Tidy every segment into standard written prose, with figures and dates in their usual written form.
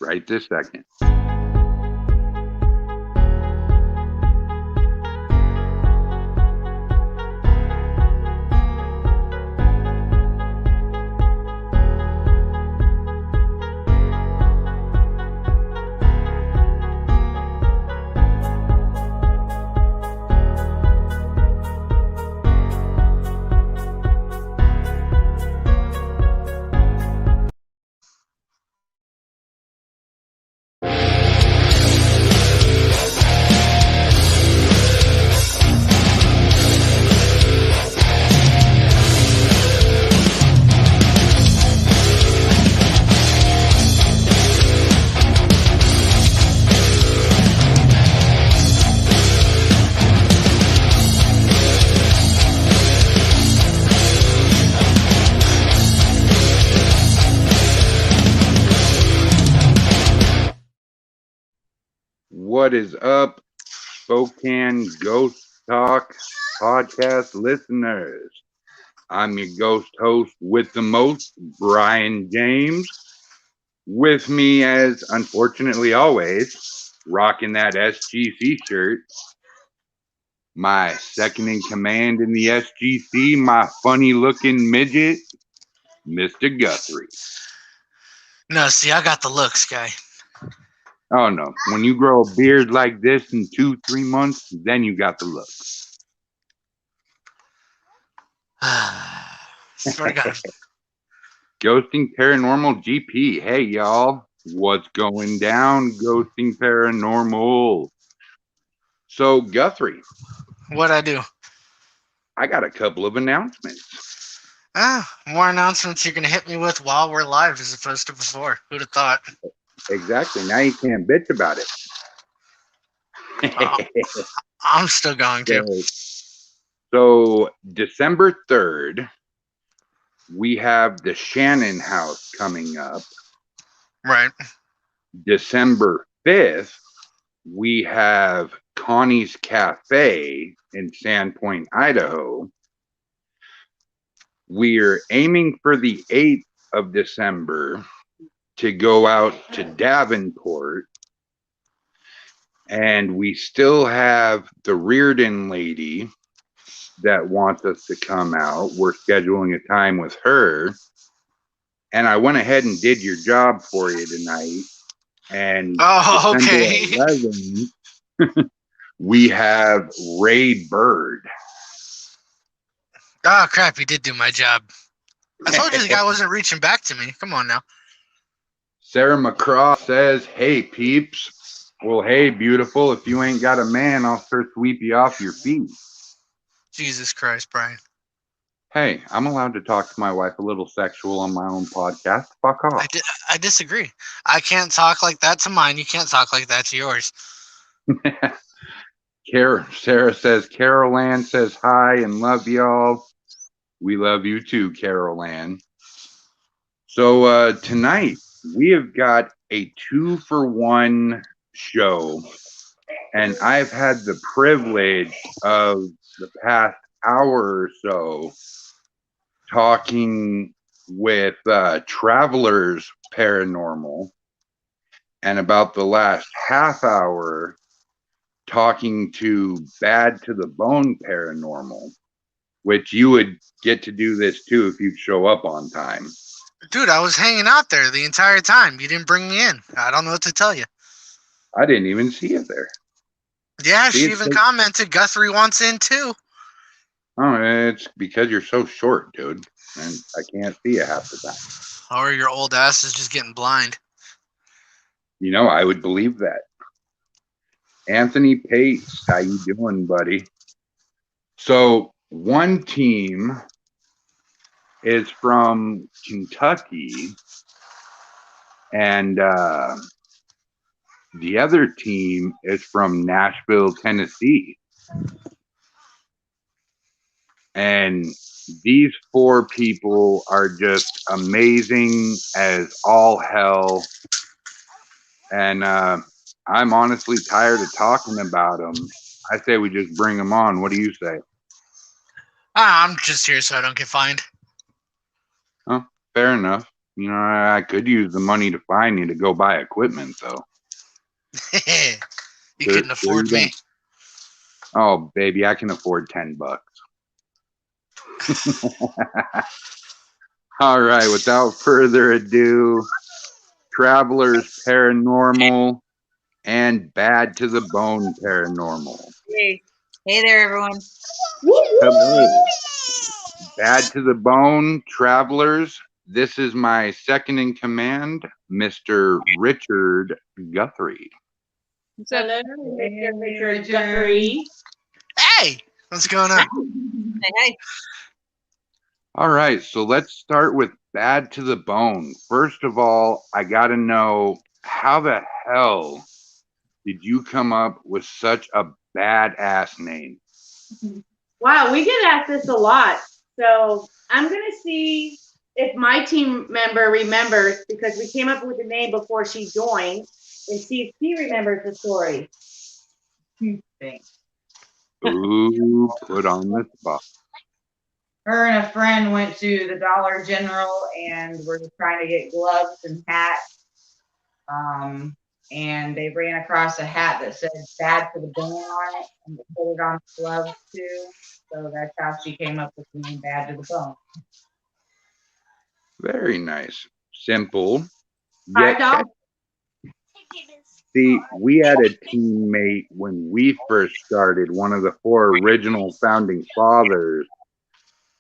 right this second. What is up, Spokane Ghost Talk Podcast listeners? I'm your ghost host with the most, Brian James. With me, as unfortunately always, rocking that SGC shirt, my second in command in the SGC, my funny-looking midget, Mr. Guthrie. No, see, I got the looks, guy. Oh, no. When you grow a beard like this in 2-3 months, then you got the look. Swear to God. Ghosting Paranormal GP. Hey, y'all. What's going down, Ghosting Paranormal? So, Guthrie. What'd I do? I got a couple of announcements. More announcements you're going to hit me with while we're live as opposed to before. Who'd have thought? Exactly. Now you can't bitch about it. I'm still going to. So, December 3rd, we have the Shannon House coming up. Right. December 5th, we have Connie's Cafe in Sandpoint, Idaho. We're aiming for the 8th of December to go out to Davenport. And we still have the Reardon lady that wants us to come out. We're scheduling a time with her. And I went ahead and did your job for you tonight. And okay. December 11th, we have Ray Bird. Oh, crap, you did do my job. I told you the guy wasn't reaching back to me. Come on now. Sarah McCraw says, hey, peeps. Well, hey, beautiful. If you ain't got a man, I'll sure sweep you off your feet. Jesus Christ, Brian. Hey, I'm allowed to talk to my wife a little sexual on my own podcast. Fuck off. I disagree. I can't talk like that to mine. You can't talk like that to yours. Sarah says, Carol Ann says hi and love y'all. We love you too, Carol Ann. So tonight, we have got a 2-for-1 show. And I've had the privilege of the past hour or so talking with Travelers Paranormal, and about the last half hour talking to Bad to the Bone Paranormal, which you would get to do this too if you'd show up on time. Dude, I was hanging out there the entire time. You didn't bring me in. I don't know what to tell you. I didn't even see you there. Yeah, she even commented Guthrie wants in too. Oh, it's because you're so short, dude. And I can't see you half the time. Or your old ass is just getting blind. You know, I would believe that. Anthony Pace, how you doing, buddy? So, one team is from Kentucky, and the other team is from Nashville, Tennessee. And these 4 people are just amazing as all hell. And I'm honestly tired of talking about them. I say we just bring them on. What do you say? I'm just here so I don't get fined. Oh, fair enough. I could use the money to find you to go buy equipment, though. You couldn't Sure afford you me. don't. Oh, baby, I can afford $10. All right, without further ado, Travelers Paranormal and Bad to the Bone Paranormal. Hey, hey there, everyone. Hello. Bad to the Bone Travelers. This is my second in command, Mr. Richard Guthrie. What's up? Hello, Mr. Richard Guthrie. Hey, what's going on? Hey. All right, so let's start with Bad to the Bone. First of all, I got to know, how the hell did you come up with such a badass name? Wow, we get asked this a lot. So I'm going to see if my team member remembers, because we came up with the name before she joined, and see if she remembers the story. Ooh, put on the spot. Her and a friend went to the Dollar General and were trying to get gloves and hats. And they ran across a hat that said "Bad to the Bone" on it, and they put it on the gloves too. So that's how she came up with the name "Bad to the Bone." Very nice. Simple. $5. Yet, see, we had a teammate when we first started, one of the 4 original founding fathers,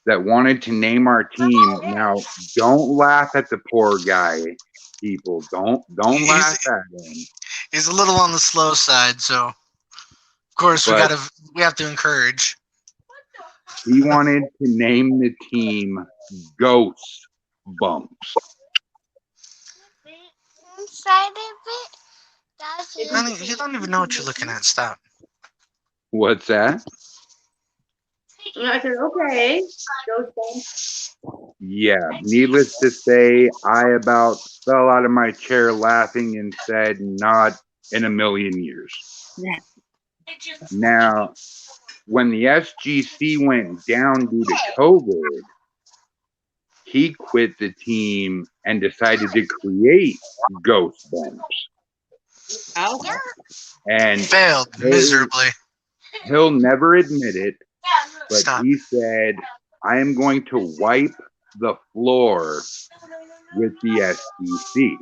that wanted to name our team. Now, don't laugh at the poor guy, people. Don't laugh at him. He's a little on the slow side, so of course But we have to encourage. he wanted to name the team Ghost Bumps. Inside of it, that's You don't even know what you're looking at. Stop. What's that? And I said, okay. Those Yeah, needless to say, I about fell out of my chair laughing and said, not in a million years. Now, when the SGC went down due to COVID, he quit the team and decided to create Ghost Bumps. Okay. And Failed miserably. he'll never admit it, but Stop. he said, I am going to wipe the floor with the SGC.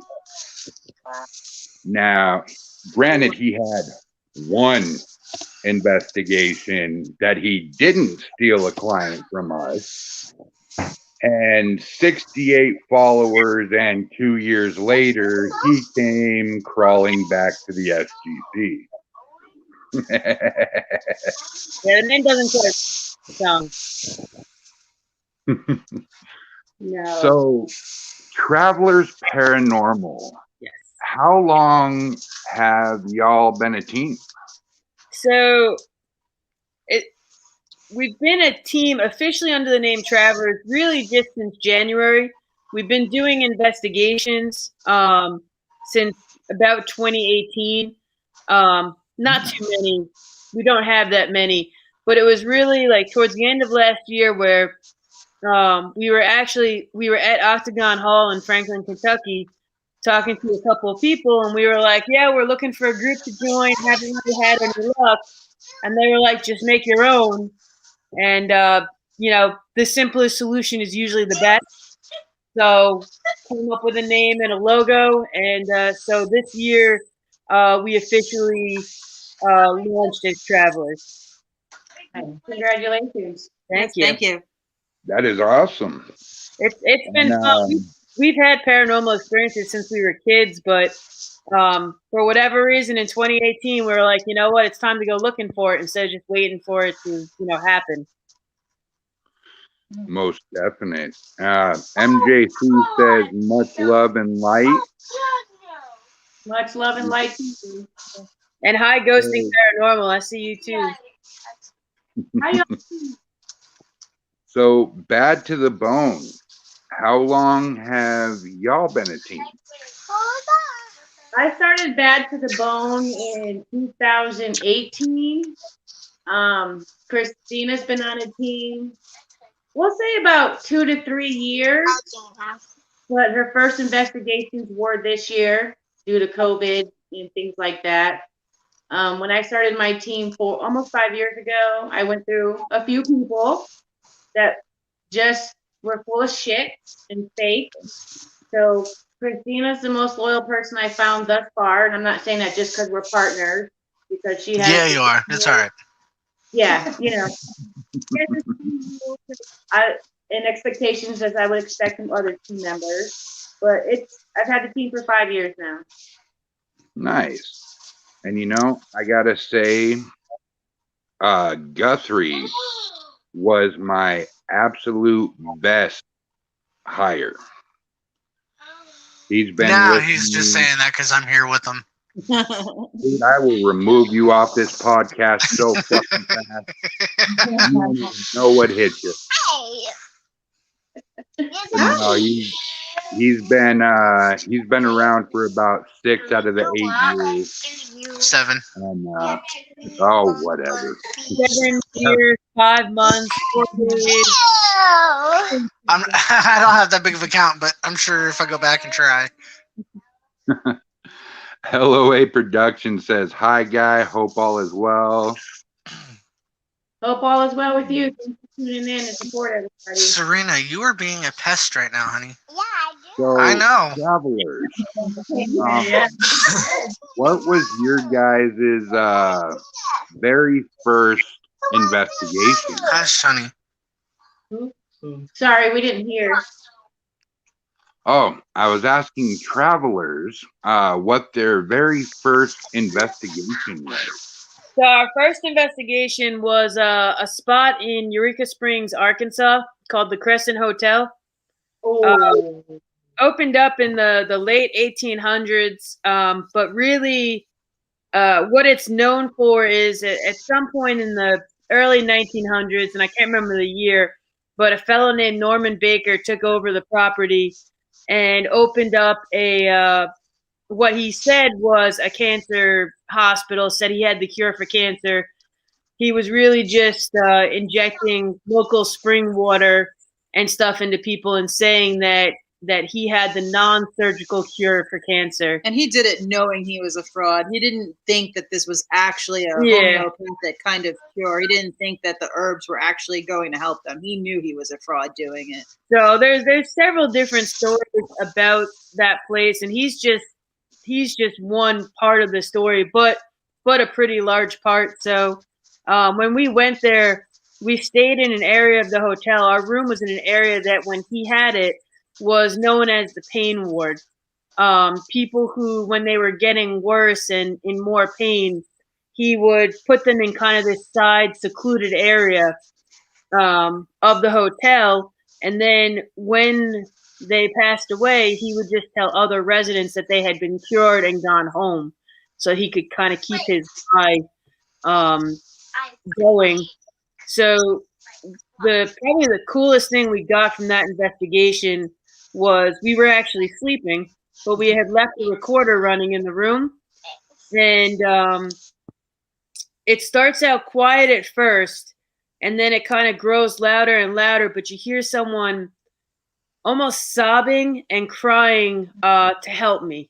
Now, granted, he had one investigation that he didn't steal a client from us, and 68 followers, and 2 years later, he came crawling back to the SGC. Yeah, the name doesn't quite sound. No. So, Travelers Paranormal, Yes. how long have y'all been a team? So we've been a team officially under the name Travelers really just since January. We've been doing investigations since about 2018. Not too many. We don't have that many. But it was really like towards the end of last year where we were at Octagon Hall in Franklin, Kentucky, talking to a couple of people, and we were like, yeah, we're looking for a group to join, haven't really had any luck. And they were like, just make your own. And, the simplest solution is usually the best. So came up with a name and a logo. And so this year we officially launched as Travelers. Congratulations. Thank you. Thank you. That is awesome. It's been fun. We've had paranormal experiences since we were kids, but for whatever reason in 2018, we were like, you know what, it's time to go looking for it instead of just waiting for it to, happen. Most definite. MJC says much love and light. Much love and light to you. And hi, Ghosting Paranormal. I see you too. Hi, So, Bad to the Bone, how long have y'all been a team? I started Bad to the Bone in 2018. Christina's been on a team. We'll say about 2 to 3 years. but her first investigations were this year due to COVID and things like that. When I started my team for almost 5 years ago, I went through a few people that just were full of shit and fake. So Christina's the most loyal person I found thus far, and I'm not saying that just because we're partners, because she has. Yeah, you are. It's all right. Yeah, and expectations as I would expect from other team members. But I've had the team for 5 years now. Nice. And I gotta say, Guthrie was my absolute best hire. He's been No, with he's me. just saying that because I'm here with him. Dude, I will remove you off this podcast so fucking fast. You don't even know what hit you. No, he's been around for about 6 out of the 8 years. 7. And whatever. 7 years, 5 months, 4 days. I don't have that big of a count, but I'm sure if I go back and try. LOA Production says, "Hi, guy. Hope all is well." Hope all is well with you. Thanks for tuning in and support everybody. Serena, you are being a pest right now, honey. So, I know. Travelers, what was your guys' very first investigation? Hush, honey. Sorry, we didn't hear. Oh, I was asking travelers what their very first investigation was. So our first investigation was a spot in Eureka Springs, Arkansas, called the Crescent Hotel. Opened up in the late 1800s, but really what it's known for is at some point in the early 1900s, and I can't remember the year, but a fellow named Norman Baker took over the property and opened up what he said was a cancer hospital, said he had the cure for cancer. He was really just injecting local spring water and stuff into people and saying that he had the non-surgical cure for cancer. And he did it knowing he was a fraud. He didn't think that this was actually a homeopathic kind of cure. He didn't think that the herbs were actually going to help them. He knew he was a fraud doing it. So there's several different stories about that place, and he's just one part of the story, but a pretty large part. So when we went there, we stayed in an area of the hotel. Our room was in an area that when he had it was known as the pain ward. People who, when they were getting worse and in more pain, he would put them in kind of this side secluded area of the hotel. And then when they passed away, he would just tell other residents that they had been cured and gone home, so he could kind of keep his eye going. So probably the coolest thing we got from that investigation was we were actually sleeping, but we had left the recorder running in the room, and it starts out quiet at first, and then it kind of grows louder and louder, but you hear someone almost sobbing and crying to help me.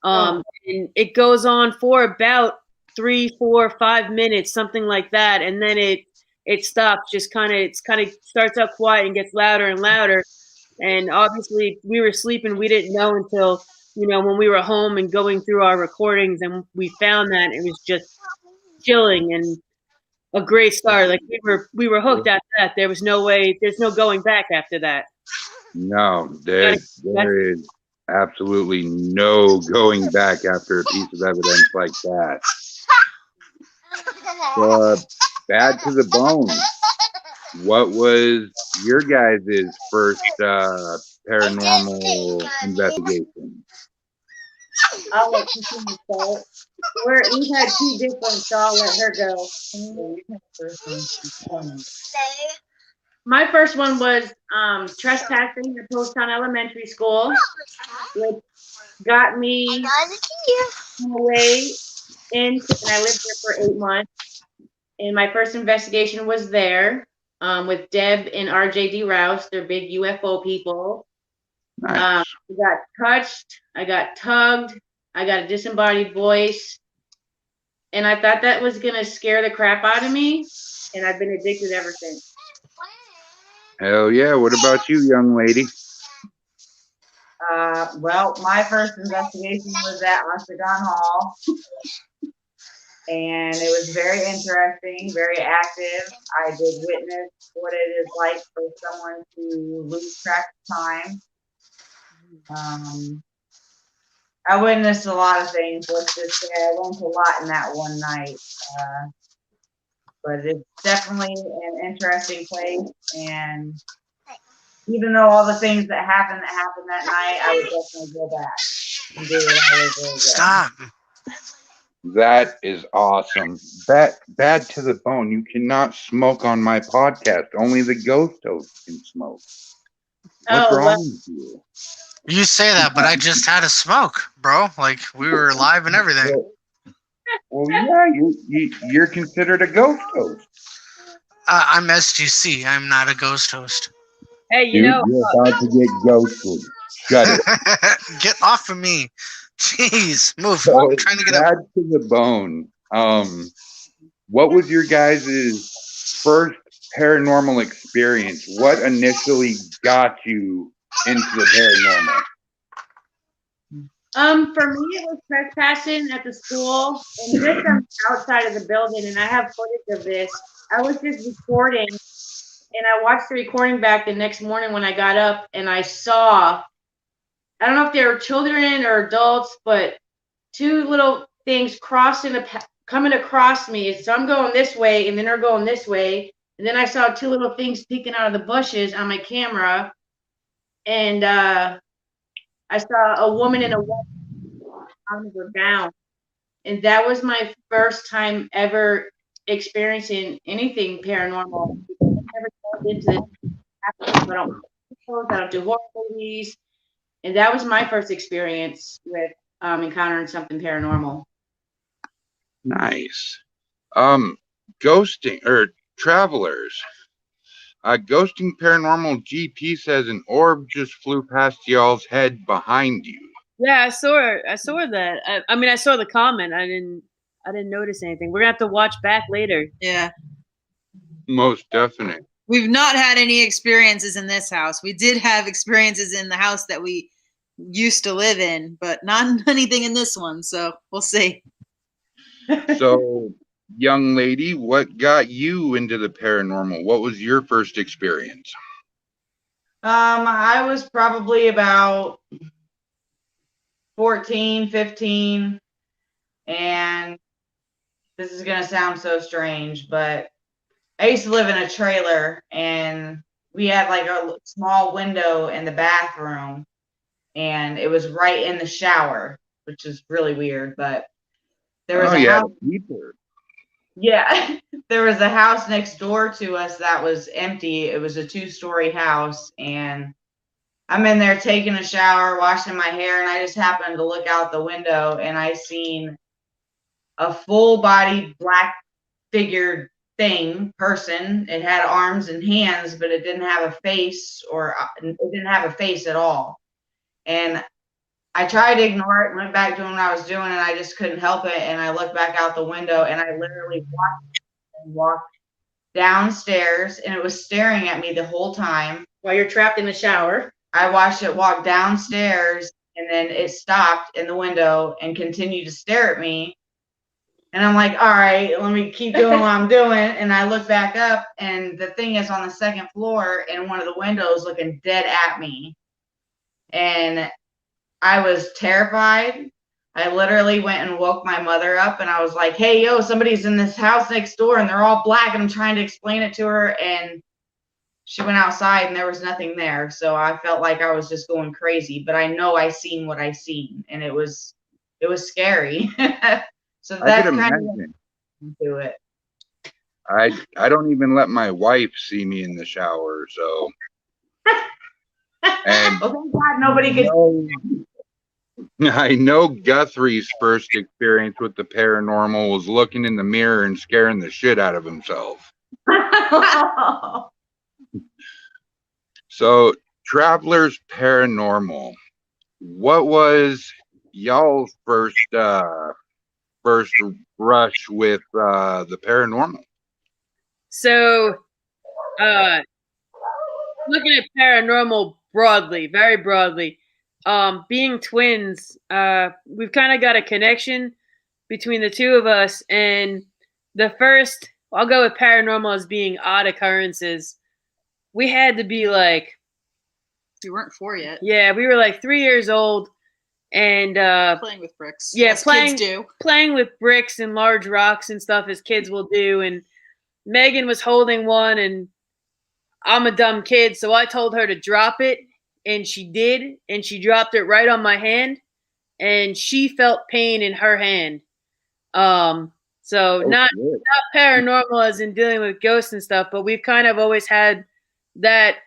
And it goes on for about 3, 4, 5 minutes, something like that, and then it stops. It kind of starts out quiet and gets louder and louder. And obviously, we were sleeping. We didn't know until when we were home and going through our recordings, and we found that it was just chilling and a great start. Like we were hooked after that. There was no way. There's no going back after that. No, there is absolutely no going back after a piece of evidence like that. Bad to the bone. What was your guys' first paranormal investigation? I'll let Christina start. We had 2 different, so I'll let her go. My first one was trespassing at Postown Elementary School, which got me away and I lived there for 8 months. And my first investigation was there with Deb and RJD Rouse. They're big UFO people. Nice. I got touched. I got tugged. I got a disembodied voice. And I thought that was going to scare the crap out of me. And I've been addicted ever since. Hell yeah. What about you, young lady? Well, my first investigation was at Spokane Hall. And it was very interesting, very active. I did witness what it is like for someone to lose track of time. I witnessed a lot of things. Let's just say I learned a lot in that one night. But it's definitely an interesting place. And even though all the things that happened that night, I would definitely go back and do it all over again. Stop. That is awesome. Bad to the bone. You cannot smoke on my podcast. Only the ghost host can smoke. What's wrong with you? You say that, but I just had a smoke, bro. Like, we were live and everything. Well, yeah, you're considered a ghost host. I'm SGC. I'm not a ghost host. Hey, Dude, you're about to get ghosted. Shut it. Get off of me. Jeez. Move. So I'm trying to get bad up. to the bone. What was your guys' first paranormal experience? What initially got you into the paranormal? For me, it was trespassing at the school, and just on the outside of the building, and I have footage of this. I was just recording, and I watched the recording back the next morning when I got up, and I saw, I don't know if they were children or adults, but two little things coming across me. So I'm going this way, and then they're going this way, and then I saw two little things peeking out of the bushes on my camera, and I saw a woman in a white go down, and that was my first time ever experiencing anything paranormal. I never delved into this. I don't do horror movies, and that was my first experience with encountering something paranormal. Nice. Ghosting or travelers. Ghosting Paranormal GP says an orb just flew past y'all's head behind you. Yeah, I saw that. I mean, I saw the comment. I didn't notice anything. We're gonna have to watch back later. Yeah. Most definite. We've not had any experiences in this house. We did have experiences in the house that we used to live in, but not anything in this one. So we'll see. So, young lady, what got you into the paranormal? What was your first experience? I was probably about 14, 15, and this is going to sound so strange, but I used to live in a trailer, and we had like a small window in the bathroom, and it was right in the shower, which is really weird, but there was a house. Yeah, there was a house next door to us that was empty. It was a 2-story house, and I'm in there taking a shower, washing my hair, and I just happened to look out the window, and I seen a full-bodied black figured person. It had arms and hands, but it didn't have a face, or it didn't have a face at all. And I tried to ignore it, went back doing what I was doing, and I just couldn't help it. And I looked back out the window, and I literally walked downstairs, and it was staring at me the whole time. While you're trapped in the shower. I watched it walk downstairs, and then it stopped in the window and continued to stare at me. And I'm like, all right, let me keep doing what I'm doing. And I look back up, and the thing is on the second floor in one of the windows looking dead at me. And I was terrified. I literally went and woke my mother up, and I was like, hey, yo, somebody's in this house next door, and they're all black, and I'm trying to explain it to her. And she went outside, and there was nothing there. So I felt like I was just going crazy, but I know I seen what I seen, and it was scary. So that's kind of into it. I don't even let my wife see me in the shower, so. And well, thank God nobody could. I know Guthrie's first experience with the paranormal was looking in the mirror and scaring the shit out of himself. So, Travelers Paranormal. What was y'all's first brush with the paranormal? So, looking at paranormal broadly, very broadly, being twins, we've kind of got a connection between the two of us. And the first, I'll go with paranormal as being odd occurrences. We had to be like, You weren't 4 yet. yeah, we were like 3 years old, and Playing with bricks. yeah, as kids do. playing with bricks and large rocks and stuff as kids will do. And Megan was holding one, and I'm a dumb kid, so I told her to drop it, and she did, and she dropped it right on my hand, and she felt pain in her hand. So not paranormal as in dealing with ghosts and stuff, but we've kind of always had that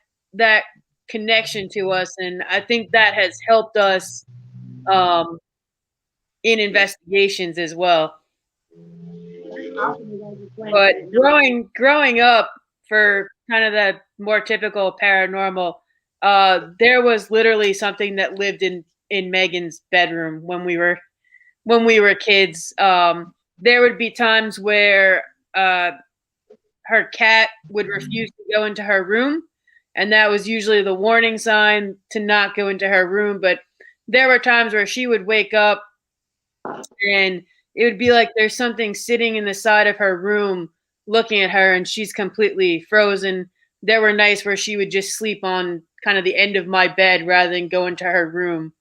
connection to us, and I think that has helped us in investigations as well. But growing up, for kind of the more typical paranormal, there was literally something that lived in Megan's bedroom when we were kids. There would be times where her cat would refuse to go into her room, and that was usually the warning sign to not go into her room. But there were times where she would wake up and it would be like there's something sitting in the side of her room looking at her, and she's completely frozen. There were nights where she would just sleep on kind of the end of my bed rather than go into her room.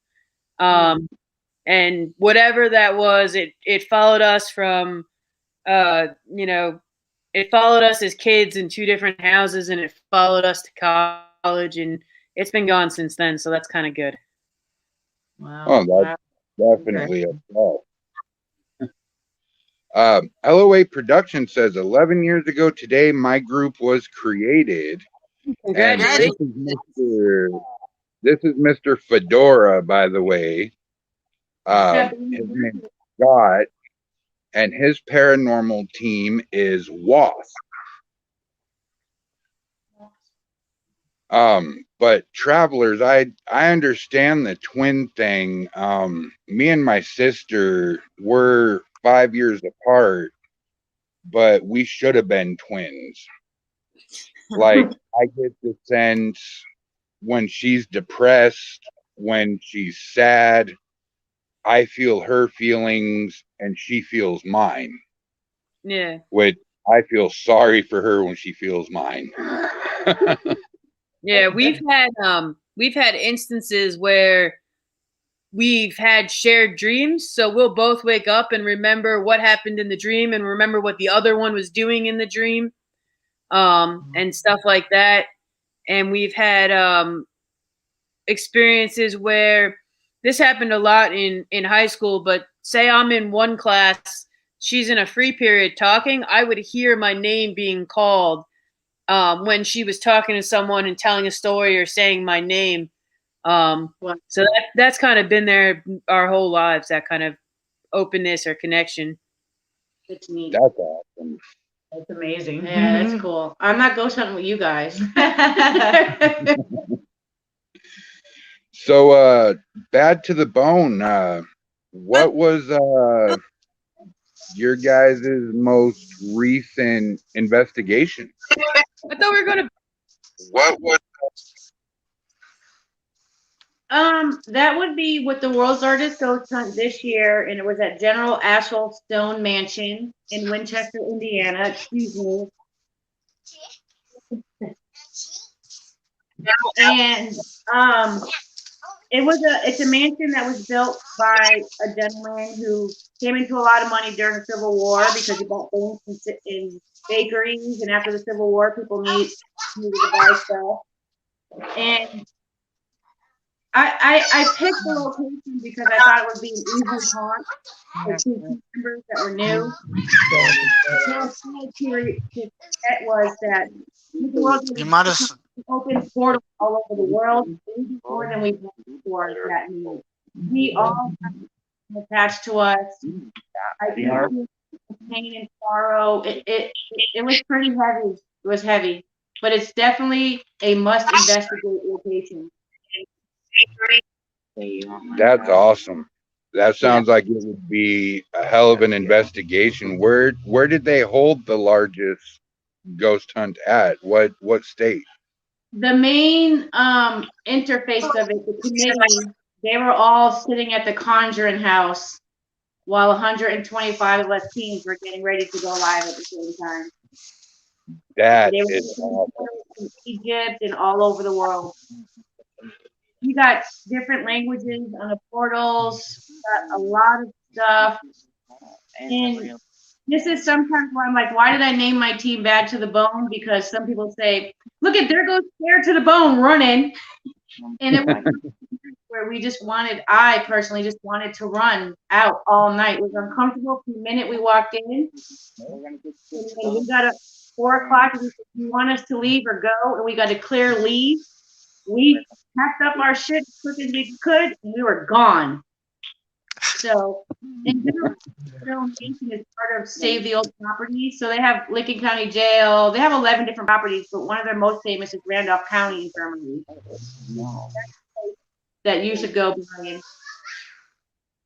And whatever that was, it followed us from, it followed us as kids in 2 different houses, and it followed us to college, and it's been gone since then. So that's kind of good. Wow. Oh, that's definitely a plus. LOA Production says 11 years ago today, my group was created. And this is Mr. Fedora, by the way. His name is Scott, and his paranormal team is Wasp. But travelers, I understand the twin thing. Me and my sister were 5 years apart, but we should have been twins. Like, I get the sense when she's depressed, when she's sad, I feel her feelings and she feels mine. Yeah. Which I feel sorry for her when she feels mine. Yeah, we've had instances where we've had shared dreams, so we'll both wake up and remember what happened in the dream and remember what the other one was doing in the dream, and stuff like that. And we've had experiences where this happened a lot in high school, but say I'm in one class, she's in a free period talking, I would hear my name being called when she was talking to someone and telling a story or saying my name. So that's kind of been there our whole lives, that kind of openness or connection. It's neat. That's awesome. That's amazing. Yeah, that's cool. I'm not ghost hunting with you guys. So, Bad to the Bone, what was your guys' most recent investigation? I thought we were going to... What was... That would be with the world's largest ghost hunt this year, and it was at General Asheville Stone Mansion in Winchester, Indiana. Excuse me. And it's a mansion that was built by a gentleman who came into a lot of money during the Civil War because he bought things in bakeries, and after the Civil War, people needed to buy stuff. And I picked the location because I thought it would be an easy haunt for 2 team members that were new. That was that the world You might have. open portals all over the world, more than we've done before. That means we all have attached to us. I think pain and sorrow. It was pretty heavy. It was heavy. but it's definitely a must investigate location. That's awesome. That sounds like it would be a hell of an investigation. Where did they hold the largest ghost hunt at? What state? The main interface of it, the committee, they were all sitting at the Conjuring House while 125 of us teams were getting ready to go live at the same time. That They were is awesome. in Egypt and all over the world. We got different languages on the portals, got a lot of stuff. And this is sometimes where I'm like, why did I name my team Bad to the Bone? Because some people say, look at, there goes Scared to the Bone running. And it was where we just wanted, I personally just wanted to run out all night. It was uncomfortable from the minute we walked in. And we got at 4 o'clock, and we said, you want us to leave or go? And we got a clear leave. We packed up our shit as quick as we could, and we were gone. So, and General Nation is part of Save the Old Properties. So they have Licking County Jail. They have 11 different properties, but one of their most famous is Randolph County Infirmary. That you should go, Brian.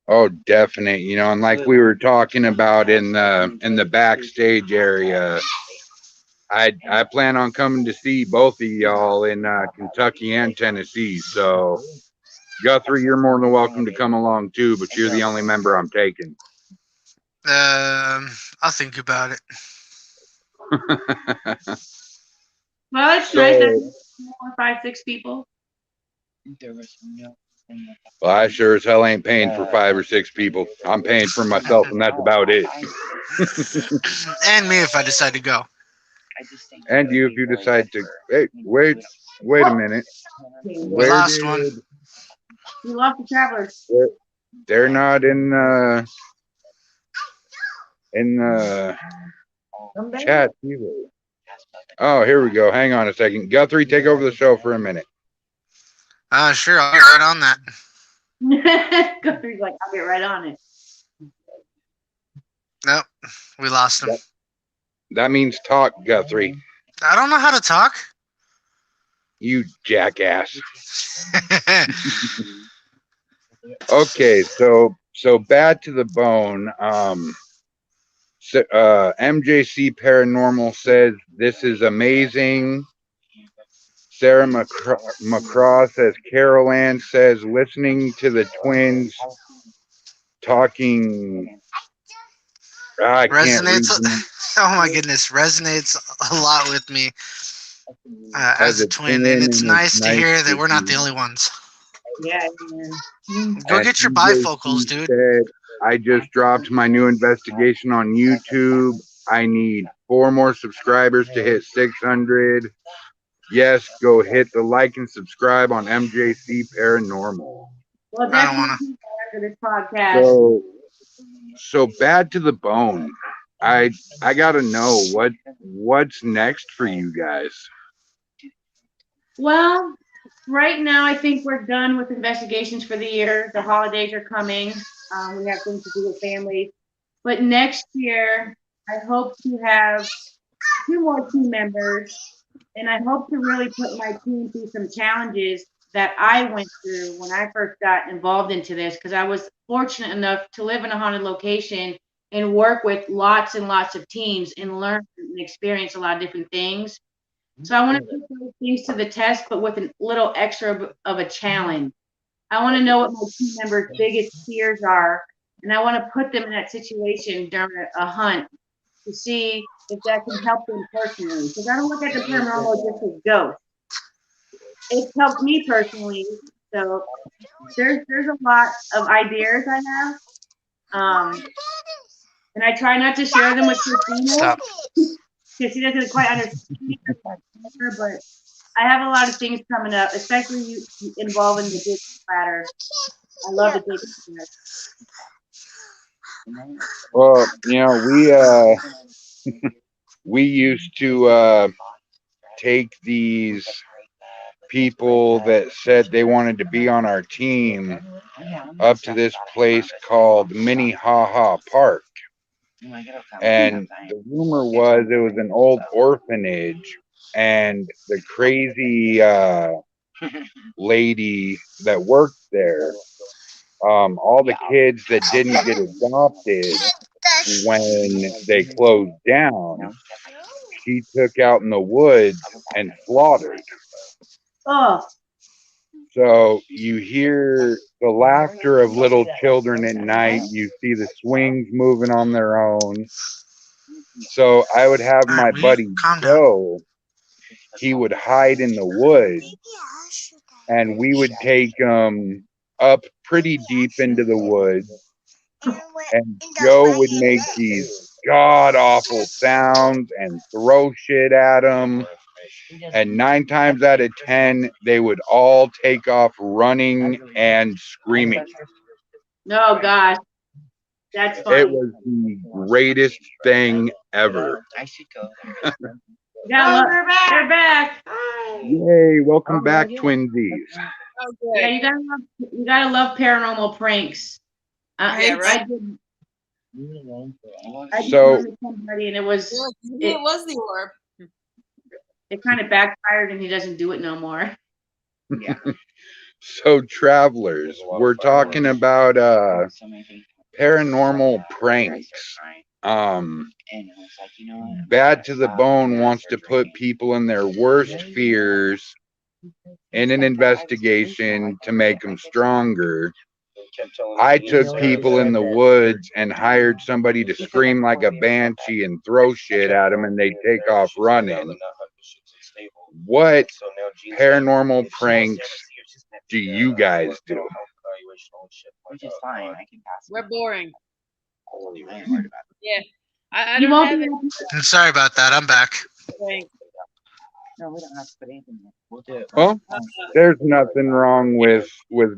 Oh, definite. You know, and like we were talking about in the backstage area, I plan on coming to see both of y'all in Kentucky and Tennessee. So, Guthrie, you're more than welcome to come along too, but you're the only member I'm taking. I'll think about it. Well, it's nice that 4, 5, 6 people. Well, I sure as hell ain't paying for 5 or 6 people. I'm paying for myself, and that's about it. And me if I decide to go. And you if you decide to. Hey, wait a minute. Where Last one. We lost the travelers. They're not in the chat either. Oh, here we go. Hang on a second. Guthrie, take over the show for a minute. Sure, I'll get right on that. Guthrie's like, I'll get right on it. Nope, we lost him. That means talk, Guthrie. I don't know how to talk. You jackass. Okay, so Bad to the Bone. MJC Paranormal says this is amazing. Sarah McCraw says Carol Ann says listening to the twins talking. I can't read them. Oh my goodness, resonates a lot with me as a twin, and it's nice to hear that we're not the only ones. Yeah, man. Go get your bifocals, dude. Said, I just dropped my new investigation on YouTube. I need 4 more subscribers to hit 600. Yes, go hit the like and subscribe on MJC Paranormal. Well, that's after this podcast. So Bad to the Bone. I gotta know what's next for you guys. Well, right now I think we're done with investigations for the year. The holidays are coming. We have things to do with families. But next year, I hope to have 2 more team members, and I hope to really put my team through some challenges that I went through when I first got involved into this, because I was fortunate enough to live in a haunted location and work with lots and lots of teams and learn and experience a lot of different things. So I want to put those things to the test, but with a little extra of a challenge. I want to know what my team members' biggest fears are, and I want to put them in that situation during a hunt to see if that can help them personally. Because I don't look at the paranormal just as ghosts. It's helped me personally. So there's a lot of ideas I have. And I try not to share them with Christina because she doesn't quite understand. But I have a lot of things coming up, especially involving the big splatter. I love the big splatter. Well, you know, we used to take these people that said they wanted to be on our team up to this place called Minnehaha Park. And the rumor was it was an old orphanage, and the crazy lady that worked there, all the kids that didn't get adopted when they closed down, she took out in the woods and slaughtered. Oh, So you hear the laughter of little children at night. You see the swings moving on their own. So I would have All my right, will you buddy calm down? Joe. He would hide in the woods, and we would take him up pretty deep into the woods. And Joe would make these god awful sounds and throw shit at him. And 9 times out of 10, they would all take off running and screaming. no, gosh. That's funny. It was the greatest thing ever. Yeah, they're back. they're back. Yay, welcome back, twinsies. Oh, Yeah, good. you gotta love paranormal pranks. Yeah, right. I did So- one with somebody, and it was It was the orb. it kind of backfired, and he doesn't do it no more. So, travelers, we're talking about paranormal pranks. Bad to the Bone wants to put people in their worst fears in an investigation to make them stronger. I took people in the woods and hired somebody to scream like a banshee and throw shit at them, and they'd take off running. What paranormal pranks do you guys do? Which is fine. I can pass. We're boring. Yeah. I You don't won't have be. I'm sorry about that. I'm back. anything. No, we don't have to put anything in. We'll do it. Well, there's nothing wrong with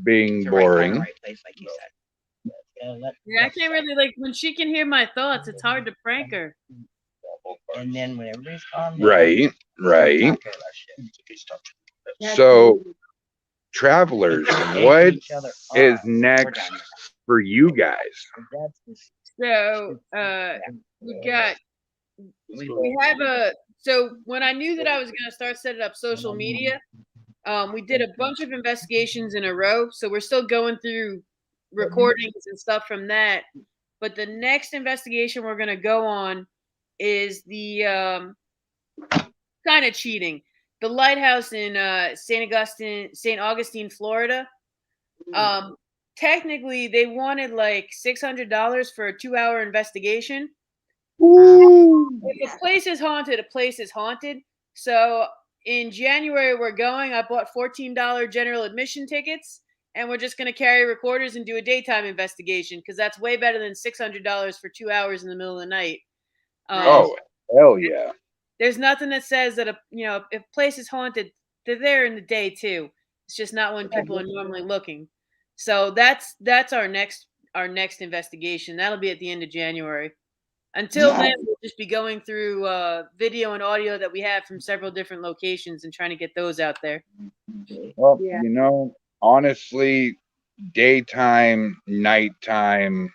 being The right time, boring. right place, like you said. Yeah, I can't really like when she can hear my thoughts. It's hard to prank her. And then when everybody's gone, Right. So, travelers, what is next for you guys? So we have a so when I knew that I was gonna start setting up social media, we did a bunch of investigations in a row. So we're still going through recordings and stuff from that. But the next investigation we're gonna go on is the kind of cheating. The lighthouse in St. Augustine, Florida. Technically, they wanted like $600 for a 2-hour investigation. If a place is haunted, a place is haunted. So in January, we're going. I bought $14 general admission tickets, and we're just going to carry recorders and do a daytime investigation because that's way better than $600 for 2 hours in the middle of the night. Oh, hell yeah. There's nothing that says that if a place is haunted, they're there in the day too. It's just not when people are normally looking. So that's our next investigation. That'll be at the end of January. Until then, we'll just be going through video and audio that we have from several different locations and trying to get those out there. Well, Yeah. honestly, daytime, nighttime,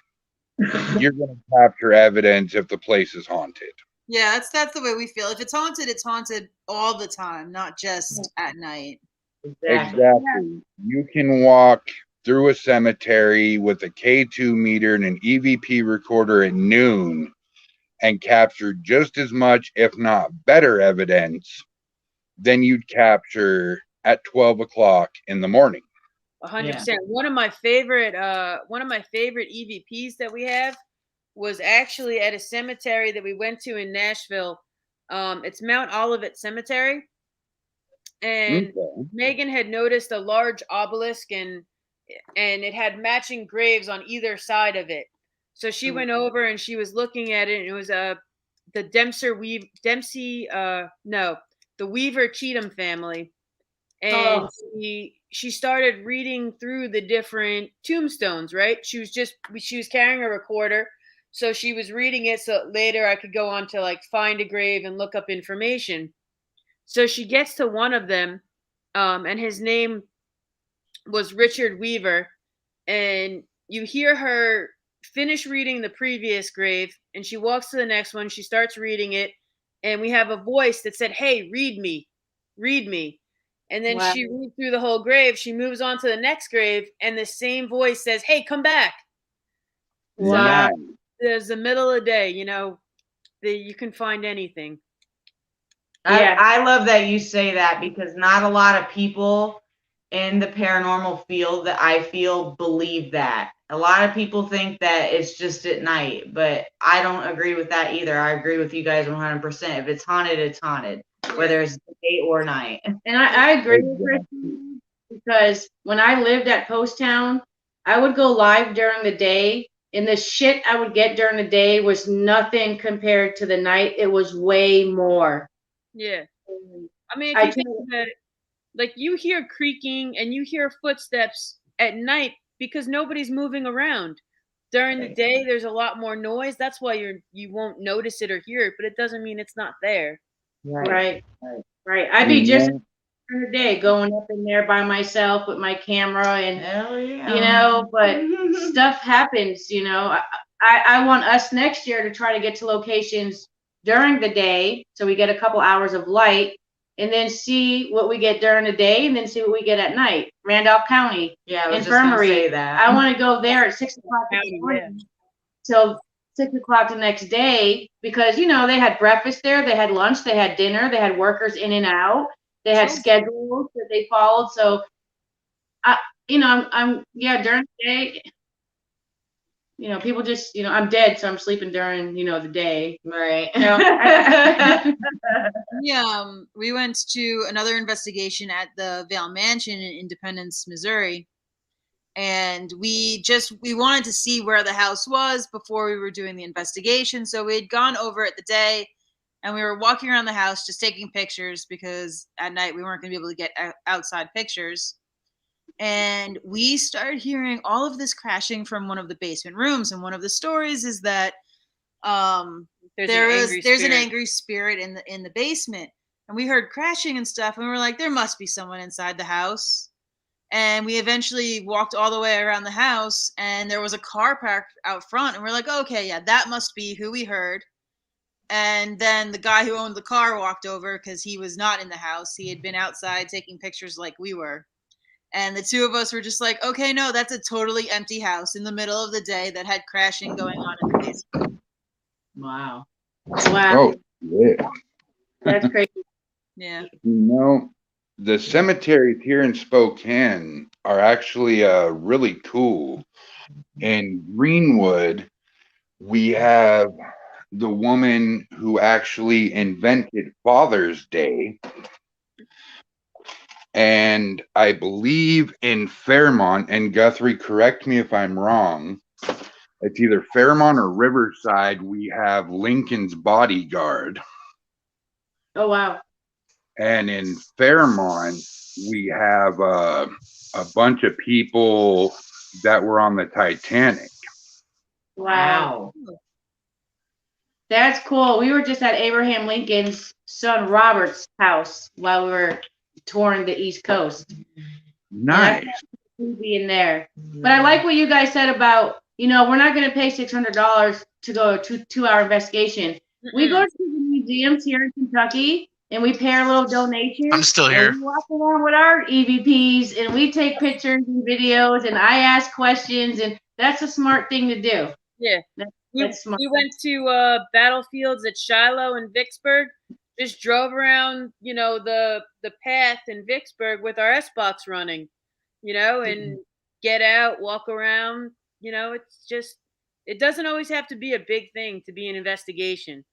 you're going to capture evidence if the place is haunted. Yeah, that's the way we feel. If it's haunted all the time, not just at night. Exactly. You can walk through a cemetery with a K2 meter and an EVP recorder at noon and capture just as much, if not better, evidence than you'd capture at 12 o'clock in the morning. 100%. One of my favorite EVPs that we have was actually at a cemetery that we went to in Nashville. It's Mount Olivet Cemetery. And Megan had noticed a large obelisk and it had matching graves on either side of it. So she went over and she was looking at it, and it was the Weaver Cheatham family. And she started reading through the different tombstones, right? She was carrying a recorder. So she was reading it so later I could go on to like find a grave and look up information. So she gets to one of them, and his name was Richard Weaver. And you hear her finish reading the previous grave, and she walks to the next one. She starts reading it, and we have a voice that said, "Hey, read me, read me." And then Wow. she reads through the whole grave. She moves on to the next grave, and the same voice says, "Hey, come back." Wow. So there's the middle of the day, you can find anything. Yeah. I love that you say that, because not a lot of people in the paranormal field that I feel believe that. A lot of people think that it's just at night, but I don't agree with that either. I agree with you guys 100%. If it's haunted, it's haunted, whether it's day or night. And I agree with Christy, because when I lived at Post Town, I would go live during the day, and the shit I would get during the day was nothing compared to the night. It was way more. Yeah. I mean, if you think of it, like, you hear creaking and you hear footsteps at night because nobody's moving around. During the day, there's a lot more noise. That's why you won't notice it or hear it, but it doesn't mean it's not there. Right. I'd be just during the day going up in there by myself with my camera, and Hell yeah. but stuff happens. I want us next year to try to get to locations during the day, so we get a couple hours of light, and then see what we get during the day, and then see what we get at night. Randolph County Infirmary. I want to go there at 6 o'clock in the morning till 6 o'clock the next day, because they had breakfast there, they had lunch, they had dinner, they had workers in and out, they had schedules that they followed. So I'm during the day, people just, I'm dead, so I'm sleeping during, the day. Right. We went to another investigation at the Vale Mansion in Independence, Missouri. And we wanted to see where the house was before we were doing the investigation. So we had gone over it the day, and we were walking around the house just taking pictures, because at night we weren't going to be able to get outside pictures. And we started hearing all of this crashing from one of the basement rooms. And one of the stories is that there's an angry spirit in the basement. And we heard crashing and stuff, and we were like, there must be someone inside the house. And we eventually walked all the way around the house, and there was a car parked out front, and we're like, okay, yeah, that must be who we heard. And then the guy who owned the car walked over, because he was not in the house. He had been outside taking pictures like we were. And the two of us were just like, okay, no, that's a totally empty house in the middle of the day that had crashing going on in the basement. Wow. Oh, yeah. That's crazy. Yeah. The cemeteries here in Spokane are actually really cool. In Greenwood, we have the woman who actually invented Father's Day. And I believe in Fairmont, and Guthrie, correct me if I'm wrong, it's either Fairmont or Riverside, we have Lincoln's Bodyguard. Oh, wow. And in Fairmont, we have a bunch of people that were on the Titanic. Wow. That's cool. We were just at Abraham Lincoln's son Robert's house while we were touring the East Coast. Nice. Movie in there. But I like what you guys said about, we're not going to pay $600 to go a 2-hour investigation. Mm-mm. We go to the museums here in Kentucky, and we pay our little donation. I'm still here. We walk around with our EVPs, and we take pictures and videos, and I ask questions, and that's a smart thing to do. Yeah. That's smart. We went to battlefields at Shiloh and Vicksburg. Just drove around, the path in Vicksburg with our S-Box running, and get out, walk around. It's just, it doesn't always have to be a big thing to be an investigation.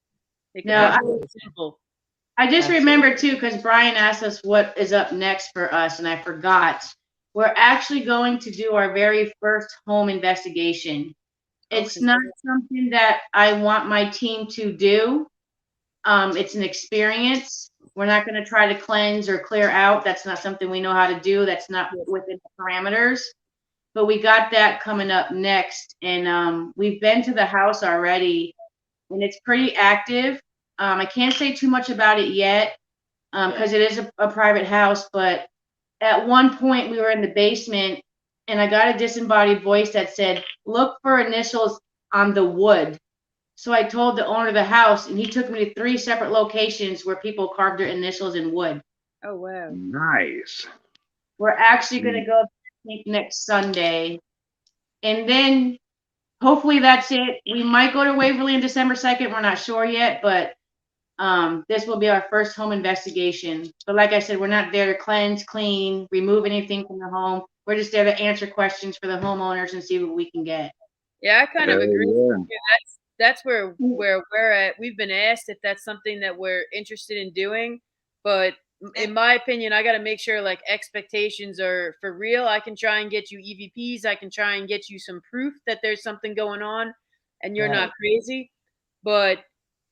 It can be really simple. I just remember too, because Brian asked us what is up next for us, and I forgot. We're actually going to do our very first home investigation. It's not something that I want my team to do. It's an experience. We're not going to try to cleanse or clear out. That's not something we know how to do. That's not within the parameters. But we got that coming up next. And we've been to the house already, and it's pretty active. I can't say too much about it yet because it is a private house. But at one point, we were in the basement, and I got a disembodied voice that said, look for initials on the wood. So I told the owner of the house, and he took me to 3 separate locations where people carved their initials in wood. Oh wow. Nice. We're actually going to go next Sunday. And then hopefully that's it. We might go to Waverly on December 2nd. We're not sure yet, but this will be our first home investigation. But like I said, we're not there to cleanse, clean, remove anything from the home. We're just there to answer questions for the homeowners and see what we can get. Yeah, I kind of agree with Yeah. you. That's where we're at. We've been asked if that's something that we're interested in doing, but in my opinion, I got to make sure like expectations are for real. I can try and get you EVPs. I can try and get you some proof that there's something going on, and you're not crazy. But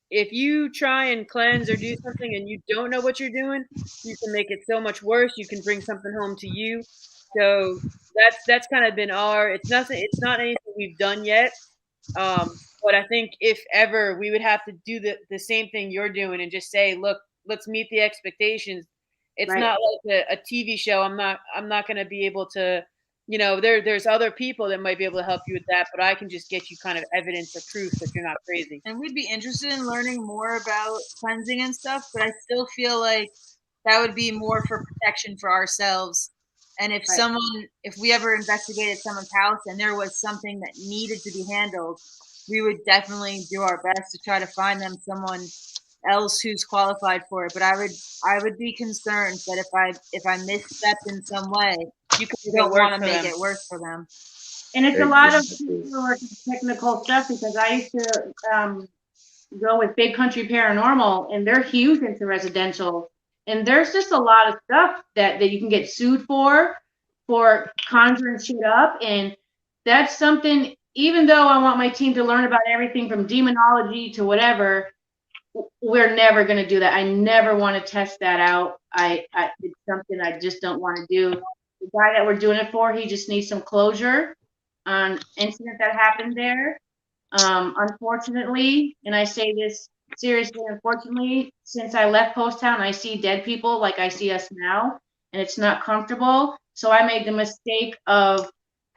if you try and cleanse or do something and you don't know what you're doing, you can make it so much worse. You can bring something home to you. So that's kind of been it's not anything we've done yet. But I think if ever we would have to do the same thing you're doing and just say, look, let's meet the expectations. It's not like a TV show. I'm not going to be able to, there's other people that might be able to help you with that, but I can just get you kind of evidence or proof that you're not crazy. And we'd be interested in learning more about cleansing and stuff, but I still feel like that would be more for protection for ourselves. And if if we ever investigated someone's house and there was something that needed to be handled, we would definitely do our best to try to find them someone else who's qualified for it. But I would be concerned that if I misstepped in some way, you don't want to make it worse for them. And it's a lot of technical stuff because I used to go with Big Country Paranormal, and they're huge into residential. And there's just a lot of stuff that you can get sued for conjuring shit up. And that's something, even though I want my team to learn about everything from demonology to whatever, we're never going to do that. I never want to test that out. It's something I just don't want to do. The guy that we're doing it for, he just needs some closure on incident that happened there. Unfortunately, and I say this seriously, unfortunately, since I left Post Town, I see dead people like I see us now, and it's not comfortable. So I made the mistake of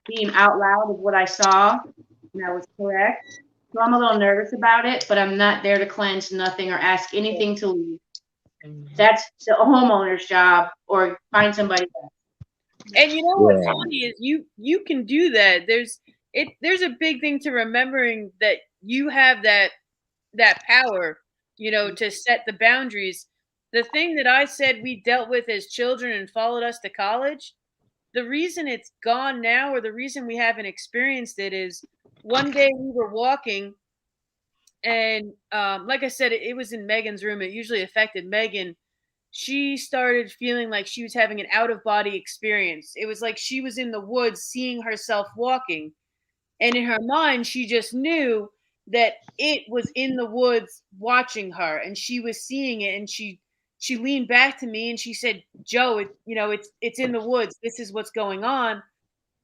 being out loud of what I saw, and that was correct. So I'm a little nervous about it, but I'm not there to cleanse nothing or ask anything to leave. That's the homeowner's job, or find somebody else. And you know what's funny is you can do that. There's a big thing to remembering that you have that power, to set the boundaries. The thing that I said we dealt with as children and followed us to college, the reason it's gone now, or the reason we haven't experienced it, is one day we were walking, and like I said, it was in Megan's room. It usually affected Megan. She started feeling like she was having an out-of-body experience. It was like she was in the woods seeing herself walking. And in her mind, she just knew that it was in the woods watching her, and she was seeing it. And she leaned back to me and she said, "Joe, it's in the woods. This is what's going on."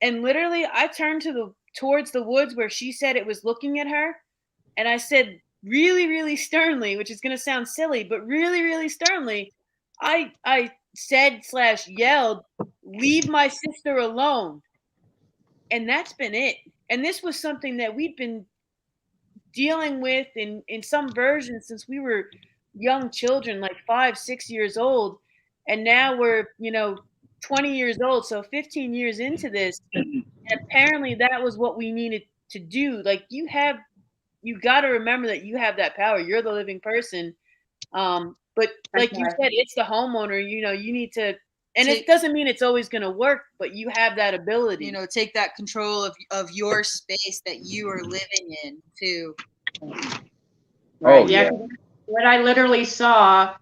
And literally, I turned towards the woods where she said it was looking at her, and I said really, really sternly, which is going to sound silly, but really, really sternly, I said / yelled, "Leave my sister alone." And that's been it. And this was something that we've been dealing with in some versions since we were young children, like 5, 6 years old. And now we're, 20 years old. So 15 years into this. And apparently that was what we needed to do. Like you got to remember that you have that power. You're the living person. But like you said, it's the homeowner, you need to, and it doesn't mean it's always going to work, but you have that ability. Take that control of your space that you are living in too. Right. Yeah. What I literally saw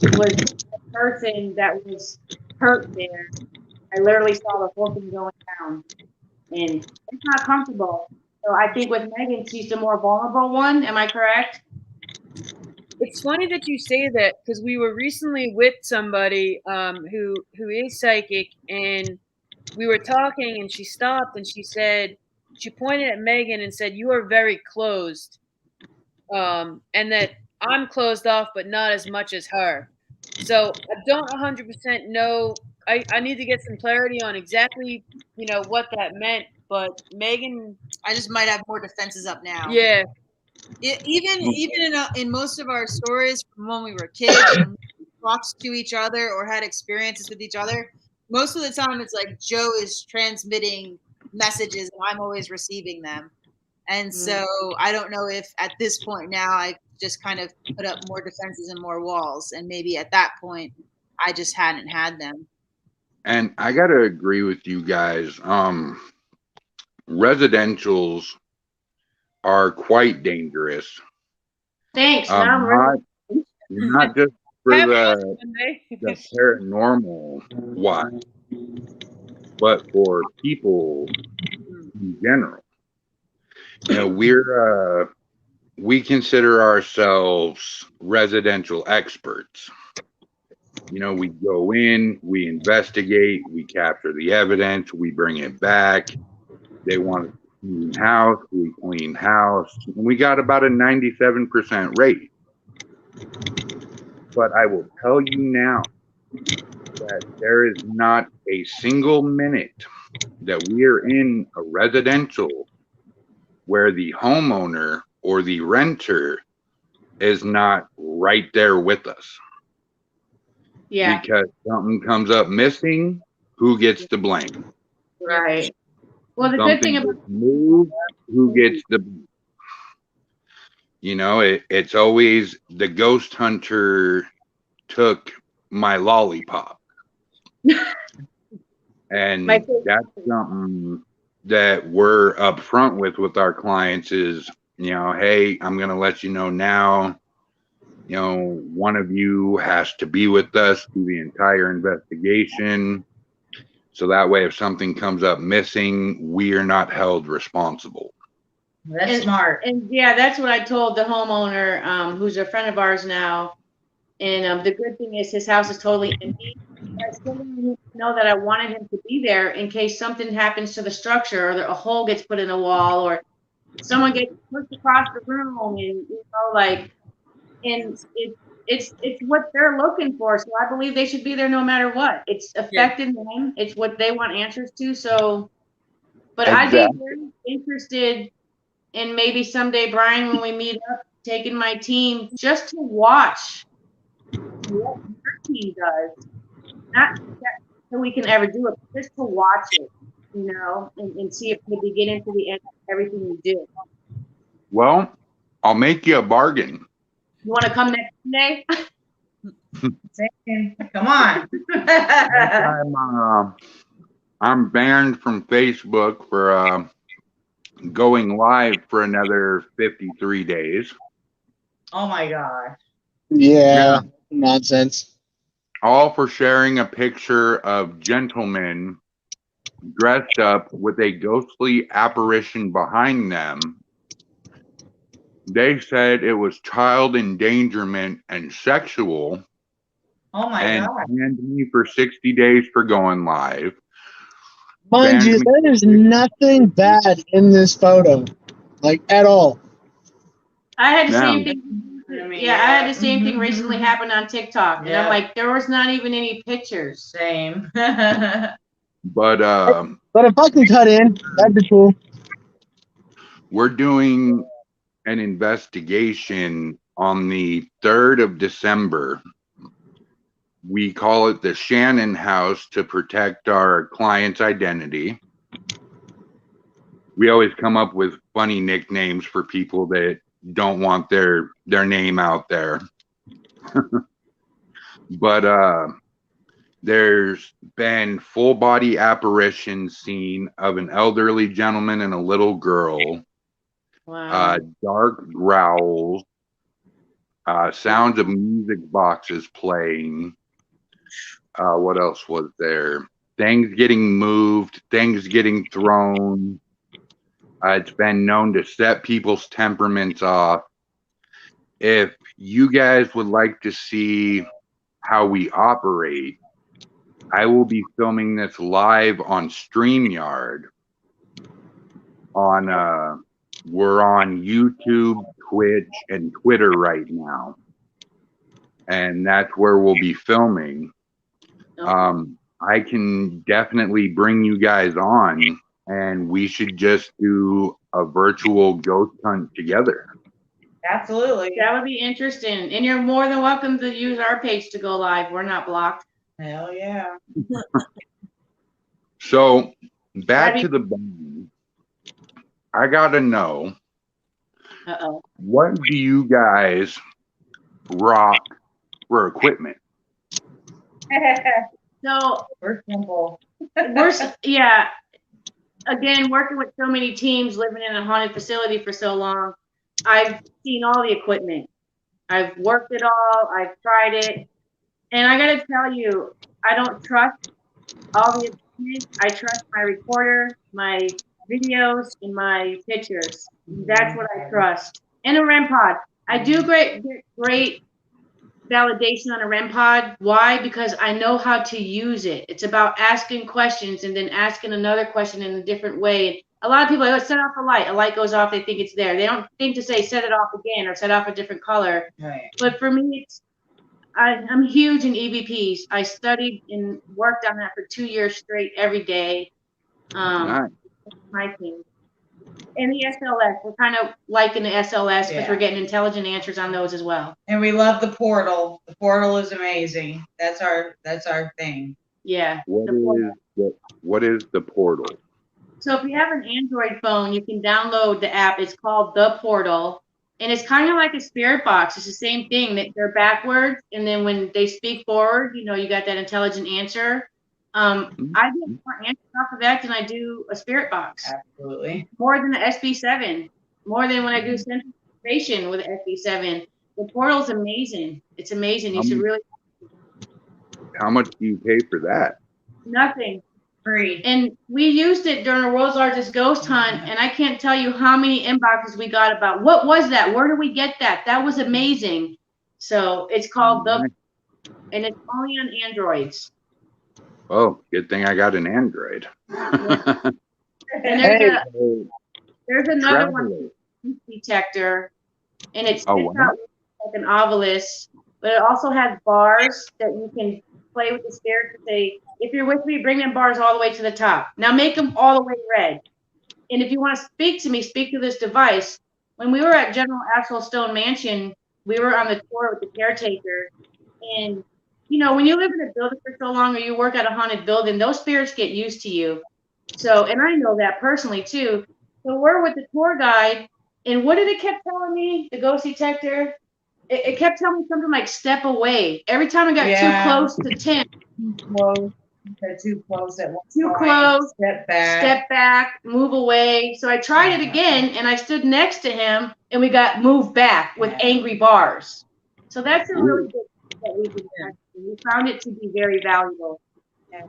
was a person that was hurt there. I literally saw the whole thing going down, and it's not comfortable. So I think with Megan, she's the more vulnerable one. Am I correct? It's funny that you say that, because we were recently with somebody who is psychic, and we were talking, and she stopped and she pointed at Megan and said, "You are very closed," and that I'm closed off, but not as much as her. So I don't 100% know. I need to get some clarity on exactly, what that meant. But Megan, I just might have more defenses up now. Yeah. Even in most of our stories from when we were kids, when we talked to each other or had experiences with each other, most of the time it's like Joe is transmitting messages and I'm always receiving them. And so I don't know if at this point now I just kind of put up more defenses and more walls, and maybe at that point I just hadn't had them. And I gotta agree with you guys. Residentials are quite dangerous. Thanks. Now not just for the paranormal watch, but for people in general. You know, we consider ourselves residential experts. You know, we go in, we investigate, we capture the evidence, we bring it back. They want to clean house, we clean house. And we got about a 97% rate. But I will tell you now that there is not a single minute that we are in a residential where the homeowner or the renter is not right there with us. Yeah. Because something comes up missing, who gets the blame? Right. Well, the good thing about move, who gets the, you know, it's always the ghost hunter took my lollipop. And that's something that we're upfront with our clients is, you know, hey, I'm going to let you know now, you know, one of you has to be with us through the entire investigation. So that way, if something comes up missing, we are not held responsible. That's smart. And yeah, that's what I told the homeowner, who's a friend of ours now. And the good thing is his house is totally empty. I still didn't know that I wanted him to be there in case something happens to the structure, or a hole gets put in the wall, or someone gets pushed across the room, and and it's what they're looking for. So I believe they should be there no matter what. It's affecting them. It's what they want answers to. So, but exactly. I'd be very interested in maybe someday, Brian, when we meet up, taking my team just to watch what your team does. Not that we can ever do it, but just to watch it, you know, and see if we begin into the end of everything we do. Well, I'll make you a bargain. You want to come next Sunday? Come on. I'm banned from Facebook for going live for another 53 days. Oh my God. Yeah, nonsense. All for sharing a picture of gentlemen dressed up with a ghostly apparition behind them. They said it was child endangerment and sexual. Oh my and God. Banned me for 60 days for going live. Mind you, there's nothing bad in this photo, like at all. I had the same thing. I had the same thing recently happen on TikTok, and I'm like, there was not even any pictures. Same. But if I can cut in, that'd be cool. We're doing an investigation on the 3rd of December. We call it the Shannon House to protect our client's identity. We always come up with funny nicknames for people that don't want their name out there. But there's been full body apparitions seen of an elderly gentleman and a little girl. Wow. Dark growls, sounds of music boxes playing. What else was there? Things getting moved, things getting thrown. It's been known to set people's temperaments off. If you guys would like to see how we operate, I will be filming this live on StreamYard. We're on YouTube, Twitch, and Twitter right now. And that's where we'll be filming. I can definitely bring you guys on, and we should just do a virtual ghost hunt together. Absolutely. That would be interesting. And you're more than welcome to use our page to go live. We're not blocked. Hell yeah. So back to the bone. I gotta know. What do you guys rock for equipment? So we're simple. Yeah. Again, working with so many teams, living in a haunted facility for so long, I've seen all the equipment. I've worked it all. I've tried it, and I gotta tell you, I don't trust all the equipment. I trust my recorder, my videos, and my pictures. That's what I trust. And a REM pod. I do great validation on a REM pod. Why? Because I know how to use it. It's about asking questions and then asking another question in a different way. A lot of people, oh, set off a light. A light goes off, they think it's there. They don't think to say set it off again or set off a different color. Right. But for me, I'm huge in EVPs. I studied and worked on that for 2 years straight every day. Nice. My team. And the SLS, we're kind of liking the SLS because we're getting intelligent answers on those as well. And we love the portal. The portal is amazing. That's our thing. Yeah. What is the portal? So if you have an Android phone, you can download the app. It's called The Portal. And it's kind of like a spirit box. It's the same thing. They're backwards. And then when they speak forward, you got that intelligent answer. I get more answers off of that than I do a spirit box. Absolutely. More than the SB7. More than when I do centralization with the SB7. The portal's amazing. It's amazing. You should really. How much do you pay for that? Nothing. Free. And we used it during the world's largest ghost hunt, and I can't tell you how many inboxes we got about what was that? Where did we get that? That was amazing. So it's called and it's only on Androids. Oh, good thing I got an Android. And there's another one, detector, and it spits out like an obelisk, but it also has bars that you can play with the spirits to say, if you're with me, bring them bars all the way to the top. Now make them all the way red. And if you want to speak to me, speak to this device. When we were at General Axel Stone Mansion, we were on the tour with the caretaker. And, when you live in a building for so long or you work at a haunted building, those spirits get used to you. So, and I know that personally too. So we're with the tour guide. And what did it kept telling me, the ghost detector? It kept telling me something like step away. Every time I got too close to 10. Too close at one Too point. close. Step back, move away. So I tried it again, and I stood next to him, and we got moved back with angry bars. So that's a really good thing that we did. We found it to be very valuable.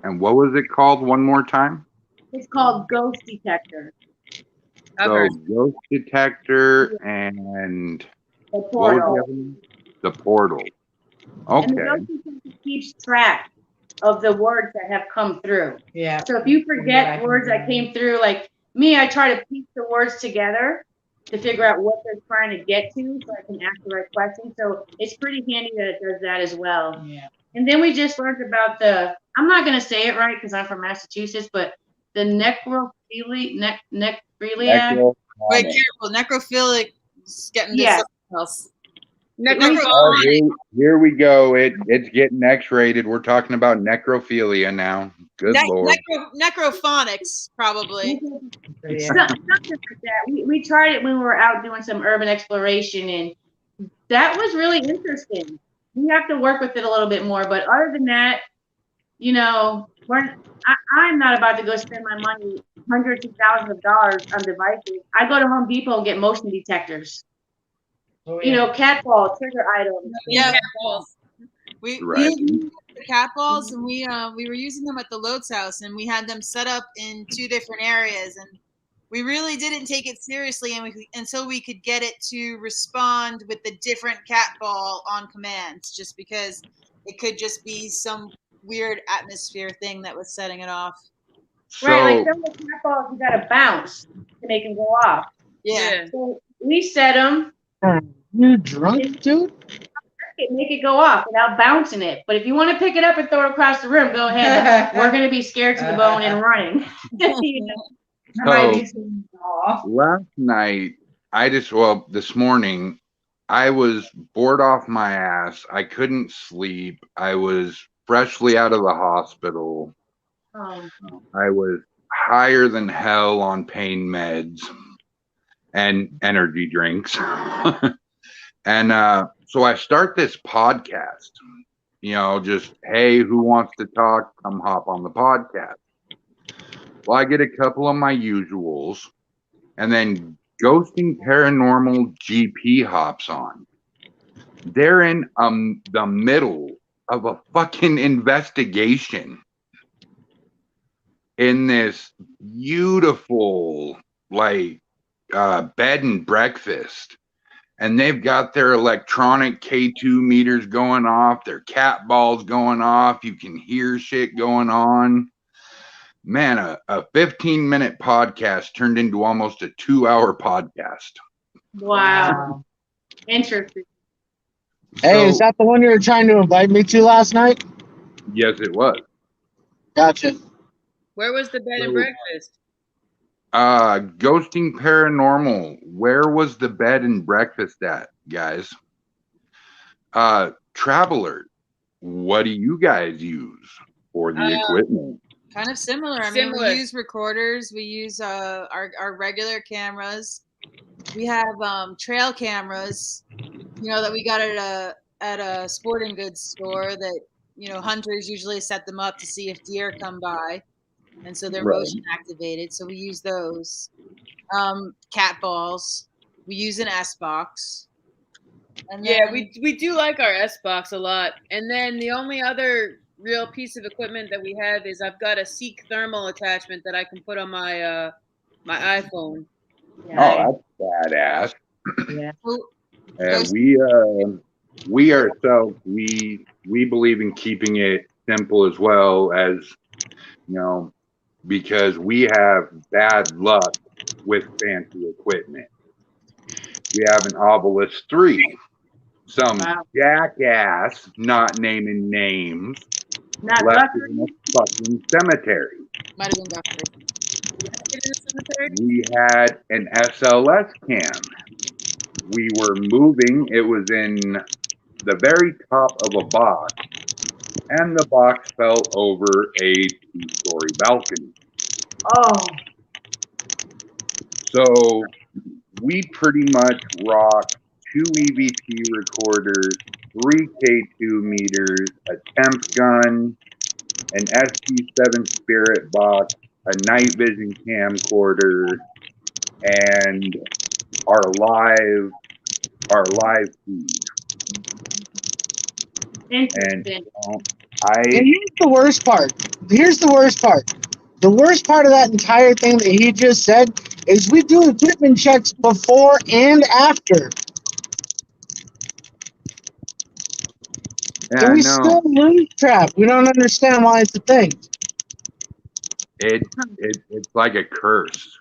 And what was it called one more time? It's called Ghost Detector. So Ghost Detector and the Portal. The Portal. Okay. And the Ghost Detector keeps track of the words that have come through. Yeah. So if you forget words that came through, like me, I try to piece the words together to figure out what they're trying to get to so I can ask the right question. So it's pretty handy that it does that as well. Yeah. And then we just learned about I'm not going to say it right because I'm from Massachusetts, but the necrophiliac. Wait, careful. Necrophilic is getting to something else. Here we go. It's getting X-rated. We're talking about necrophilia now. Good Lord. Necrophonics, probably. Something like that. We tried it when we were out doing some urban exploration, and that was really interesting. We have to work with it a little bit more, but other than that, I'm not about to go spend my money, hundreds of thousands of dollars on devices. I go to Home Depot and get motion detectors. Cat ball, trigger items. Yeah, cat balls. We used the cat balls, and we were using them at the Lotes house, and we had them set up in 2 different areas, and we really didn't take it seriously, until we could get it to respond with the different cat ball on commands, just because it could just be some weird atmosphere thing that was setting it off. Right, like some of the cat balls you gotta bounce to make them go off. Yeah. So we set them. You drunk, dude? Make it go off without bouncing it. But if you want to pick it up and throw it across the room, go ahead. We're going to be scared to the bone and running. So last night, this morning, I was bored off my ass. I couldn't sleep. I was freshly out of the hospital. Oh, I was higher than hell on pain meds and energy drinks. And so I start this podcast, just, hey, who wants to talk? Come hop on the podcast. Well, I get a couple of my usuals, and then Ghosting Paranormal GP hops on. They're in the middle of a fucking investigation in this beautiful, like, bed and breakfast. And they've got their electronic K2 meters going off, their cat balls going off. You can hear shit going on. Man, a 15-minute podcast turned into almost a 2-hour podcast. wow. Interesting. Hey, is that the one you were trying to invite me to last night? Yes, it was. Gotcha. Where was the bed and breakfast? Ghosting Paranormal. Where was the bed and breakfast at, guys? Traveler, what do you guys use for the equipment? Kind of similar. I mean, we use recorders. We use our regular cameras. We have trail cameras, that we got at a sporting goods store that, hunters usually set them up to see if deer come by. And so they're motion activated. So we use those. Cat balls. We use an S box. And yeah, we do like our S box a lot. And then the only other real piece of equipment that we have is I've got a Seek thermal attachment that I can put on my my iPhone. Yeah. Oh, that's badass. Yeah. And we ourselves, we believe in keeping it simple as well, as because we have bad luck with fancy equipment. We have an Obelisk 3. Some jackass, not naming names, left in a fucking cemetery. Might have been Guthrie. We had an SLS cam. We were moving. It was in the very top of a box, and the box fell over a 2-story balcony. Oh. So we pretty much rock 2 EVP recorders, 3 K2 meters, a temp gun, an SG7 Spirit box, a night vision camcorder, and our live feed. Interesting. And here's the worst part. The worst part of that entire thing that he just said is we do equipment checks before and after. Yeah, and we still lose trap. We don't understand why it's a thing. It's like a curse.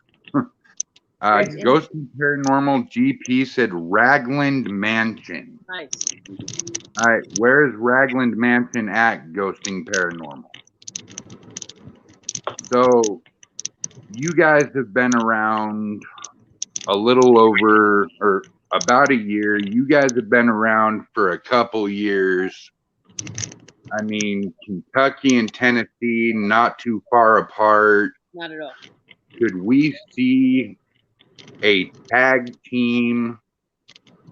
Ghosting Paranormal GP said Ragland Mansion. Nice. All right, where's Ragland Mansion at, Ghosting Paranormal? So, you guys have been around a little over, or about a year. You guys have been around for a couple years. I mean, Kentucky and Tennessee, not too far apart. Not at all. Could we see a tag team,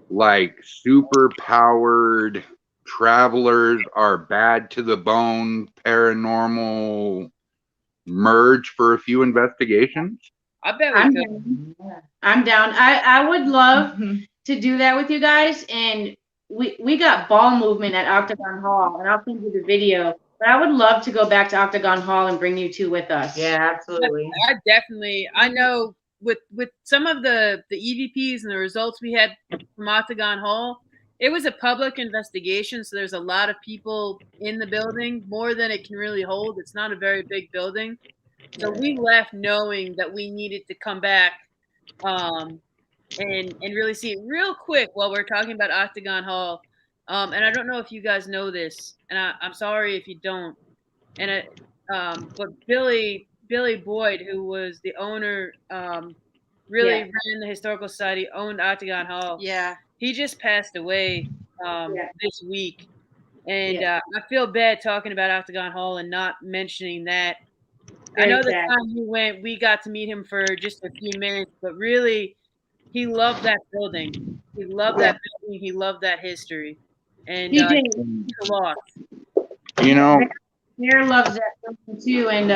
like super powered travelers are bad to the bone paranormal merge for a few investigations? I bet we could. I'm down. I would love to do that with you guys. And we got ball movement at Octagon Hall, and I'll send you the video. But I would love to go back to Octagon Hall and bring you two with us. Yeah, absolutely. I know with some of the EVPs and the results we had from Octagon Hall, it was a public investigation, so there's a lot of people in the building, more than it can really hold. It's not a very big building. So we left knowing that we needed to come back and really see it real quick while we're talking about Octagon Hall. And I don't know if you guys know this, and I'm sorry if you don't. But Billy Boyd, who was the owner, ran the Historical Society, owned Octagon Hall. Yeah. He just passed away this week. And I feel bad talking about Octagon Hall and not mentioning that. I know the time he went, we got to meet him for just a few minutes, but really, he loved that building. He loved that building. He loved that history. And He did. He's a loss. You know, Bear loves that building too. And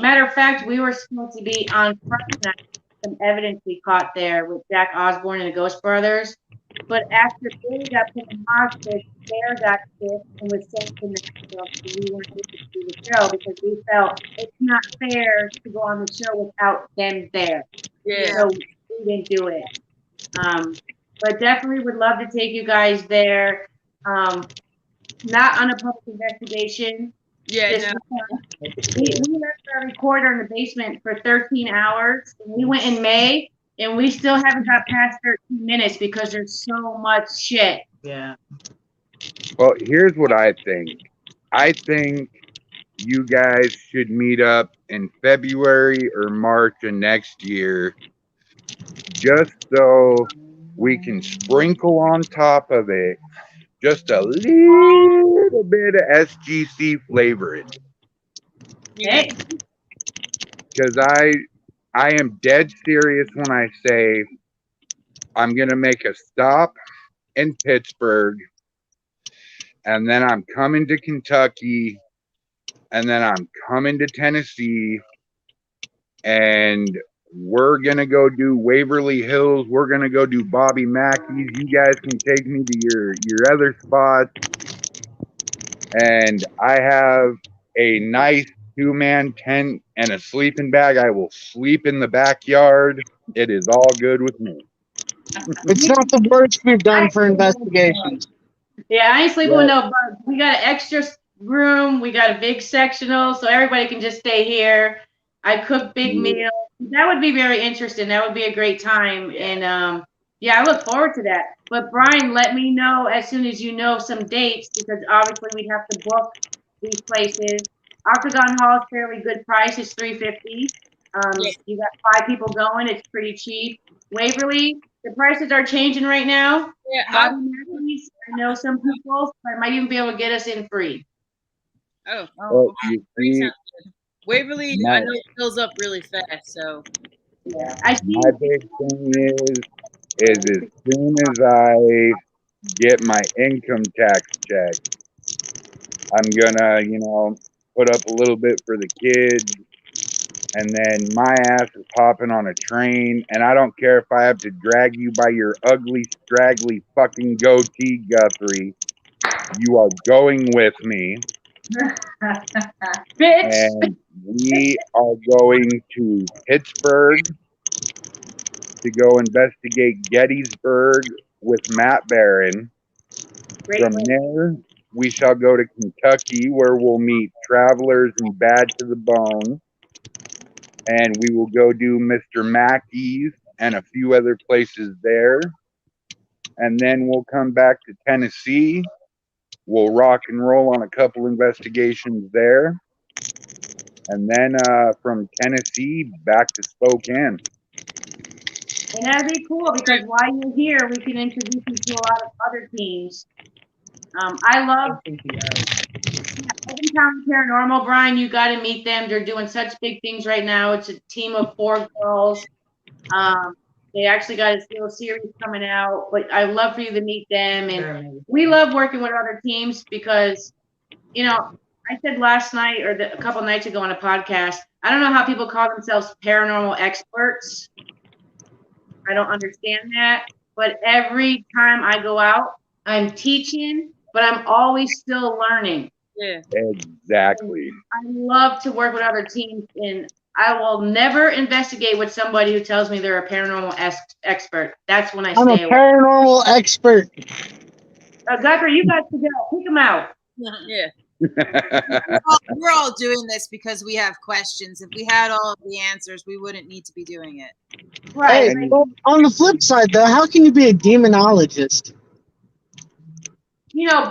matter of fact, we were supposed to be on Friday night. Some evidence we caught there with Jack Osborne and the Ghost Brothers. But after Billy got put in hospice, Bear got sick and was sent to Nashville, so we weren't able to do the show because we felt it's not fair to go on the show without them there. Yeah. So we didn't do it. But definitely would love to take you guys there. Not on a public investigation. Yeah, we left our recorder in the basement for 13 hours. And we went in May, and we still haven't got past 13 minutes because there's so much shit. Yeah. Well, here's what I think. I think you guys should meet up in February or March of next year, just so we can sprinkle on top of it just a little bit of SGC flavor in it. Hey. Because I am dead serious when I say I'm going to make a stop in Pittsburgh, and then I'm coming to Kentucky, and then I'm coming to Tennessee, and we're going to go do Waverly Hills. We're going to go do Bobby Mackey's. You guys can take me to your other spots. And I have a nice 2-man tent and a sleeping bag. I will sleep in the backyard. It is all good with me. It's not the worst we've done for investigations. Yeah, I ain't sleeping with no bugs. We got an extra room. We got a big sectional, so everybody can just stay here. I cook big meals. That would be very interesting. That would be a great time. And I look forward to that. But Brian, let me know as soon as you know some dates, because obviously we'd have to book these places. Octagon Hall is fairly good price. It's $350. You got 5 people going. It's pretty cheap. Waverly, the prices are changing right now. Yeah, I know some people, so I might even be able to get us in free. Oh, you see, Waverly, I know it fills up really fast, so. Yeah, my big thing is as soon as I get my income tax check, I'm gonna, put up a little bit for the kids, and then my ass is hopping on a train, and I don't care if I have to drag you by your ugly, straggly fucking goatee, Guthrie. You are going with me. And we are going to Pittsburgh to go investigate Gettysburg with Matt Barron. From there, we shall go to Kentucky, where we'll meet Travelers and Bad to the Bone. And we will go do Mr. Mackey's and a few other places there. And then we'll come back to Tennessee. We'll rock and roll on a couple investigations there. And then from Tennessee back to Spokane. And that'd be cool because while you're here, we can introduce you to a lot of other teams. I love Open County Paranormal. Brian, you got to meet them. They're doing such big things right now. It's a team of 4 girls. They actually got a little series coming out, but I'd love for you to meet them. And we love working with other teams because, I said last night or a couple nights ago on a podcast, I don't know how people call themselves paranormal experts. I don't understand that. But every time I go out, I'm teaching, but I'm always still learning. Yeah. Exactly. I love to work with other teams, and I will never investigate with somebody who tells me they're a paranormal expert. That's when I I'm stay a away. paranormal expert. Guthrie, you got to go. Pick them out. Yeah. We're all doing this because we have questions. If we had all of the answers, we wouldn't need to be doing it. Right. Hey, well, on the flip side, though, how can you be a demonologist?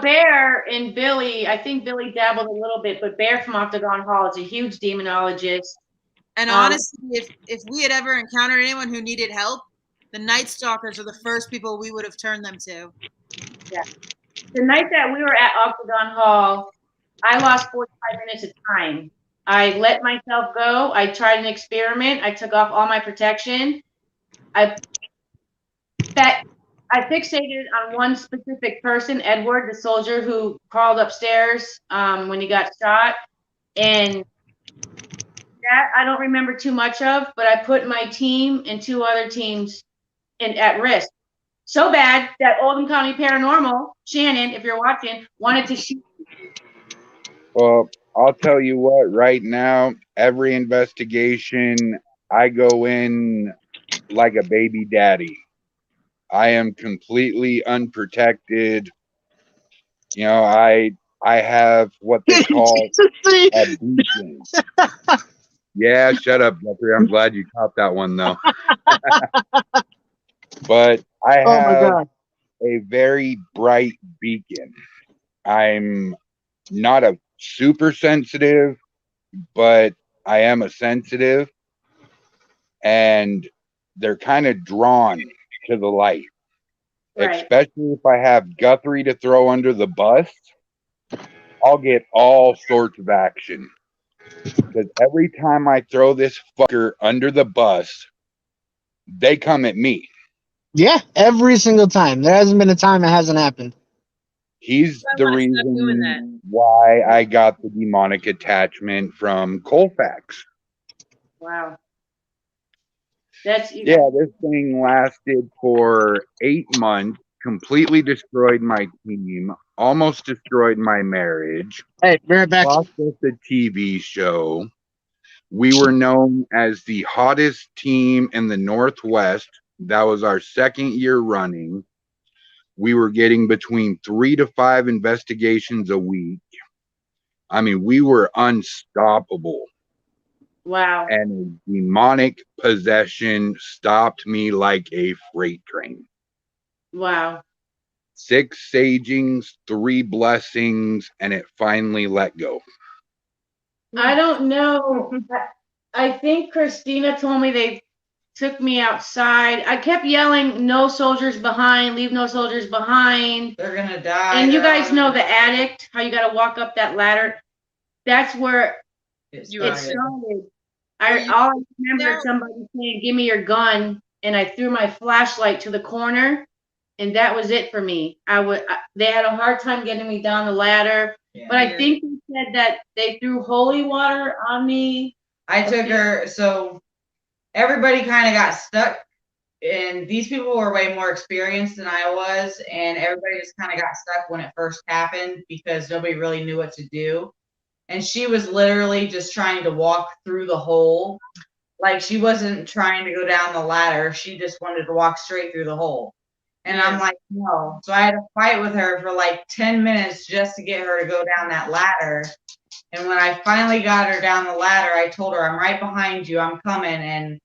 Bear and Billy, I think Billy dabbled a little bit, but Bear from Octagon Hall is a huge demonologist. And honestly, if we had ever encountered anyone who needed help, The Night Stalkers are the first people we would have turned them to. Yeah. The night that we were at Octagon Hall, I lost 45 minutes of time. I let myself go. I tried an experiment. I took off all my protection. I fixated on one specific person, Edward, the soldier who crawled upstairs when he got shot. And that I don't remember too much of, but I put my team and 2 other teams at risk. So bad that Oldham County Paranormal, Shannon, if you're watching, wanted to shoot. Well, I'll tell you what, right now, every investigation, I go in like a baby daddy. I am completely unprotected. You know, I have what they call a beacon. Yeah, shut up, Jeffrey. I'm glad you caught that one, though. But I have a very bright beacon. I'm not a super sensitive, but I am a sensitive, and they're kind of drawn to the light. Right. Especially if I have Guthrie to throw under the bus, I'll get all sorts of action. Because every time I throw this fucker under the bus, they come at me. Yeah, every single time. There hasn't been a time it hasn't happened. He's the reason why I got the demonic attachment from Colfax. Wow. This thing lasted for 8 months, completely destroyed my team, almost destroyed my marriage. Hey, we're back. Lost us a TV show. We were known as the hottest team in the Northwest. That was our 2nd year running. We were getting between 3 to 5 investigations a week. I mean, we were unstoppable. Wow. And a demonic possession stopped me like a freight train. Wow. 6 sagings, 3 blessings, and it finally let go. I don't know. I think Christina told me they took me outside. I kept yelling, "No soldiers behind, leave no soldiers behind. They're going to die." And you guys know the addict, how you got to walk up that ladder. That's where it started. All I remember is somebody saying, "Give me your gun," and I threw my flashlight to the corner, and that was it for me. They had a hard time getting me down the ladder, but I think they said that they threw holy water on me. I took her, so everybody kind of got stuck, and these people were way more experienced than I was, and everybody just kind of got stuck when it first happened because nobody really knew what to do. And she was literally just trying to walk through the hole. Like, she wasn't trying to go down the ladder. She just wanted to walk straight through the hole. And I'm like, no. So I had to fight with her for like 10 minutes just to get her to go down that ladder. And when I finally got her down the ladder, I told her, "I'm right behind you. I'm coming." And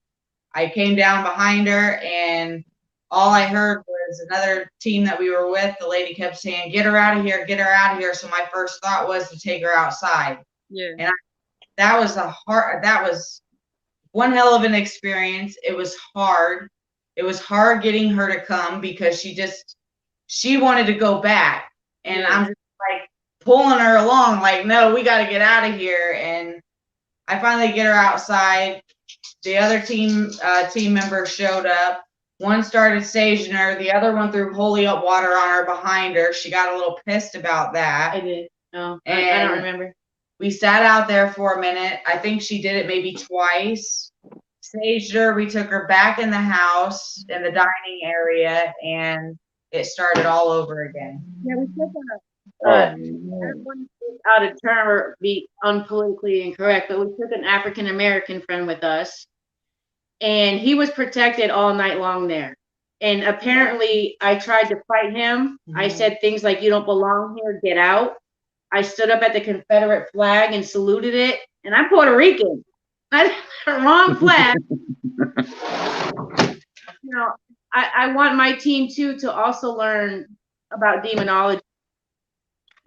I came down behind her, and all I heard was another team that we were with. The lady kept saying, "Get her out of here, get her out of here." So my first thought was to take her outside. Yeah. And that was one hell of an experience. It was hard. It was hard getting her to come because she wanted to go back. And I'm just like pulling her along, like, "No, we got to get out of here." And I finally get her outside. The other team members showed up. One started saging her. The other one threw holy water on her behind her. She got a little pissed about that. I did. Oh, I don't remember. We sat out there for a minute. I think she did it maybe twice. Saged her. We took her back in the house, in the dining area, and it started all over again. Yeah, we took I don't want to be out of term or be unpolitically incorrect, but we took an African American friend with us, and he was protected all night long there. And apparently, I tried to fight him. Mm-hmm. I said things like, "You don't belong here, get out." I stood up at the Confederate flag and saluted it, and I'm Puerto Rican. I had the wrong flag. I want my team too to also learn about demonology.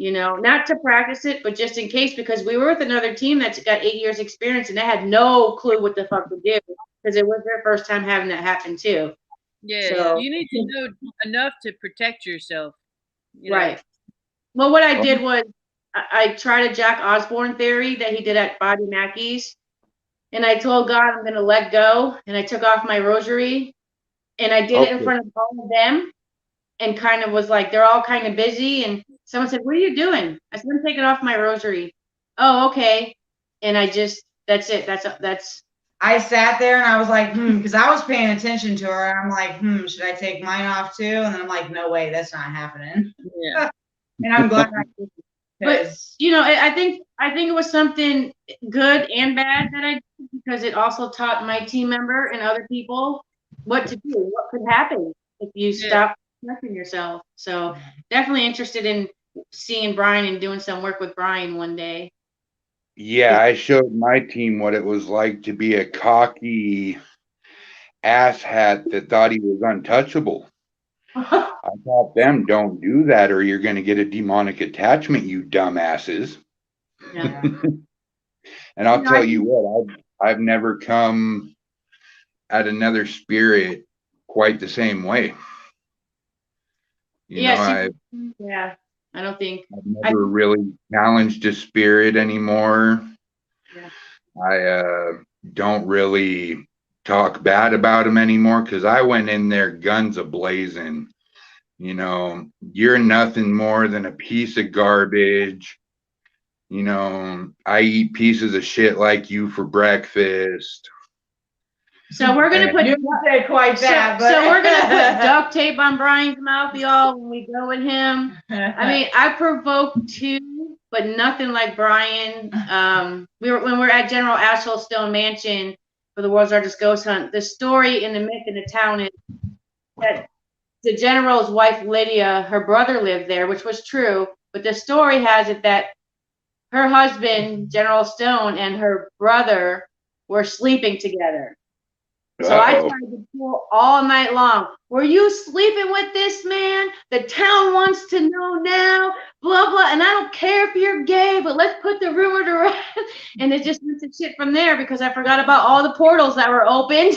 Not to practice it, but just in case, because we were with another team that's got 8 years experience, and they had no clue what the fuck to do because it was their first time having that happen too. Yeah, So- you need to know enough to protect yourself. You know? Right. Well, what I did was I tried a Jack Osborne theory that he did at Bobby Mackey's. And I told God I'm going to let go. And I took off my rosary. And I did it in front of all of them. And kind of was like, they're all kind of busy. And someone said, what are you doing? I said, I'm taking off my rosary. Oh, okay. And I just, that's it. That's. I sat there and I was like, because I was paying attention to her. And I'm like, should I take mine off too? And then I'm like, no way, that's not happening. Yeah. And I'm glad I did. But you know, I think it was something good and bad that I did, because it also taught my team member and other people what to do, what could happen if you stop protecting yourself. So definitely interested in seeing Brian and doing some work with Brian one day. Yeah, I showed my team what it was like to be a cocky asshat that thought he was untouchable. I taught them, don't do that or you're going to get a demonic attachment, you dumbasses. Yeah. And I'll tell you what, I've never come at another spirit quite the same way. I don't think I've never really challenged a spirit anymore. Yeah. I don't really talk bad about them anymore because I went in there guns a-blazing. You know, you're nothing more than a piece of garbage. You know, I eat pieces of shit like you for breakfast. So we're gonna put. You didn't say quite that, but so we're gonna put duct tape on Brian's mouth, y'all, when we go with him. I mean, I provoked too, but nothing like Brian. When we were at General Asheville Stone Mansion for the world's largest ghost hunt. The story in the myth in the town is that the general's wife Lydia, her brother lived there, which was true. But the story has it that her husband, General Stone, and her brother were sleeping together. So I tried to pull all night long. Were you sleeping with this man? The town wants to know now, blah, blah. And I don't care if you're gay, but let's put the rumor to rest. And it just went to shit from there because I forgot about all the portals that were opened.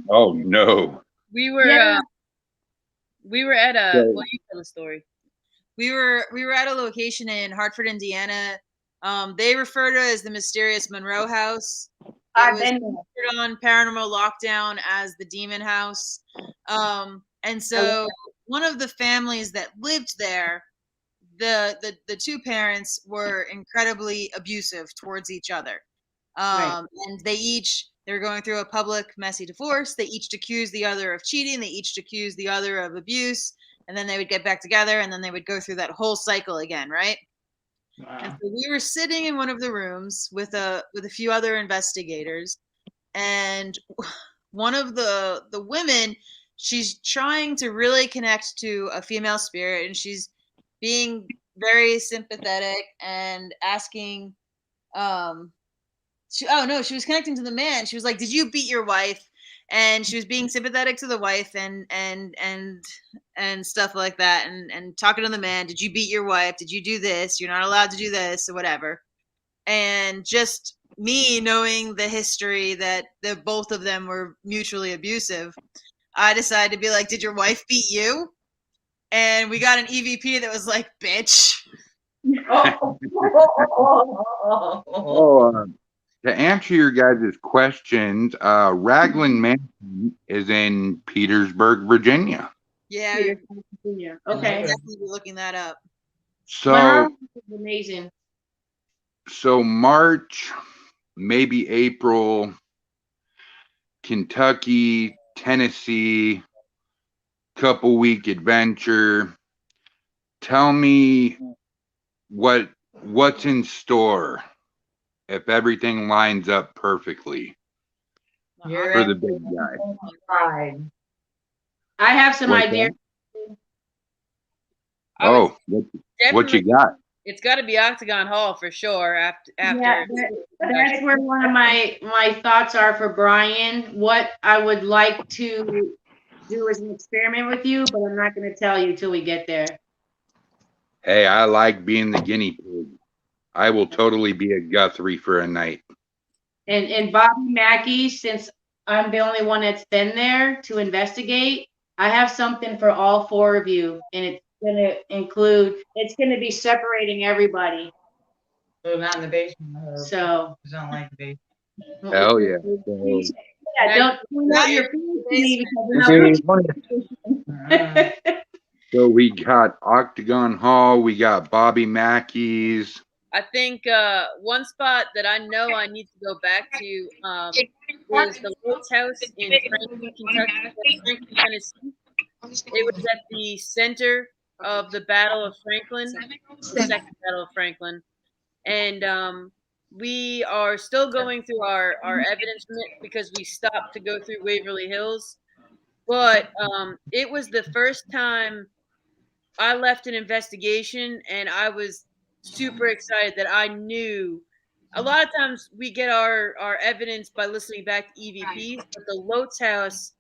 Oh, no. We were at a, well, you tell the story. We were at a location in Hartford, Indiana. They refer to it as the mysterious Monroe House. It was featured on Paranormal Lockdown as the Demon House. And so one of the families that lived there, the two parents were incredibly abusive towards each other. And they were going through a public messy divorce. They each accused the other of cheating. They each accused the other of abuse. And then they would get back together and then they would go through that whole cycle again, right? Wow. And so we were sitting in one of the rooms with a few other investigators, and one of the women, she's trying to really connect to a female spirit, and she's being very sympathetic and asking, she was connecting to the man. She was like, "Did you beat your wife?" And she was being sympathetic to the wife and stuff like that, and talking to the man. Did you beat your wife? Did you do this? You're not allowed to do this, or whatever. And just me knowing the history that the both of them were mutually abusive, I decided to be like, "Did your wife beat you?" And we got an EVP that was like, "Bitch." To answer your guys' questions, Raglan Mansion is in Petersburg, Virginia. Yeah. Okay. Definitely be looking that up. So amazing. So March, maybe April, Kentucky, Tennessee, couple week adventure. Tell me what's in store if everything lines up perfectly for the big guy. I have some ideas. Oh, what you got? It's got to be Octagon Hall for sure. After yeah, that's where one of my thoughts are for Brian. What I would like to do as an experiment with you, but I'm not going to tell you till we get there. Hey, I like being the guinea pig. I will totally be a Guthrie for a night. And Bobby Mackey, since I'm the only one that's been there to investigate. I have something for all 4 of you, and it's going to be separating everybody. So not in the basement. So. I don't like the basement. Hell yeah. Yeah, don't point out your feelings to me because we're not. So we got Octagon Hall, we got Bobby Mackey's. I think one spot that I know I need to go back to is the Lowe's House in Franklin, Kentucky, Franklin, Tennessee. It was at the center of the Battle of Franklin, the Second Battle of Franklin, and we are still going through our evidence from it because we stopped to go through Waverly Hills. But it was the first time I left an investigation, and I was super excited that I knew. A lot of times we get our evidence by listening back to EVPs, but the Lotes House,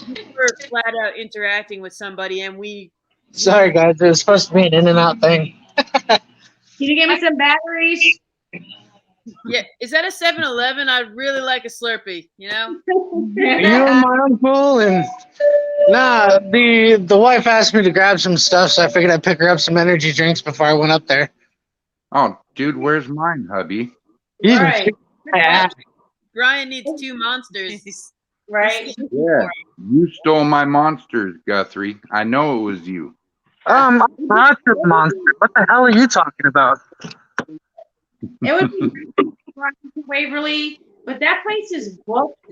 we were flat out interacting with somebody, and we. Sorry, guys. It was supposed to be an in and out thing. Can you give me some batteries? Yeah, is that a 7-Eleven? I'd really like a Slurpee, you know? You know, my uncle, and nah, the wife asked me to grab some stuff, so I figured I'd pick her up some energy drinks before I went up there. Oh, dude, where's mine, hubby? Right. Brian needs 2 monsters. Right. Yeah, you stole my monsters, Guthrie. I know it was you. I'm not your monster. What the hell are you talking about? It would be to Waverly, but that place is booked.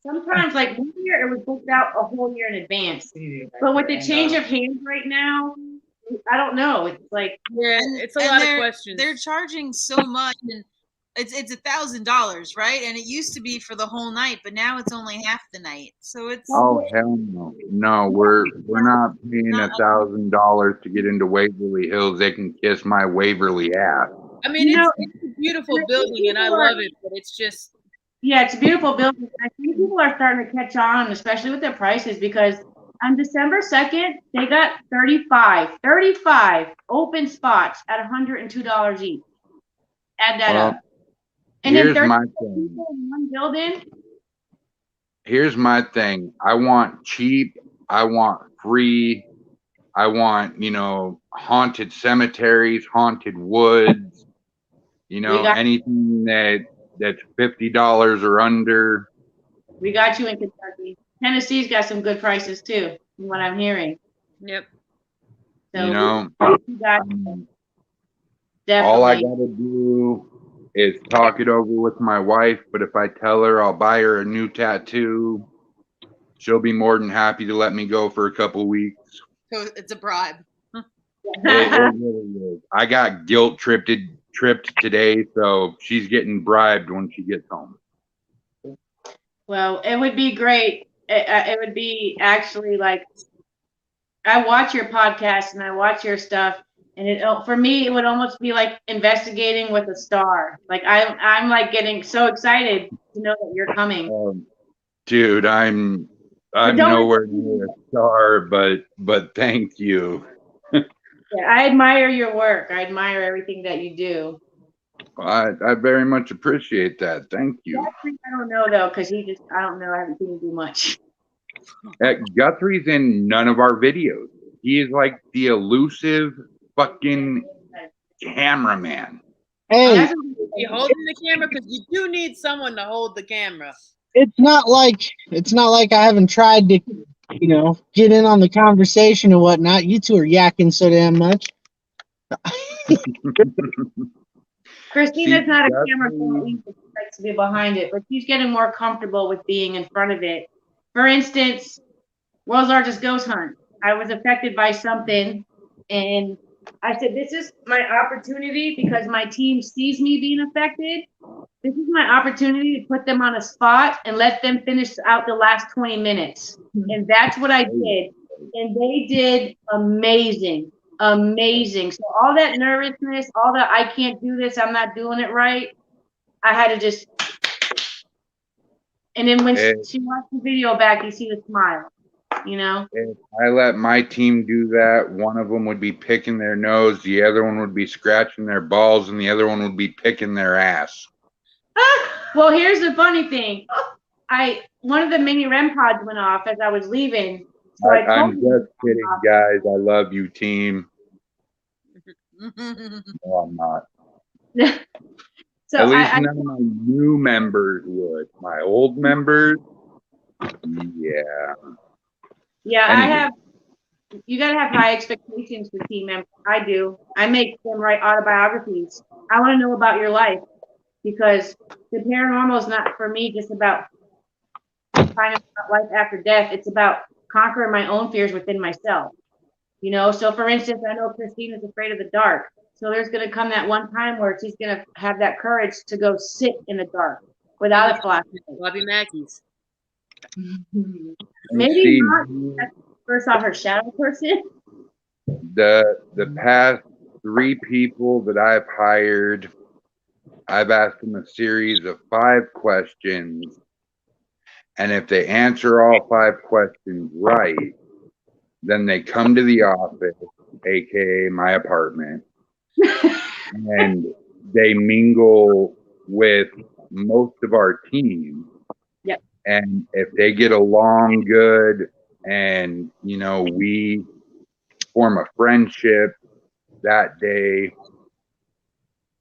Sometimes, like 1 year, it was booked out a whole year in advance. But with the change of hands right now, I don't know. It's like it's a lot of questions. They're charging so much, and it's $1,000, right? And it used to be for the whole night, but now it's only half the night. So it's hell no, no, we're not paying $1,000 to get into Waverly Hills. They can kiss my Waverly ass. I mean, it's a beautiful building, and I love it, but it's just. Yeah, it's a beautiful building. I think people are starting to catch on, especially with their prices, because on December 2nd, they got 35 open spots at $102 each. Add that up. And then 30 people in one building. Here's my thing. I want cheap. I want free. I want, haunted cemeteries, haunted woods, anything that's $50 or under. We got you in Kentucky. Tennessee's got some good prices too, from what I'm hearing. Yep. So all I gotta do is talk it over with my wife, but if I tell her I'll buy her a new tattoo, she'll be more than happy to let me go for a couple weeks. So it's a bribe. It really is. I got guilt tripped today, so she's getting bribed when she gets home. Well, it would be great. It would be actually like, I watch your podcast and I watch your stuff, and for me it would almost be like investigating with a star. Like I'm like getting so excited to know that you're coming. Dude, I'm nowhere near a star, but thank you. Yeah, I admire your work. I admire everything that you do. I very much appreciate that. Thank you. Guthrie, I don't know though, because I don't know. I haven't seen him do much. Guthrie's in none of our videos. He is like the elusive fucking cameraman. Hey, you holding the camera because you do need someone to hold the camera. It's not like I haven't tried to, get in on the conversation and whatnot. You two are yakking so damn much. Christina's not a camera person. She likes to be behind it, but she's getting more comfortable with being in front of it. For instance, World's Largest Ghost Hunt. I was affected by something, and I said, this is my opportunity because my team sees me being affected. This is my opportunity to put them on a spot and let them finish out the last 20 minutes. And that's what I did. And they did amazing. Amazing. So all that nervousness, all that I can't do this, I'm not doing it right, I had to just. And then when she watched the video back, you see the smile, If I let my team do that, one of them would be picking their nose, the other one would be scratching their balls, and the other one would be picking their ass. Well, here's the funny thing. one of the mini REM pods went off as I was leaving. So I'm just kidding, guys. I love you, team. No, I'm not. So at least none of my new members would. My old members, yeah. Yeah, Anyway. You gotta have high expectations for team members. I do. I make them write autobiographies. I want to know about your life because the paranormal is not for me just about finding out life after death. It's about conquering my own fears within myself. You know, so for instance, I know Christine is afraid of the dark. So there's going to come that one time where she's going to have that courage to go sit in the dark without a flashlight. Bobby Mackey's. Maybe not. That's first saw her shadow person. The past 3 people that I've hired, I've asked them a series of 5 questions. And if they answer all 5 questions right, then they come to the office, aka my apartment, and they mingle with most of our team. Yep. And if they get along good and, you know, we form a friendship that day,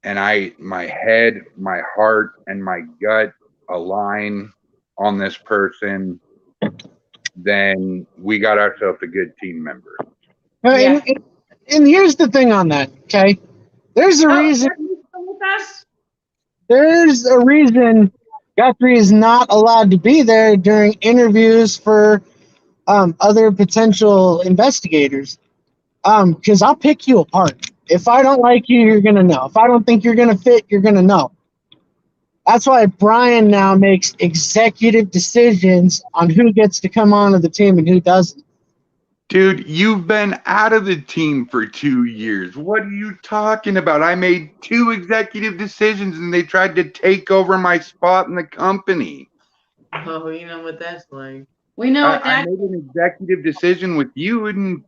and my head, my heart, and my gut align on this person, then we got ourselves a good team member. Yeah. And here's the thing on that, okay? There's a reason. There's a reason Guthrie is not allowed to be there during interviews for other potential investigators. Because I'll pick you apart. If I don't like you, you're gonna know. If I don't think you're gonna fit, you're gonna know. That's why Brian now makes executive decisions on who gets to come onto the team and who doesn't. Dude, you've been out of the team for 2 years. What are you talking about? I made 2 executive decisions and they tried to take over my spot in the company. Oh, you know what that's like. We know what I made an executive decision with you and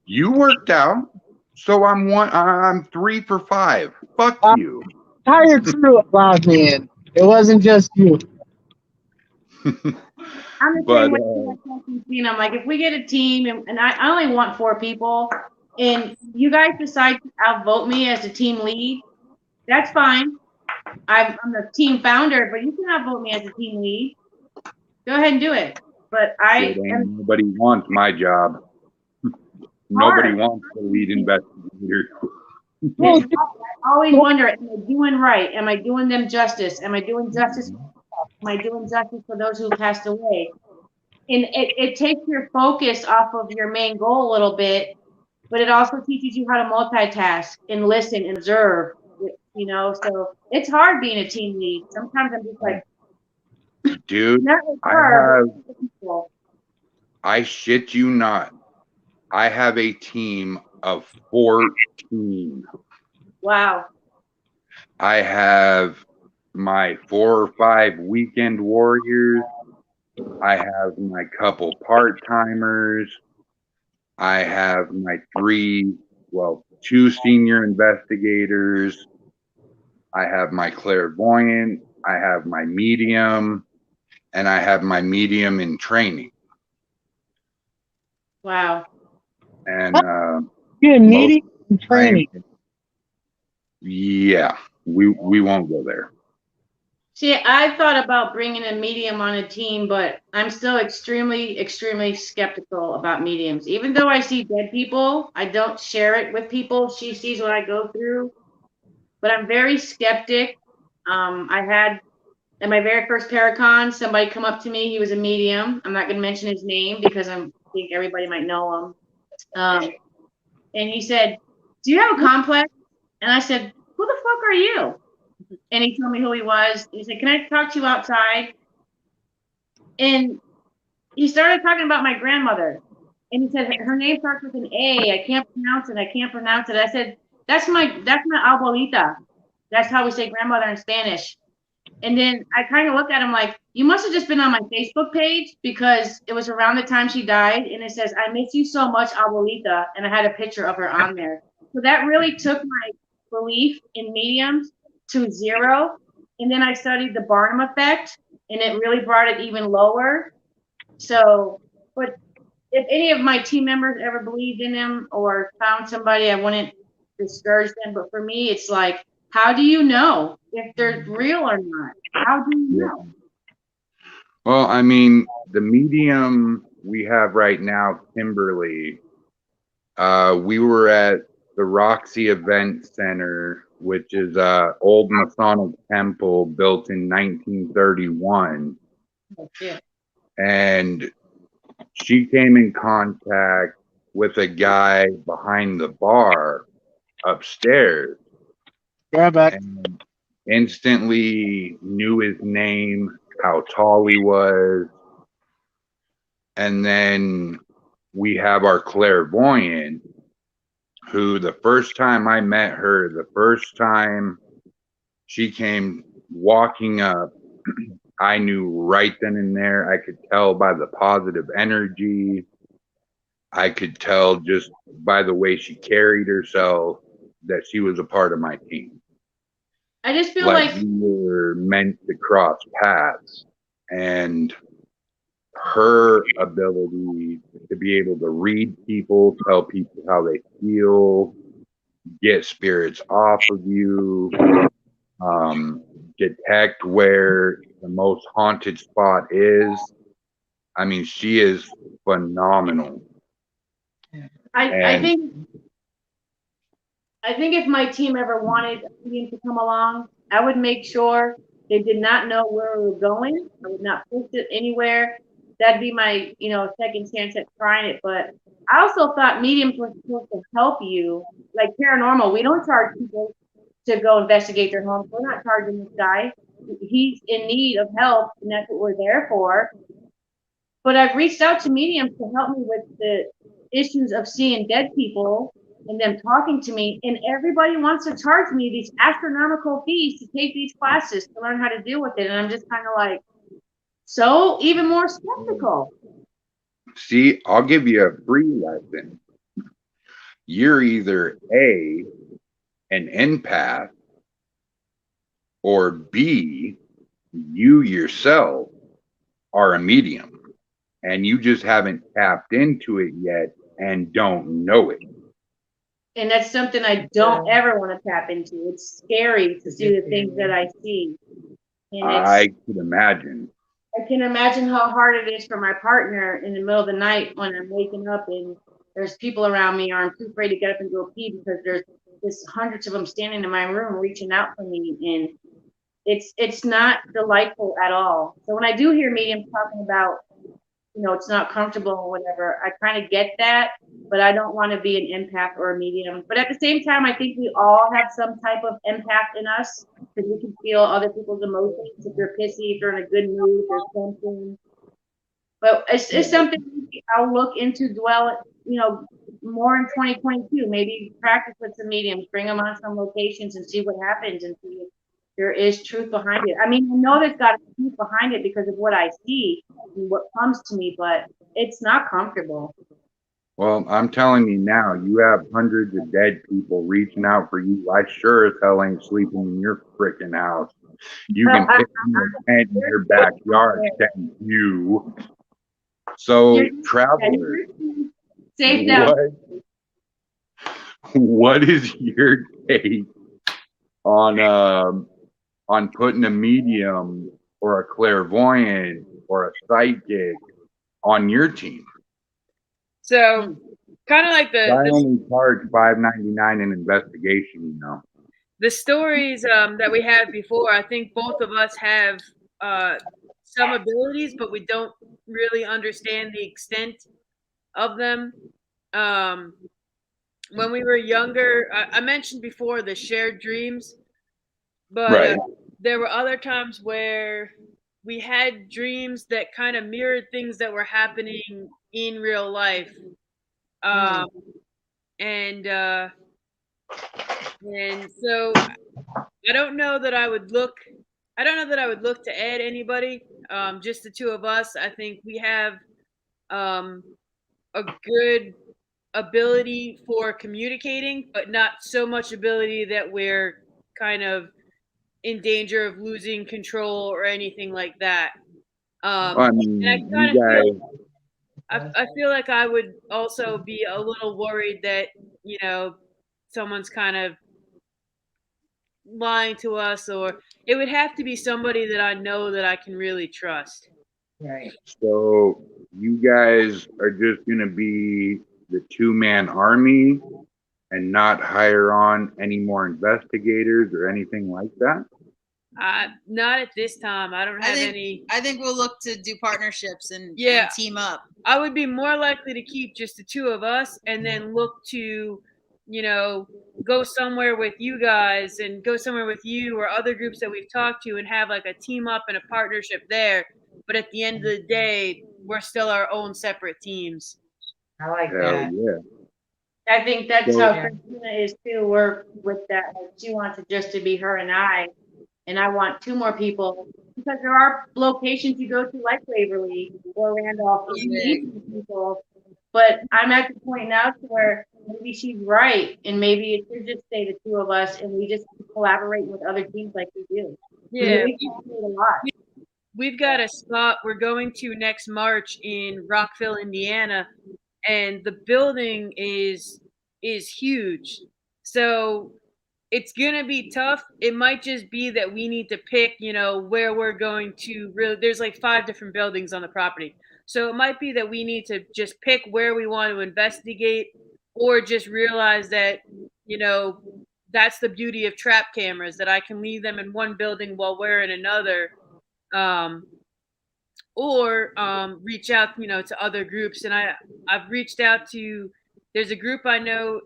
you worked out. So I'm 3 for 5. Fuck you. Entire crew allowed me in. It wasn't just you. I'm the same way. I'm like, if we get a team, and I only want 4 people, and you guys decide to outvote me as the team lead, that's fine. I'm the team founder, but you can outvote me as the team lead. Go ahead and do it. But nobody wants my job. Nobody wants the lead investigator. I always wonder, am I doing right? Am I doing them justice? Am I doing justice? Am I doing justice for those who passed away? And it takes your focus off of your main goal a little bit, but it also teaches you how to multitask and listen and observe, you know? So it's hard being a team lead. Sometimes I'm just like, dude, I shit you not. I have a team of 14. Wow. I have my 4 or 5 weekend warriors. I have my couple part-timers. I have my 2 senior investigators. I have my clairvoyant. I have my medium. And I have my medium in training. Wow. And medium in training. Yeah, we won't go there. See, I thought about bringing a medium on a team, but I'm still extremely, extremely skeptical about mediums. Even though I see dead people, I don't share it with people. She sees what I go through, but I'm very skeptic. I had, at my very first Paracon, somebody come up to me. He was a medium. I'm not going to mention his name because I think everybody might know him. And he said, "Do you have a complex?" And I said, "Who the fuck are you?" And he told me who he was. He said, "Can I talk to you outside?" And he started talking about my grandmother. And he said, "Her name starts with an A. I can't pronounce it. I said, that's my abuelita. That's how we say grandmother in Spanish." And then I kind of looked at him like, "You must have just been on my Facebook page because it was around the time she died. And it says, 'I miss you so much, abuelita.'" And I had a picture of her on there. So that really took my belief in mediums to 0. And then I studied the Barnum effect. and it really brought it even lower. So, but if any of my team members ever believed in him or found somebody, I wouldn't discourage them. But for me, it's like, how do you know if they're real or not? How do you know? Well, I mean, the medium we have right now, Kimberly, we were at the Roxy Event Center, which is a old Masonic temple built in 1931. Oh, shit. And she came in contact with a guy behind the bar upstairs. Grab back. And instantly knew his name, how tall he was. And then we have our clairvoyant, who the first time I met her, the first time she came walking up, I knew right then and there. I could tell by the positive energy. I could tell just by the way she carried herself that she was a part of my team. I just feel like we were meant to cross paths, and her ability to be able to read people, tell people how they feel, get spirits off of you, detect where the most haunted spot is. I mean, she is phenomenal. I think if my team ever wanted a medium to come along, I would make sure they did not know where we were going. I would not post it anywhere. That'd be my, second chance at trying it. But I also thought mediums were supposed to help you. Like paranormal, we don't charge people to go investigate their homes. We're not charging this guy. He's in need of help, and that's what we're there for. But I've reached out to mediums to help me with the issues of seeing dead people and them talking to me, and everybody wants to charge me these astronomical fees to take these classes to learn how to deal with it. And I'm just kind of like, so even more skeptical. See, I'll give you a free lesson. You're either A, an empath, or B, you yourself are a medium, and you just haven't tapped into it yet and don't know it. And that's something I don't ever want to tap into. It's scary to see the things that I see. And I could imagine. I can imagine how hard it is for my partner in the middle of the night when I'm waking up and there's people around me, or I'm too afraid to get up and go pee because there's hundreds of them standing in my room reaching out for me, and it's not delightful at all. So when I do hear mediums talking about, it's not comfortable or whatever, I kind of get that, but I don't want to be an empath or a medium. But at the same time, I think we all have some type of empath in us because we can feel other people's emotions. If you're pissy, if you're in a good mood, if there's something. But it's something I'll look into, dwell, more in 2022. Maybe practice with some mediums, bring them on some locations and see what happens and see if there is truth behind it. I mean, I know there's got to be truth behind it because of what I see and what comes to me, but it's not comfortable. Well, I'm telling you now, you have hundreds of dead people reaching out for you. I sure as hell ain't sleeping in your freaking house. You can pick a tent in your backyard, thank you. So, travelers, what is your take on putting a medium or a clairvoyant or a psychic on your team? So, kind of like I only charge $5.99 in investigation, The stories that we had before, I think both of us have some abilities, but we don't really understand the extent of them. When we were younger, I mentioned before the shared dreams, but there were other times where we had dreams that kind of mirrored things that were happening in real life. And so I don't know that I would look to add anybody. Just the two of us. I think we have a good ability for communicating, but not so much ability that we're kind of in danger of losing control or anything like that. I mean, and I you kind of feel, guys, I feel like I would also be a little worried that, you know, someone's kind of lying to us, or it would have to be somebody that I know that I can really trust. Right. so you guys are just gonna be the two-man army and not hire on any more investigators or anything like that? Not at this time. I don't have any. I think we'll look to do partnerships and team up. I would be more likely to keep just the two of us and then look to, you know, go somewhere with you guys and go somewhere with you or other groups that we've talked to and have like a team up and a partnership there. But at the end of the day, we're still our own separate teams. I like Hell that. yeah. I think that's So- how Christina is too. We're with that. She wants it just to be her and I want two more people because there are locations you go to like Waverly or Randolph where you need two people. But I'm at the point now to where maybe she's right, and maybe it should just stay the two of us, and we just collaborate with other teams like we do. Yeah, we collaborate a lot. we've got a spot we're going to next March in Rockville, Indiana, and the building is huge. So it's gonna be tough. It might just be that we need to pick, you know, where we're going to really. There's like 5 different buildings on the property, so it might be that we need to just pick where we want to investigate, or just realize that, you know, that's the beauty of trap cameras, that I can leave them in one building while we're in another, or reach out, you know, to other groups. And I've reached out to. There's a group I know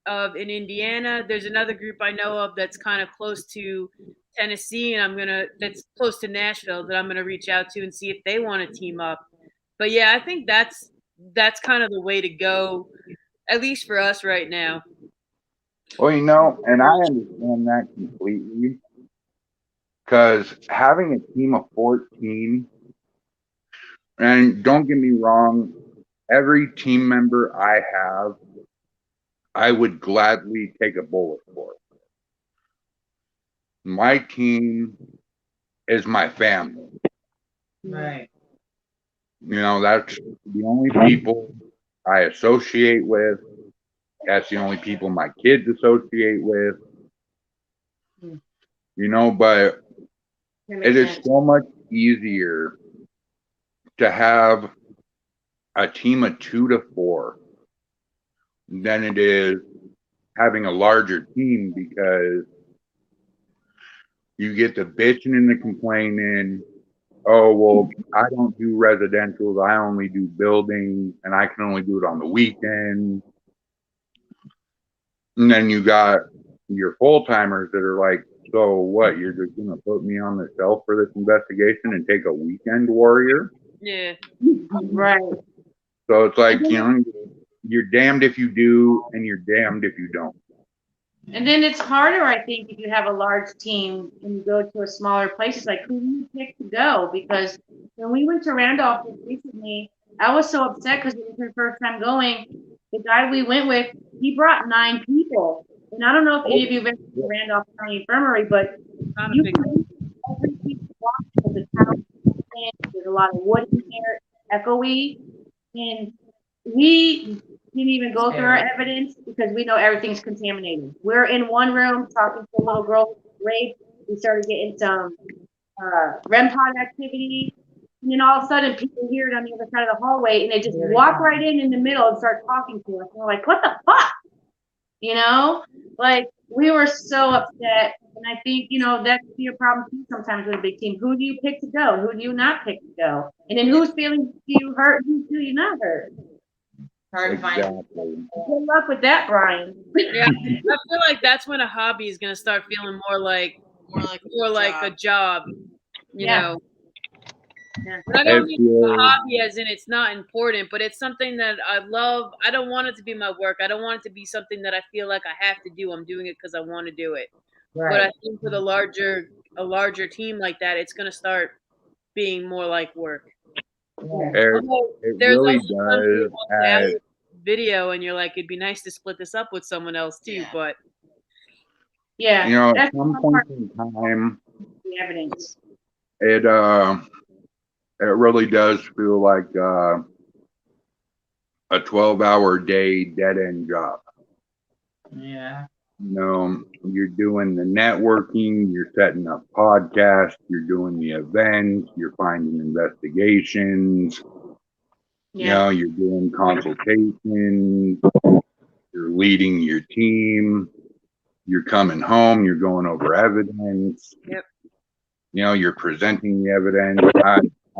of in Indiana. There's another group I know of that's kind of close to Tennessee, and that's close to Nashville, that I'm gonna reach out to and see if they want to team up. But yeah, I think that's kind of the way to go, at least for us right now. Well, you know, and I understand that completely, because having a team of 14, and don't get me wrong, every team member I have, I would gladly take a bullet for. My team is my family. Right. You know, that's the only people I associate with. That's the only people my kids associate with. You know, but it is so much easier to have a team of 2 to 4 than it is having a larger team, because you get the bitching and the complaining. Oh, well, I don't do residentials. I only do buildings, and I can only do it on the weekend. And then you got your full-timers that are like, so what, you're just going to put me on the shelf for this investigation and take a weekend warrior? Yeah. Right. So it's like, you know, you're damned if you do, and you're damned if you don't. And then it's harder, I think, if you have a large team and you go to a smaller place. It's like, who do you pick to go? Because when we went to Randolph recently, I was so upset because it was her first time going. The guy we went with, he brought 9 people. And I don't know if any of you have been to Randolph County Infirmary, but you can every piece of block of the town. There's a lot of wood in here, echoey. And we didn't even go through our evidence because we know everything's contaminated. We're in one room talking to a little girl raped. We started getting some REM pod activity. And then all of a sudden, people hear it on the other side of the hallway, and they just walk right in the middle and start talking to us. And we're like, what the fuck? You know? Like, we were so upset. And I think, you know, that could be a problem too sometimes with a big team. Who do you pick to go? Who do you not pick to go? And then whose feelings do you hurt? Who do you not hurt? Hard to find. Exactly. Good luck with that, Brian. Yeah, I feel like that's when a hobby is gonna start feeling more like a job. You know. Yeah. But I don't mean a hobby as in it's not important, but it's something that I love. I don't want it to be my work. I don't want it to be something that I feel like I have to do. I'm doing it because I want to do it. Right. But I think with a larger team like that, it's gonna start being more like work. It really does add. Video, and you're like, it'd be nice to split this up with someone else too, but Yeah. You know, at That's some the point part in time, of the evidence. it really does feel like a 12-hour day dead end job. Yeah. You know, you're doing the networking, you're setting up podcasts, you're doing the events, you're finding investigations, you Yeah. know, you're doing consultations, you're leading your team, you're coming home, you're going over evidence. Yep. You know, you're presenting the evidence.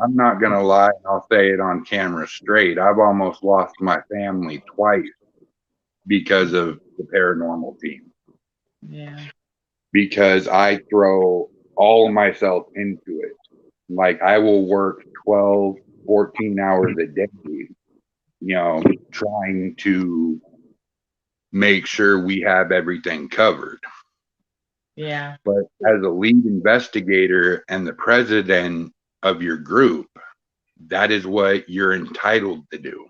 I'm not going to lie, and I'll say it on camera straight. I've almost lost my family twice because of the paranormal team. Yeah. Because I throw all of myself into it. Like I will work 12, 14 hours a day, you know, trying to make sure we have everything covered. Yeah. But as a lead investigator and the president of your group, that is what you're entitled to do.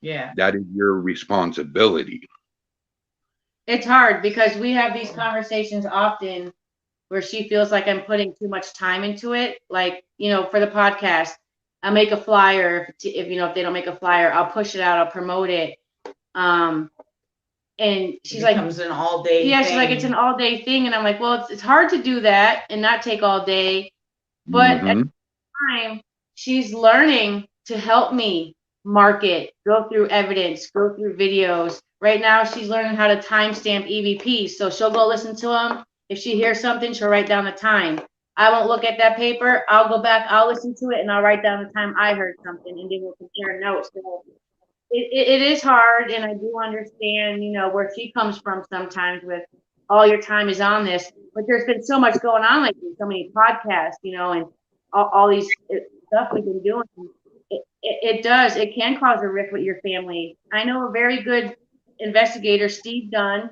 Yeah. That is your responsibility. It's hard because we have these conversations often where she feels like I'm putting too much time into it. Like, you know, for the podcast, I'll make a flyer. If you know, if they don't make a flyer, I'll push it out. I'll promote it. And she's like, becomes an all day. yeah, she's like, it's an all day thing. And I'm like, well, it's hard to do that and not take all day. But at the time, she's learning to help me market, go through evidence, go through videos. Right now, she's learning how to timestamp EVPs. So she'll go listen to them. If she hears something, she'll write down the time. I won't look at that paper. I'll go back, I'll listen to it, and I'll write down the time I heard something, and then we'll compare notes. So it is hard, and I do understand, you know, where she comes from sometimes with all your time is on this. But there's been so much going on lately, so many podcasts, you know, and all these stuff we've been doing. It can cause a rift with your family. I know a very good investigator, Steve Dunn.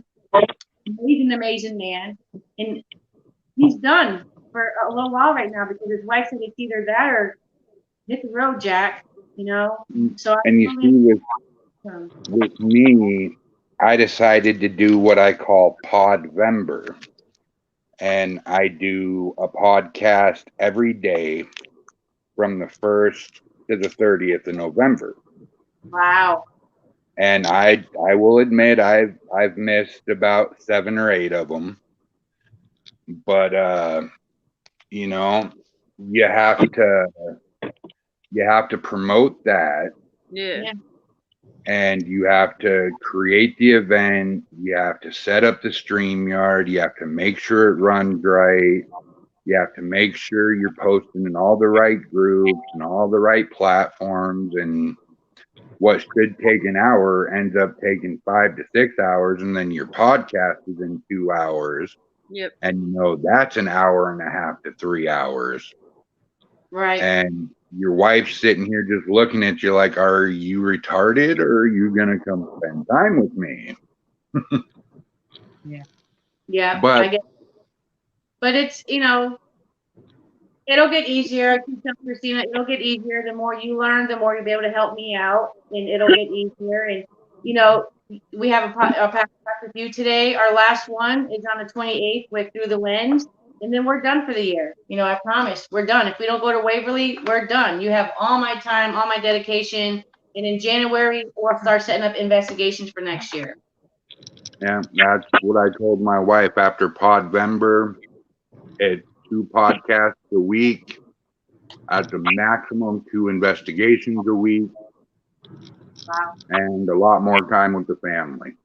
He's an amazing man, and he's done for a little while right now because his wife said it's either that or hit the road, Jack. You know. So and you see, with me, I decided to do what I call Podvember, and I do a podcast every day from the 1st to the 30th of November. Wow. And I will admit I've missed about 7 or 8 of them, but you know, you have to promote that. Yeah. And you have to create the event, you have to set up the StreamYard, you have to make sure it runs right, you have to make sure you're posting in all the right groups and all the right platforms, and what should take an hour ends up taking 5 to 6 hours, and then your podcast is in 2 hours. Yep. And you know that's an hour and a half to 3 hours. Right. And your wife's sitting here just looking at you like, are you retarded or are you going to come spend time with me? Yeah. But I get. But it's, you know, it'll get easier. I keep telling Christina, it'll get easier. The more you learn, the more you'll be able to help me out, and it'll get easier. And you know, we have a podcast with you today. Our last one is on the 28th with Through the Lens, and then we're done for the year. You know, I promise we're done. If we don't go to Waverly, we're done. You have all my time, all my dedication, and in January we'll start setting up investigations for next year. yeah, that's what I told my wife after Podvember. It's 2 podcasts a week, at the maximum 2 investigations a week, and a lot more time with the family.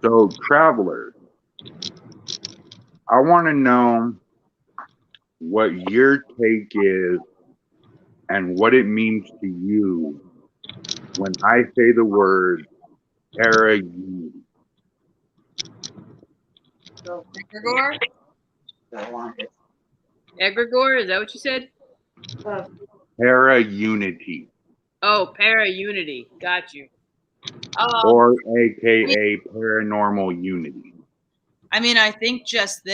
So, travelers, I want to know what your take is and what it means to you when I say the word para-unity. Egregore? Egregore? Is that what you said? Para-unity. Oh, para-unity. Got you. Or AKA paranormal unity. I mean, I think just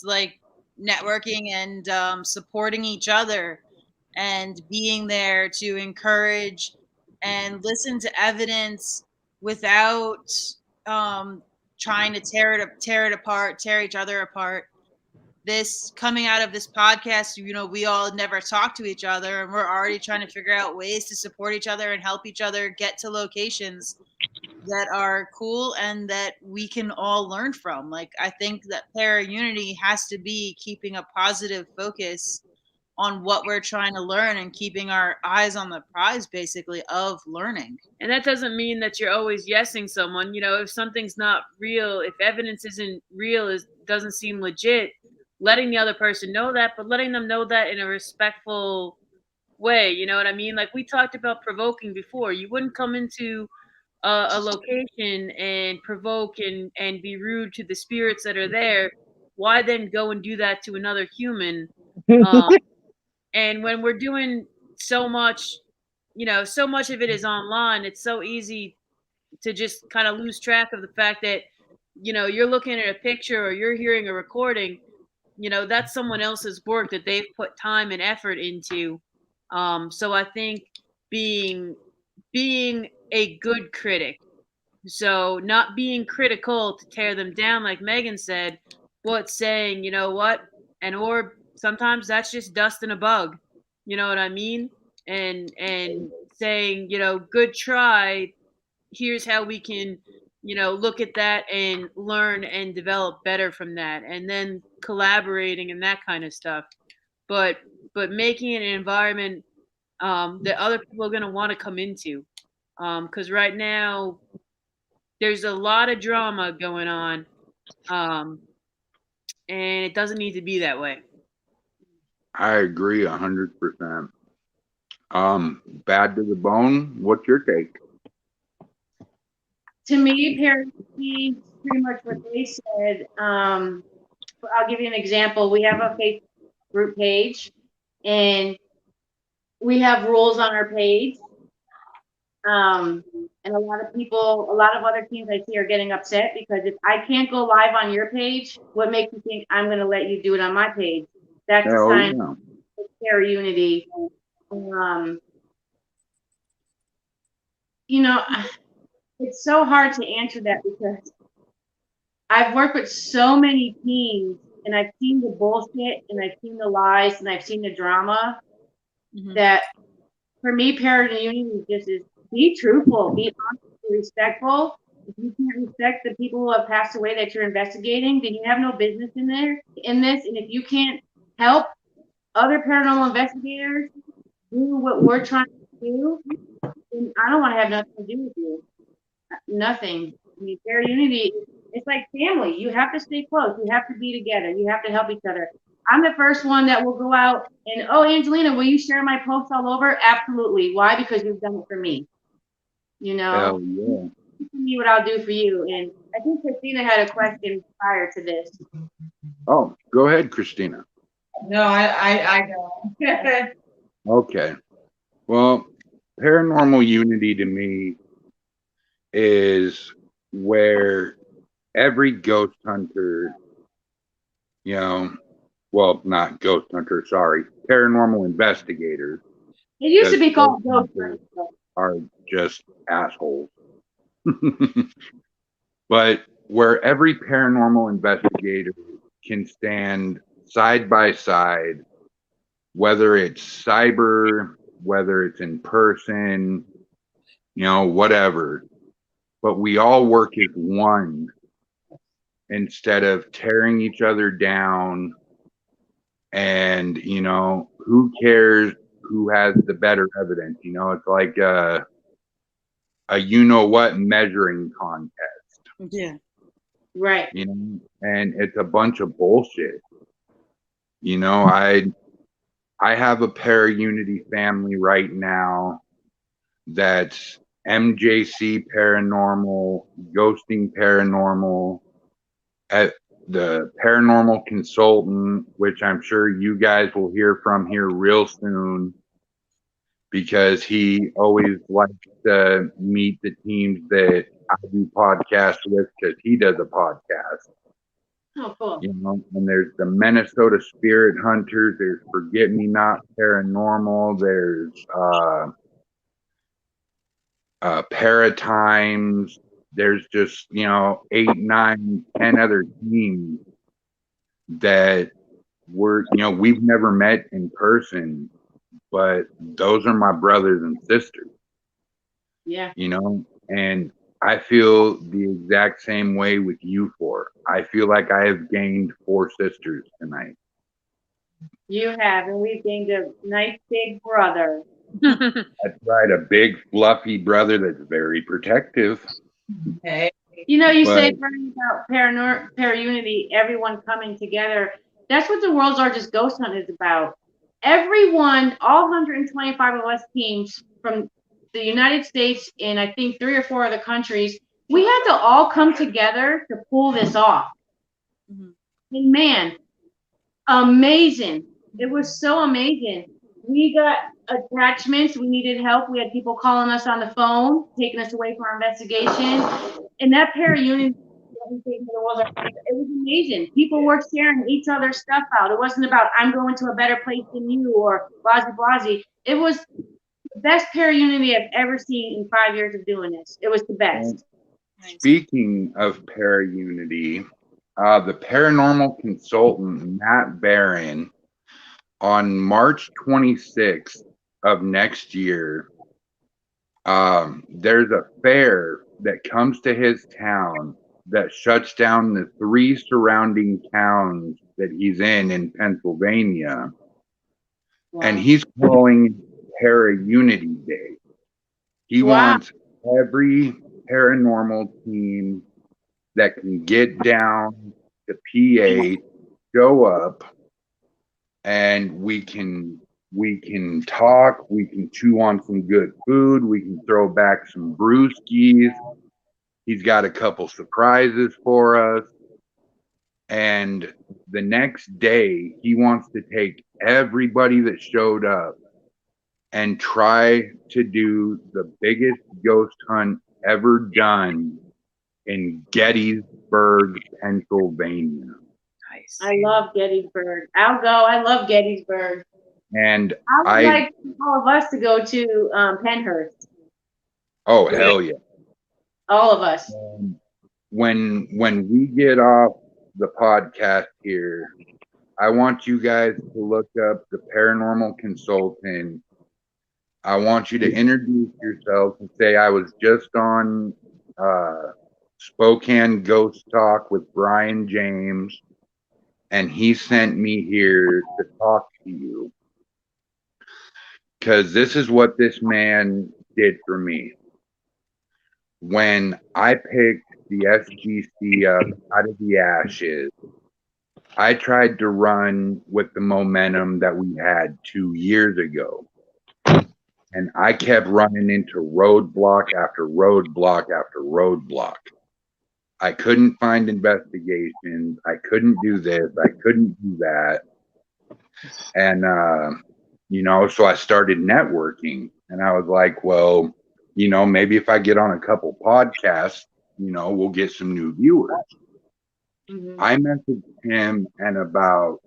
like networking and supporting each other and being there to encourage and listen to evidence without trying to tear it apart, tear each other apart. This coming out of this podcast, you know, we all never talk to each other, and we're already trying to figure out ways to support each other and help each other get to locations that are cool and that we can all learn from. Like, I think that Para Unity has to be keeping a positive focus on what we're trying to learn and keeping our eyes on the prize, basically, of learning. And that doesn't mean that you're always yesing someone. You know, if something's not real, if evidence isn't real, it doesn't seem legit, letting the other person know that, but letting them know that in a respectful way. You know what I mean? Like we talked about provoking before. You wouldn't come into a location and provoke and be rude to the spirits that are there. Why then go and do that to another human? And when we're doing so much, you know, so much of it is online, it's so easy to just kind of lose track of the fact that, you know, you're looking at a picture or you're hearing a recording, you know, that's someone else's work that they've put time and effort into. So I think being a good critic, so not being critical to tear them down, like Megan said, but saying, you know what, or sometimes that's just dust and a bug. You know what I mean? And saying, you know, good try. Here's how we can, you know, look at that and learn and develop better from that, and then collaborating and that kind of stuff. But making it an environment that other people are going to want to come into, because right now there's a lot of drama going on, and it doesn't need to be that way. I agree 100%. Bad to the bone. What's your take? To me, parents see pretty much what they said. I'll give you an example. We have a Facebook group page, and we have rules on our page. And a lot of other teams I see are getting upset because if I can't go live on your page, what makes you think I'm going to let you do it on my page? That's a sign of Para Unity. You know, it's so hard to answer that because I've worked with so many teams and I've seen the bullshit and I've seen the lies and I've seen the drama that for me, Para Unity just is be truthful, be honest, be respectful. If you can't respect the people who have passed away that you're investigating, then you have no business in this. And if you can't help other paranormal investigators do what we're trying to do, then I don't want to have nothing to do with you. Nothing. I mean, Para Unity, it's like family. You have to stay close. You have to be together. You have to help each other. I'm the first one that will go out and, oh, Angelina, will you share my posts all over? Absolutely. Why? Because you've done it for me. You know? Hell yeah. For me, what I'll do for you. And I think Christina had a question prior to this. Oh, go ahead, Christina. No, I don't. Okay. Well, paranormal unity to me is where every ghost hunter, you know, well, not ghost hunter, sorry, paranormal investigators. It used to be called ghost hunters. Are just assholes. But where every paranormal investigator can stand side by side, whether it's cyber, whether it's in person, you know, whatever, but we all work as one instead of tearing each other down. And, you know, who cares who has the better evidence? You know, it's like a you know what measuring contest. Yeah. Right. You know, and it's a bunch of bullshit. You know, I have a Para Unity family right now that's MJC Paranormal, Ghosting Paranormal, at the Paranormal Consultant, which I'm sure you guys will hear from here real soon, because he always likes to meet the teams that I do podcasts with because he does a podcast. Oh, cool. You know, and there's the Minnesota Spirit Hunters, there's Forget Me Not Paranormal, there's Paratimes, there's just, 8, 9, 10 other teams that we've never met in person, but those are my brothers and sisters. Yeah. And I feel the exact same way with you four. I feel like I have gained 4 sisters tonight. You have, and we've gained a nice big brother. That's right, a big fluffy brother that's very protective. Okay. You say Brian, about para-unity, everyone coming together. That's what the World's Largest Ghost Hunt is about. Everyone, all 125 of us teams from the United States and I think 3 or 4 other countries, we had to all come together to pull this off. Mm-hmm. And man, amazing. It was so amazing. We got attachments. We needed help. We had people calling us on the phone, taking us away from our investigation. And that para-unity, it was amazing. People were sharing each other's stuff out. It wasn't about, I'm going to a better place than you or blasey. It was the best para-unity I've ever seen in 5 years of doing this. It was the best. Speaking of para-unity, the paranormal consultant, Matt Barron, on March 26th of next year, there's a fair that comes to his town that shuts down the 3 surrounding towns that he's in Pennsylvania. Wow. And he's calling Para-Unity Day. He wants every paranormal team that can get down to PA show up, and we can talk, we can chew on some good food, we can throw back some brewskis. He's got a couple surprises for us. And the next day, he wants to take everybody that showed up and try to do the biggest ghost hunt ever done in Gettysburg, Pennsylvania. Nice. I love Gettysburg. I'll go. I love Gettysburg. And I would like all of us to go to Penhurst. Oh, hell yeah. All of us. When we get off the podcast here, I want you guys to look up the paranormal consultant. I want you to introduce yourself and say, I was just on Spokane Ghost Talk with Brian James, and he sent me here to talk to you. Because this is what this man did for me. When I picked the SGC up out of the ashes, I tried to run with the momentum that we had 2 years ago. And I kept running into roadblock after roadblock after roadblock. I couldn't find investigations. I couldn't do this. I couldn't do that. And, so I started networking. And I was like, well, maybe if I get on a couple podcasts, we'll get some new viewers. Mm-hmm. I messaged him, and about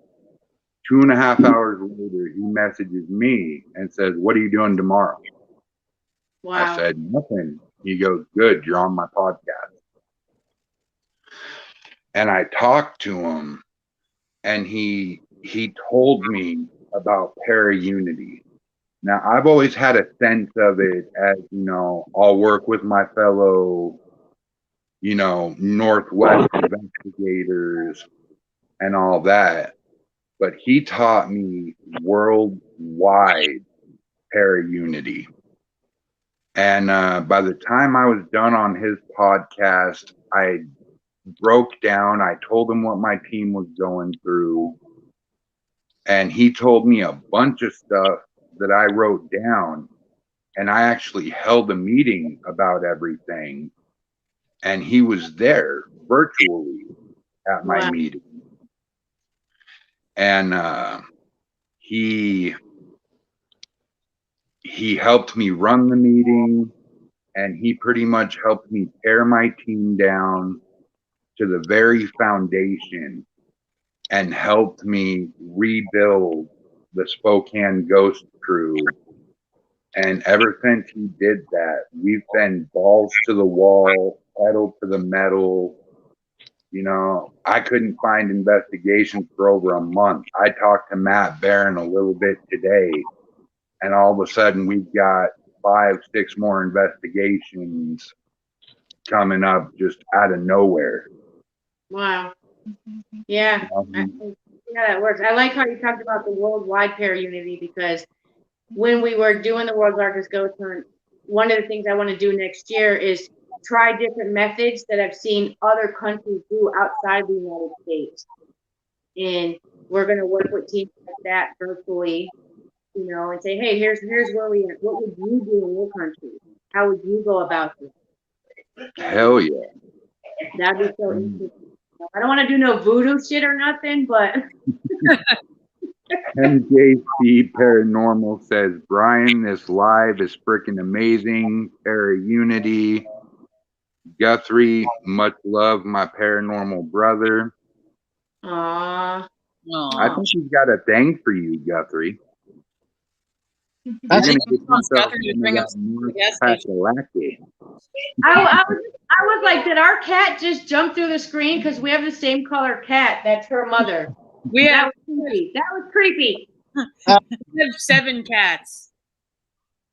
2.5 hours later, he messages me and says, what are you doing tomorrow? Wow. I said, nothing. He goes, good, you're on my podcast. And I talked to him, and he told me about para-unity. Now, I've always had a sense of it as, I'll work with my fellow, Northwest investigators and all that. But he taught me worldwide para-unity. And by the time I was done on his podcast, I broke down. I told him what my team was going through. And he told me a bunch of stuff that I wrote down. And I actually held a meeting about everything. And he was there virtually at my meeting. And he helped me run the meeting, and he pretty much helped me tear my team down to the very foundation and helped me rebuild the Spokane Ghost crew. And ever since he did that, we've been balls to the wall pedal to the metal. I couldn't find investigations for over a month. I talked to Matt Barron a little bit today, and all of a sudden we've got 5, 6 more investigations coming up just out of nowhere. Wow. Yeah. Yeah, that works. I like how you talked about the worldwide para-unity, because when we were doing the World's Largest Ghost Hunt, one of the things I want to do next year is try different methods that I've seen other countries do outside the United States. And we're going to work with teams like that virtually, and say, hey, here's where we are. What would you do in your country? How would you go about this? Hell yeah. That'd be so interesting. I don't want to do no voodoo shit or nothing, but MJC Paranormal says, Brian, this live is freaking amazing. Para-unity. Guthrie, much love, my paranormal brother. Aww. I think he's got a thing for you, Guthrie. I think he wants Guthrie to bring him some gas station. I was like, did our cat just jump through the screen? Because we have the same color cat. That's her mother. That was creepy. We have 7 cats.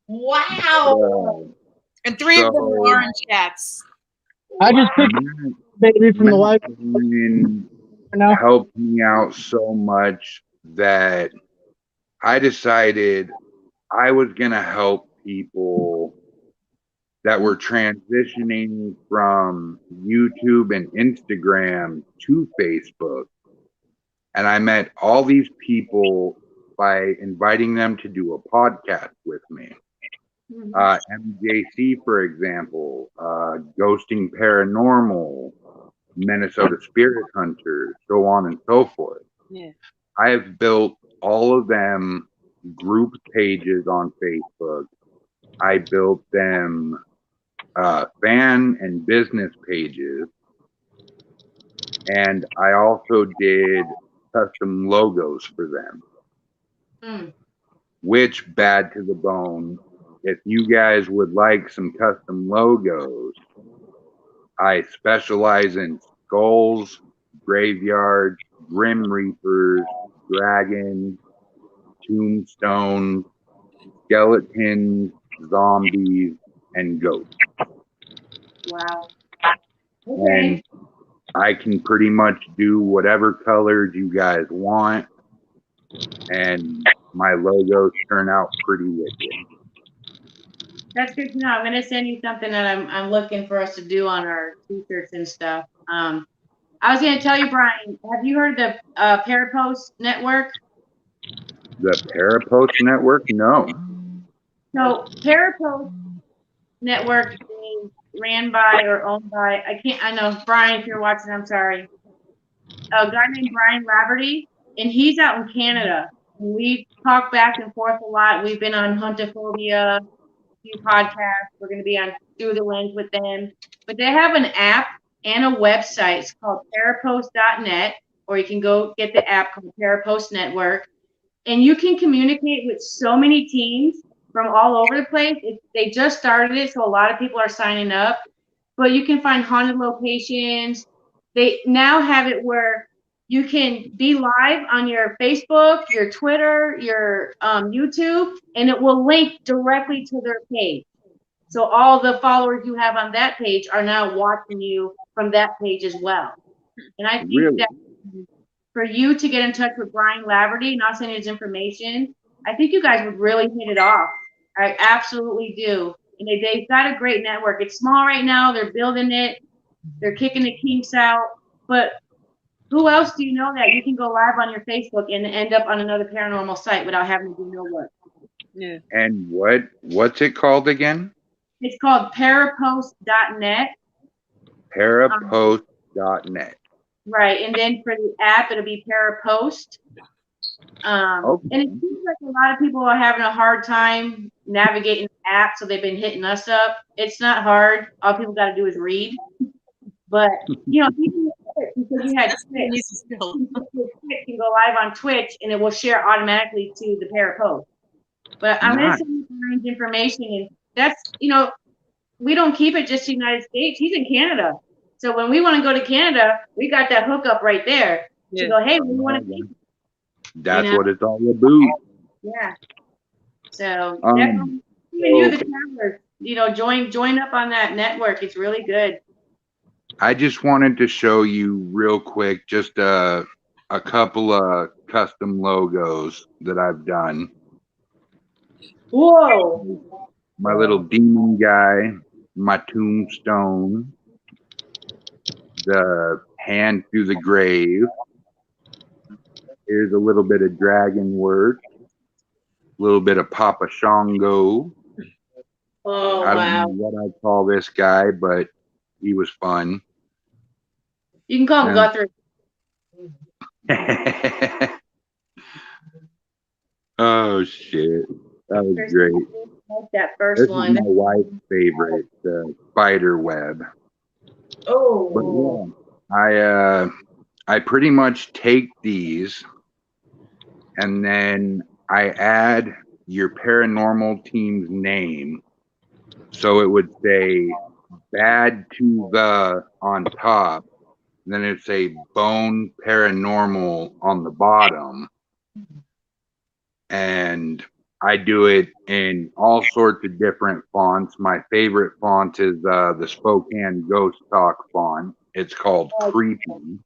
Wow. And 3 of them are orange cats. I just picked baby from the wife. Helped me out so much that I decided I was going to help people that were transitioning from YouTube and Instagram to Facebook. And I met all these people by inviting them to do a podcast with me. MJC, for example, Ghosting Paranormal, Minnesota Spirit Hunters, so on and so forth. Yeah. I have built all of them group pages on Facebook. I built them fan and business pages. And I also did custom logos for them. Which, bad to the bone, if you guys would like some custom logos, I specialize in skulls, graveyards, grim reapers, dragons, tombstones, skeletons, zombies, and ghosts. Wow. And I can pretty much do whatever colors you guys want, and my logos turn out pretty wicked. That's good to know. I'm gonna send you something that I'm looking for us to do on our t-shirts and stuff. I was gonna tell you, Brian, have you heard of the Parapost Network? The Parapost Network? No. So Parapost Network is ran by or owned by, I know, Brian, if you're watching, I'm sorry. A guy named Brian Laverty, and he's out in Canada. We talk back and forth a lot. We've been on Huntophobia, few podcasts. We're going to be on Through the Lens with them. But they have an app and a website. It's called parapost.net, or you can go get the app called Parapost Network. And you can communicate with so many teams from all over the place. They just started it, so a lot of people are signing up. But you can find haunted locations. They now have it where you can be live on your Facebook, your Twitter, your YouTube, and it will link directly to their page. So all the followers you have on that page are now watching you from that page as well. And I think that for you to get in touch with Brian Laverty, and I'll send you his information, I think you guys would really hit it off. I absolutely do. And they've got a great network. It's small right now. They're building it. They're kicking the kinks out. But who else do you know that you can go live on your Facebook and end up on another paranormal site without having to do no work? Yeah. And what's it called again? It's called parapost.net. Parapost.net. Right. And then for the app, it'll be Parapost. And it seems like a lot of people are having a hard time navigating the app, so they've been hitting us up. It's not hard. All people got to do is read. But, even because you had Twitch, you can go live on Twitch, and it will share automatically to the Parapost. But I'm going to send you Brian's information, and that's, we don't keep it just the United States. He's in Canada. So when we want to go to Canada, we got that hookup right there. To go, hey, we want to keep it. That's what it's all about. Yeah. So definitely, you, the travelers, join up on that network. It's really good. I just wanted to show you real quick just a couple of custom logos that I've done. Whoa. My little demon guy, my tombstone, the hand through the grave. Here's a little bit of dragon work, a little bit of Papa Shango. Oh, I don't know what I call this guy, but he was fun. You can call him Guthrie. Oh, shit. That was great. That first this one. Is my wife's favorite, spider web. Oh. But yeah, I pretty much take these and then I add your paranormal team's name. So it would say bad to the on top. Then it'd say Bone Paranormal on the bottom. And I do it in all sorts of different fonts. My favorite font is the Spokane Ghost Talk font. It's called Creepy.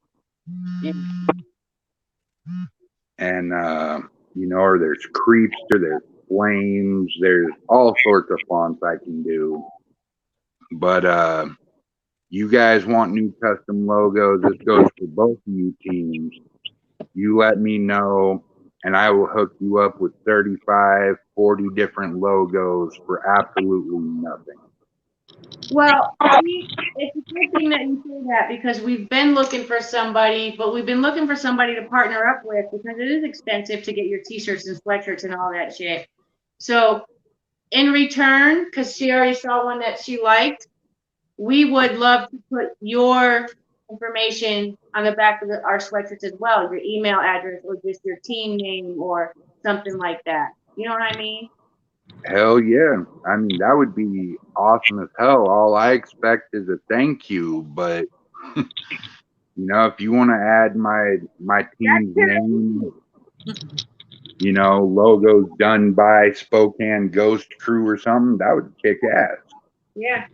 And, or there's Creepster, there's Flames, there's all sorts of fonts I can do. But you guys want new custom logos, this goes for both of you teams. You let me know, and I will hook you up with 35, 40 different logos for absolutely nothing. Well, it's a good thing that you say that because we've been looking for somebody, but we've been looking for somebody to partner up with because it is expensive to get your t-shirts and sweatshirts and all that shit. So in return, because she already saw one that she liked, we would love to put your information on the back of our sweatshirts as well, your email address or just your team name or something like that. You know what I mean? Hell yeah. I mean, that would be awesome as hell. All I expect is a thank you, but if you want to add my team's name, logos done by Spokane Ghost Crew or something, that would kick ass. Yeah.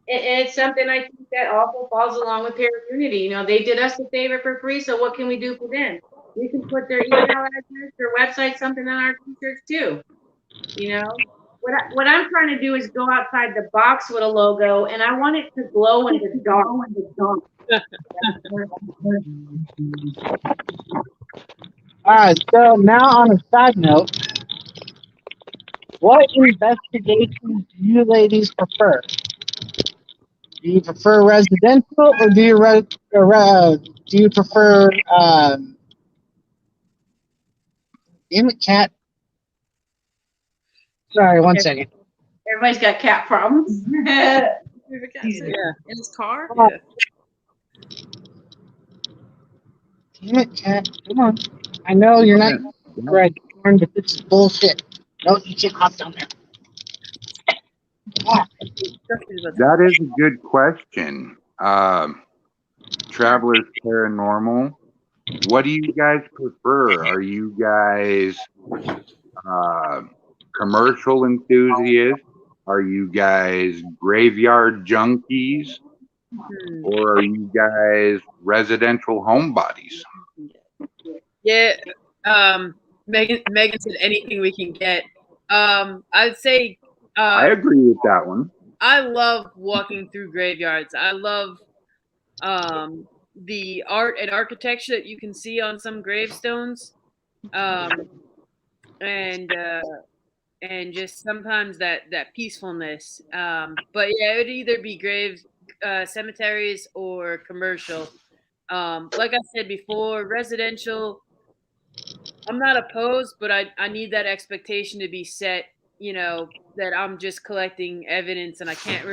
It's something I think that also falls along with Para Unity. They did us a favor for free, so what can we do for them? We can put their email address, their website, something on our t-shirts too. What I'm trying to do is go outside the box with a logo, and I want it to glow in the dark. All right, so now on a side note, what investigations do you ladies prefer? Do you prefer residential, or do you prefer? Damn it, cat! Sorry, one second. Everybody's got cat problems. Yeah, in his car. Yeah. Damn it, cat! Come on. I know you're not red corn, but this is bullshit. Don't eat your hot down there. That is a good question. Travelers Paranormal, what do you guys prefer? Are you guys commercial enthusiasts? Are you guys graveyard junkies? Or are you guys residential homebodies? Yeah, Megan said anything we can get. I'd say I agree with that one. I love walking through graveyards. I love the art and architecture that you can see on some gravestones, and just sometimes that peacefulness. But yeah, it would either be cemeteries or commercial. Like I said before, residential, I'm not opposed, but I need that expectation to be set, that I'm just collecting evidence and I can't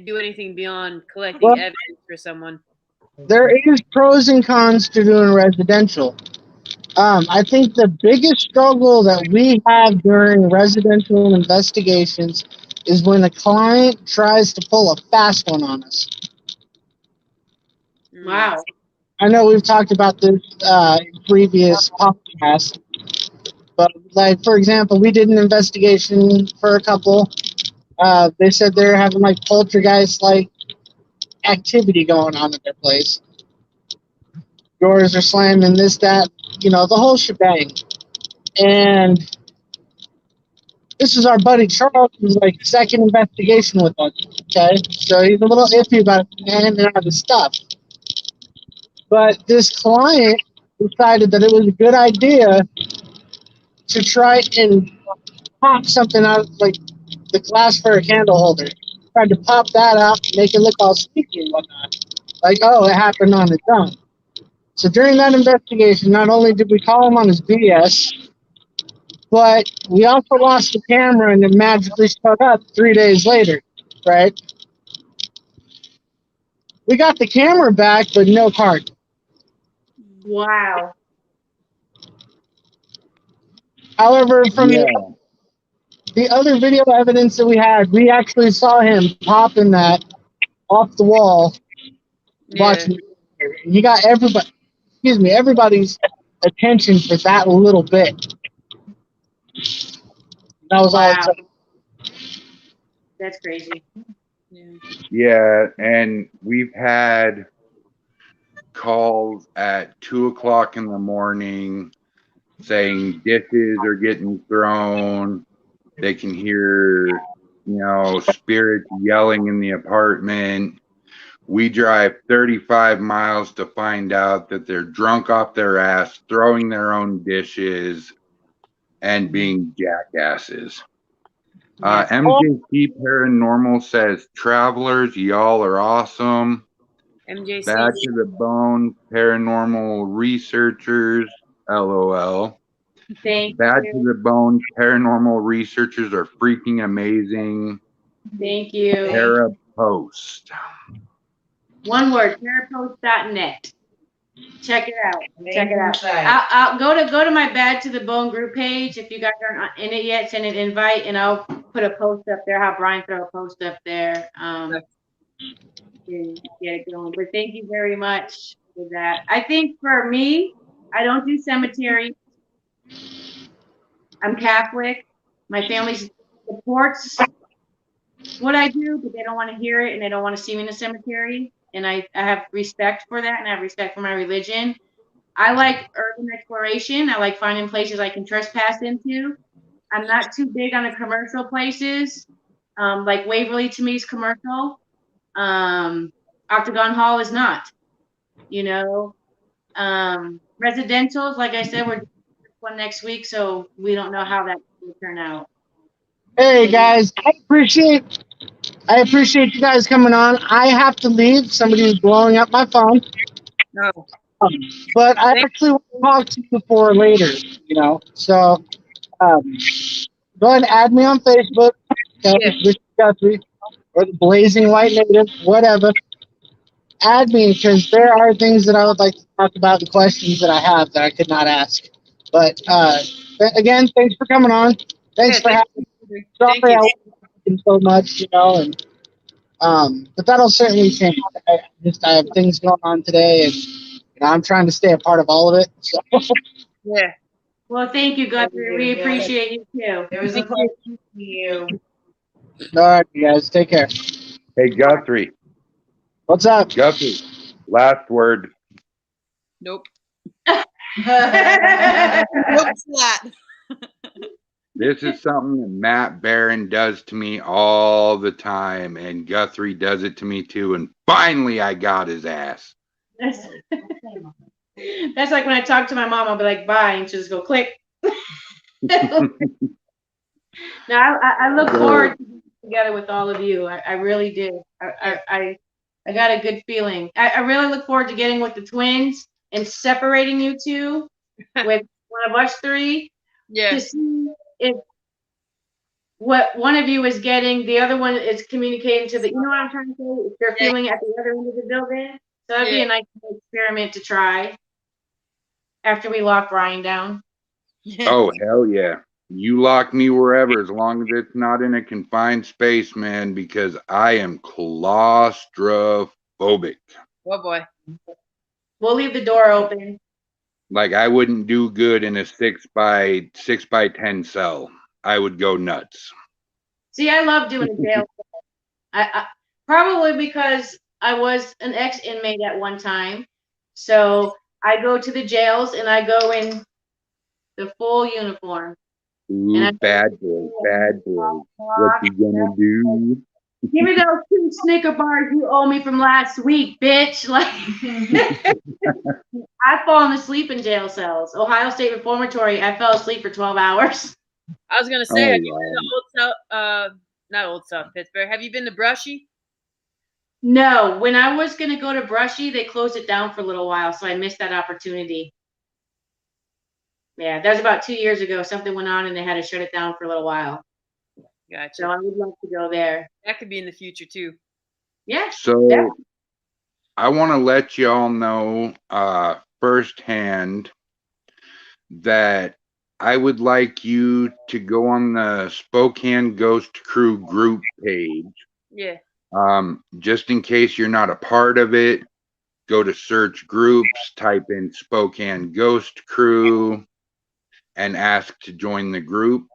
do anything beyond collecting evidence for someone. There is pros and cons to doing residential. I think the biggest struggle that we have during residential investigations is when a client tries to pull a fast one on us. Wow. I know we've talked about this in previous podcasts, but like for example, we did an investigation for a couple. They said they're having like poltergeist like activity going on at their place. Doors are slamming, this, that, the whole shebang. And this is our buddy Charles, who's like second investigation with us. Okay, so he's a little iffy about handing out his stuff. But this client decided that it was a good idea to try and pop something out of like the glass for a candle holder. Tried to pop that out, make it look all sneaky and whatnot. Like, oh, it happened on its own. So during that investigation, not only did we call him on his BS, but we also lost the camera and it magically showed up 3 days later, right? We got the camera back, but no card. Wow. However, from the other video evidence that we had, we actually saw him popping that off the wall, watching. And he got everybody's attention for that little bit. That was all it took. That's crazy. Yeah, and we've had calls at 2:00 in the morning saying dishes are getting thrown. They can hear, spirits yelling in the apartment. We drive 35 miles to find out that they're drunk off their ass, throwing their own dishes, and being jackasses. MJC Paranormal says, travelers, y'all are awesome. MJC. Bad to the bone, paranormal researchers, LOL. Bad to the bone, paranormal researchers are freaking amazing. Thank you. Parapost. One word, parapost.net. Check it out. Check it out. I'll go to my Bad to the Bone group page. If you guys aren't in it yet, send an invite and I'll put a post up there. Have Brian throw a post up there. To get it going. But thank you very much for that. I think for me, I don't do cemetery. I'm Catholic. My family supports what I do, but they don't want to hear it and they don't want to see me in a cemetery. And I have respect for that and I have respect for my religion. I like urban exploration. I like finding places I can trespass into. I'm not too big on the commercial places. Like Waverly to me is commercial. Octagon Hall is not. Residentials, like I said, we're doing one next week, so we don't know how that will turn out. Hey guys, I appreciate you guys coming on. I have to leave. Somebody's blowing up my phone. No. But I actually want to talk to you for later, So go ahead and add me on Facebook, Guthrie, or the Blazing White Native, whatever. Add me because there are things that I would like to talk about, the questions that I have that I could not ask. But again, thanks for coming on. Thanks for having me. Sorry I wasn't so much, but that'll certainly change. I have things going on today, and I'm trying to stay a part of all of it. So. Yeah. Well, thank you, Guthrie. We appreciate you too. It was a pleasure to see you. All right, you guys. Take care. Hey, Guthrie. What's up? Guthrie. Last word. Nope. Nope to that. This is something that Matt Barron does to me all the time, and Guthrie does it to me too, and finally I got his ass. That's like when I talk to my mom, I'll be like, bye, and she'll just go click. Now, I look forward to being together with all of you. I really do. I got a good feeling. I really look forward to getting with the twins and separating you two with one of us three. Yeah. To see if what one of you is getting, the other one is communicating to the, what I'm trying to say? If they're feeling at the other end of the building. So that'd be a nice experiment to try after we lock Brian down. Oh, hell yeah. You lock me wherever, as long as it's not in a confined space, man, because I am claustrophobic. Oh boy. We'll leave the door open. Like, I wouldn't do good in a 6x10 cell. I would go nuts. See, I love doing a jail cell. I probably because I was an ex-inmate at one time. So I go to the jails and I go in the full uniform. Ooh, bad boy, bad boy. What you gonna do? Give me those 2 Snicker bars you owe me from last week, bitch. Like, I've fallen asleep in jail cells. Ohio State Reformatory, I fell asleep for 12 hours. I was gonna say, have you been to Old South, not Old South Pittsburgh? Have you been to Brushy? No, when I was gonna go to Brushy, they closed it down for a little while, so I missed that opportunity. Yeah, that was about 2 years ago. Something went on and they had to shut it down for a little while. Gotcha. So I would love to go there. That could be in the future too. Yeah. So yeah. I want to let y'all know firsthand that I would like you to go on the Spokane Ghost Crew group page. Yeah. Just in case you're not a part of it, go to search groups, type in Spokane Ghost Crew, and ask to join the group.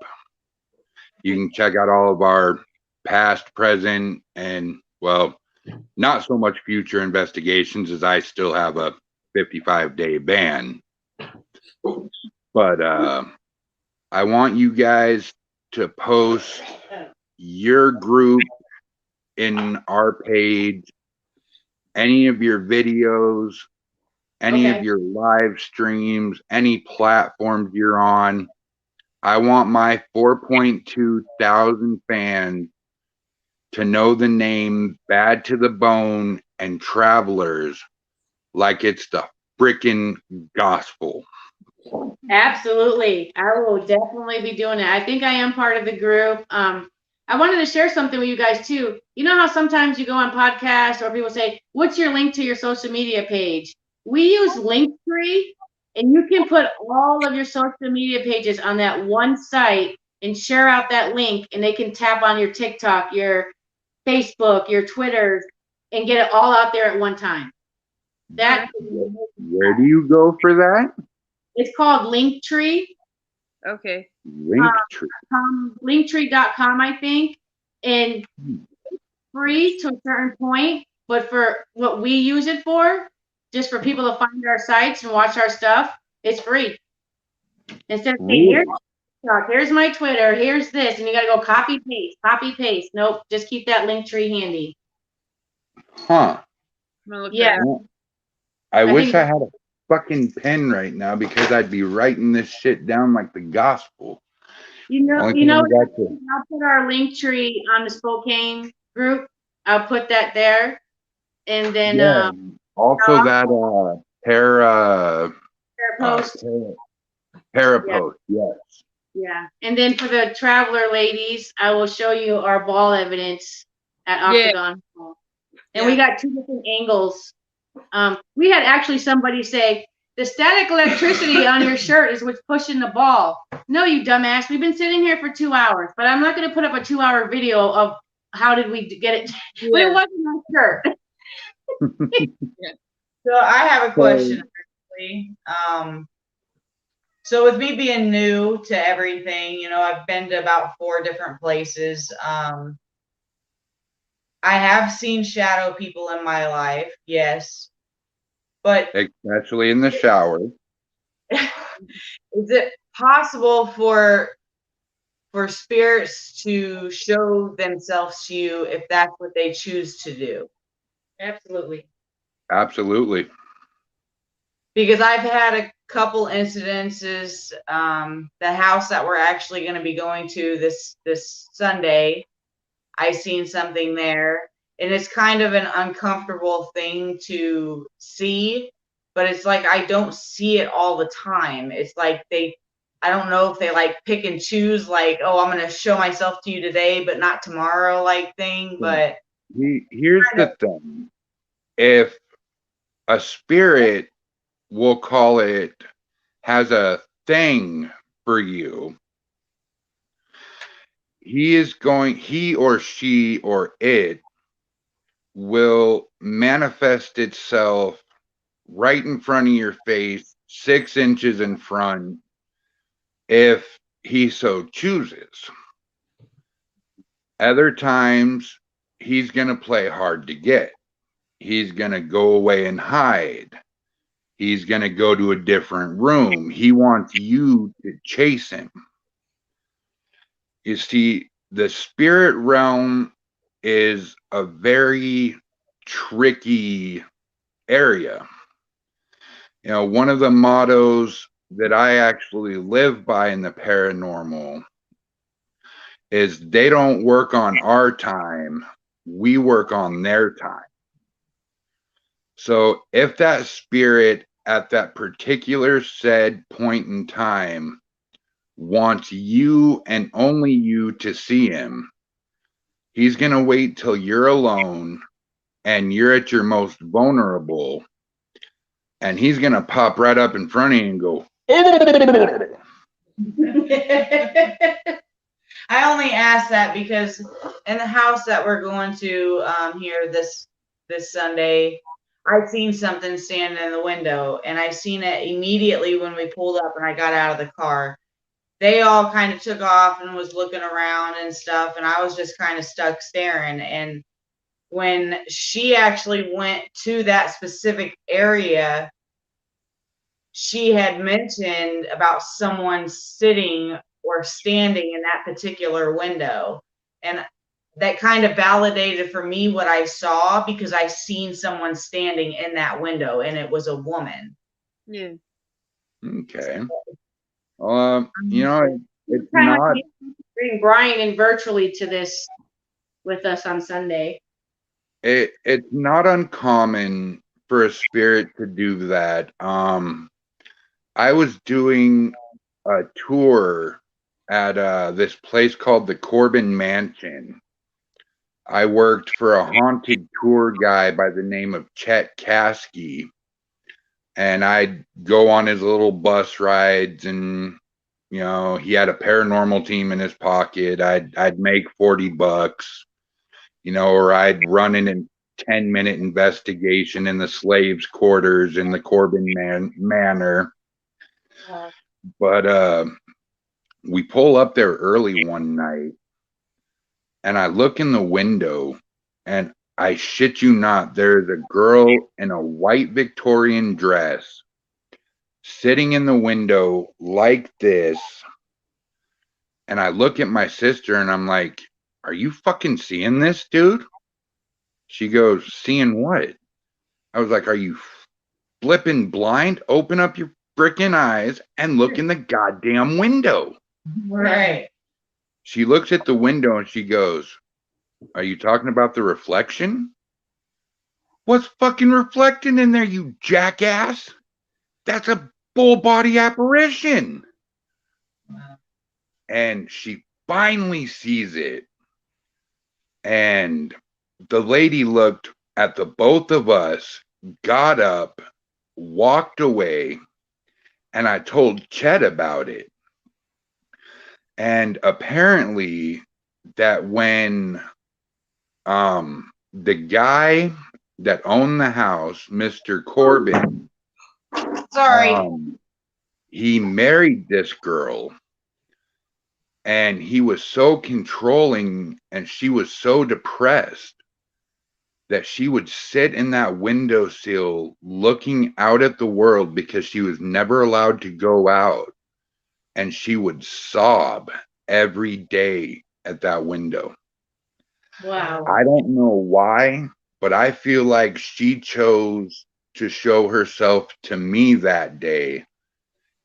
You can check out all of our past, present, and, well, not so much future investigations, as I still have a 55-day ban. But I want you guys to post your group in our page, any of your videos, any of your live streams, any platforms you're on. I want my 4.2 thousand fans to know the name Bad to the Bone and Travelers like it's the freaking gospel. Absolutely. I will definitely be doing it. I think I am part of the group. I wanted to share something with you guys too. You know how sometimes you go on podcasts or people say, what's your link to your social media page? We use Linktree, and you can put all of your social media pages on that one site and share out that link, and they can tap on your TikTok, your Facebook, your Twitter, and get it all out there at one time. Where do you go for that? It's called Linktree. Okay. Linktree. Linktree.com, I think, and free to a certain point, but for what we use it for, just for people to find our sites and watch our stuff, it's free. Instead of saying, here's my Twitter, here's this, and you gotta go copy paste. Nope, just keep that Linktree handy. Huh. Yeah. I wish I had a fucking pen right now, because I'd be writing this shit down like the gospel. I'll put our Linktree on the Spokane group. I'll put that there, and then also that parapost, yes. Yeah, and then for the traveler ladies, I will show you our ball evidence at Octagon Hall. And we got 2 different angles. We had actually somebody say, the static electricity on your shirt is what's pushing the ball. No, you dumbass. We've been sitting here for 2 hours, but I'm not going to put up a 2-hour video of how did we get it. But it wasn't my shirt. So I have a question, actually. So with me being new to everything, I've been to about 4 different places. I have seen shadow people in my life, yes. But especially in the shower. Is it possible for spirits to show themselves to you if that's what they choose to do? Absolutely. Absolutely. Because I've had a couple incidences. The house that we're actually going to be going to this Sunday, I seen something there. And it's kind of an uncomfortable thing to see, but it's like I don't see it all the time. It's like I don't know if they like pick and choose, like, oh, I'm going to show myself to you today, but not tomorrow, like thing. But here's the thing. If a spirit, we'll call it, has a thing for you, he or she or it will manifest itself right in front of your face, 6 inches in front, if he so chooses. Other times, he's going to play hard to get. He's going to go away and hide. He's going to go to a different room. He wants you to chase him. You see, the spirit realm is a very tricky area. You know, one of the mottos that I actually live by in the paranormal is they don't work on our time, we work on their time. So if that spirit at that particular said point in time wants you and only you to see him, he's going to wait till you're alone and you're at your most vulnerable, and he's going to pop right up in front of you and go, I only ask that because in the house that we're going to here this Sunday, I seen something standing in the window, and I seen it immediately when we pulled up and I got out of the car. They all kind of took off and was looking around and stuff, and I was just kind of stuck staring. And when she actually went to that specific area, she had mentioned about someone sitting or standing in that particular window. And that kind of validated for me what I saw, because I seen someone standing in that window and it was a woman. Yeah. okay. You know, it's not. Bring Brian in virtually to this with us on Sunday. It's not uncommon for a spirit to do that. I was doing a tour at this place called the Corbin Mansion. I worked for a haunted tour guy by the name of Chet Caskey, and I'd go on his little bus rides, and you know, he had a paranormal team in his pocket. I'd make $40, you know, or I'd run in a 10-minute investigation in the slaves' quarters in the Corbin Manor. But we pull up there early one night, and I look in the window, and I shit you not, there's a girl in a white Victorian dress sitting in the window like this. And I look at my sister and I'm like, are you fucking seeing this, dude? She goes, seeing what? I was like, are you flipping blind? Open up your freaking eyes and look in the goddamn window. Right. She looks at the window and she goes, are you talking about the reflection? What's fucking reflecting in there, you jackass? That's a full body apparition. And she finally sees it. And the lady looked at the both of us, got up, walked away, and I told Chet about it. And apparently that when the guy that owned the house, Mr. Corbin, he married this girl, and he was so controlling and she was so depressed that she would sit in that windowsill looking out at the world because she was never allowed to go out, and she would sob every day at that window. Wow. I don't know why, but I feel like she chose to show herself to me that day,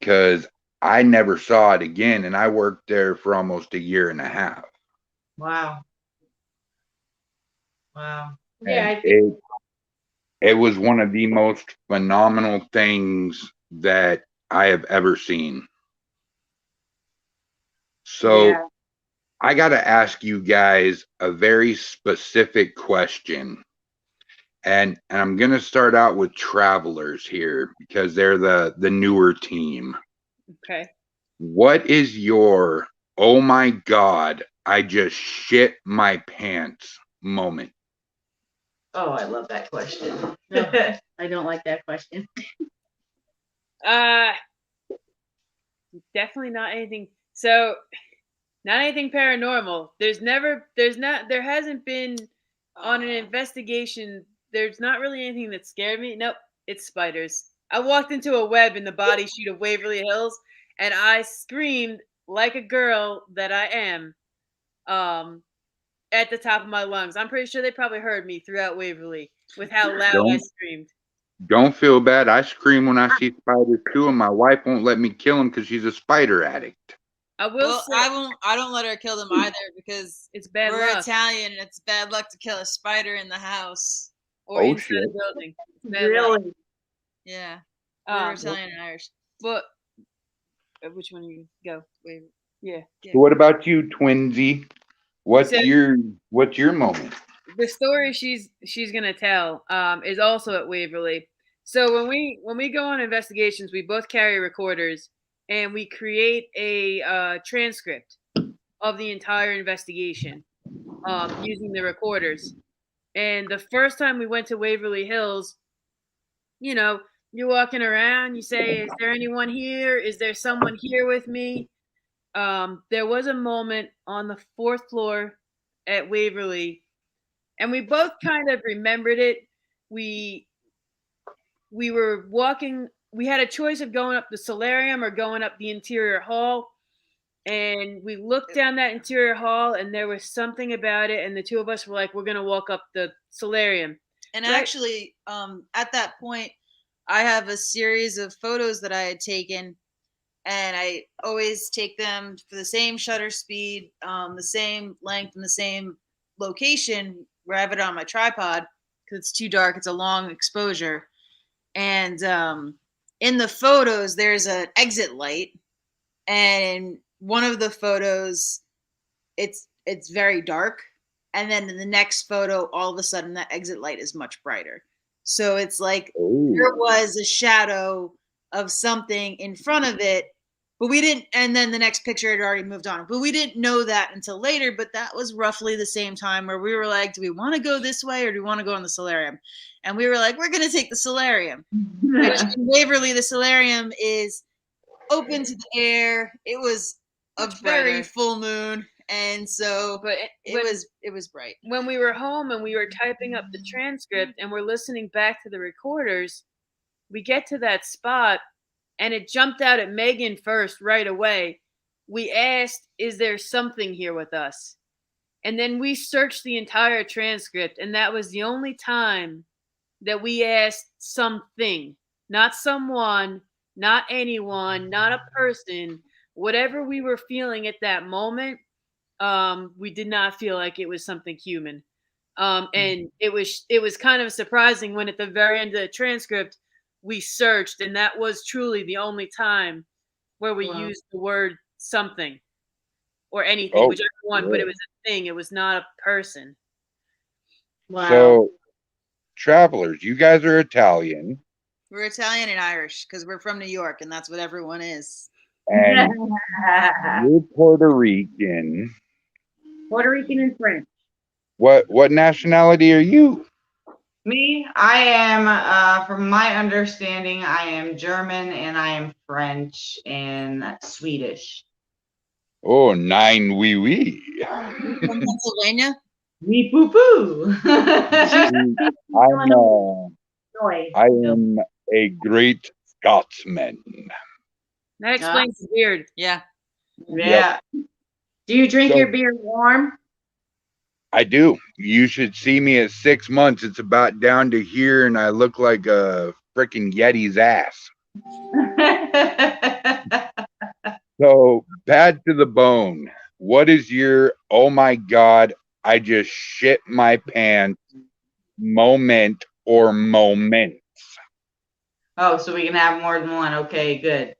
because I never saw it again, and I worked there for almost a year and a half. Wow. Wow. Yeah, it was one of the most phenomenal things that I have ever seen. So Yeah. I got to ask you guys a very specific question. And I'm going to start out with travelers here because they're the newer team. Okay. What is your, oh my God, I just shit my pants moment? Oh, I love that question. No, I don't like that question. Definitely not anything. So, not anything paranormal. There hasn't been on an investigation. There's not really anything that scared me. Nope, it's spiders. I walked into a web in the body chute of Waverly Hills, and I screamed like a girl that I am, at the top of my lungs. I'm pretty sure they probably heard me throughout Waverly with how loud I screamed. Don't feel bad. I scream when I see spiders too, and my wife won't let me kill them because she's a spider addict. Well, I don't let her kill them either because it's bad we're luck. Italian and it's bad luck to kill a spider in the house or inside the building. Really? Yeah. We're Italian and Irish. But which one you go? Wait. Yeah. So what about you, Twinsy? What's your moment? The story she's gonna tell is also at Waverly. So when we go on investigations, we both carry recorders and we create a transcript of the entire investigation using the recorders. And the first time we went to Waverly Hills, you know, you're walking around, you say, "Is there anyone here? Is there someone here with me?" There was a moment on the 4th floor at Waverly, and we both kind of remembered it. We were walking. We had a choice of going up the solarium or going up the interior hall. And we looked down that interior hall, and there was something about it. And the two of us were like, "We're gonna walk up the solarium." And actually, at that point, I have a series of photos that I had taken, and I always take them for the same shutter speed, the same length, and the same location where I have it on my tripod because it's too dark. It's a long exposure. And in the photos, there's an exit light. And one of the photos, it's very dark. And then in the next photo, all of a sudden, that exit light is much brighter. So it's like there was a shadow of something in front of it, but we didn't. And then the next picture had already moved on, but we didn't know that until later. But that was roughly the same time where we were like, "Do we want to go this way or do we want to go in the solarium?" And we were like, "We're going to take the solarium." Which in Waverly, the solarium is open to the air. It was a very full moon. And so, but it was bright. When we were home and we were typing up the transcript and we're listening back to the recorders, we get to that spot and it jumped out at Megan first right away. We asked, "Is there something here with us?" And then we searched the entire transcript, and that was the only time that we asked something, not someone, not anyone, not a person, whatever we were feeling at that moment. We did not feel like it was something human. And it was kind of surprising when at the very end of the transcript we searched, and that was truly the only time where we used the word something or anything, whichever one, but it was a thing. It was not a person. Wow. So, travelers, you guys are Italian. We're Italian and Irish because we're from New York, and that's what everyone is. And you're Puerto Rican. Puerto Rican and French. What nationality are you? Me, I am, from my understanding, I am German and I am French and Swedish. Oh, nine wee wee. From Pennsylvania? Me poo poo. I am a great Scotsman. That explains the beard. Yeah. Yeah. Yep. Do you drink your beer warm? I do. You should see me at 6 months. It's about down to here, and I look like a freaking Yeti's ass. So, bad to the bone. What is your, oh my God, I just shit my pants moment or moments? Oh, so we can have more than one. Okay, good.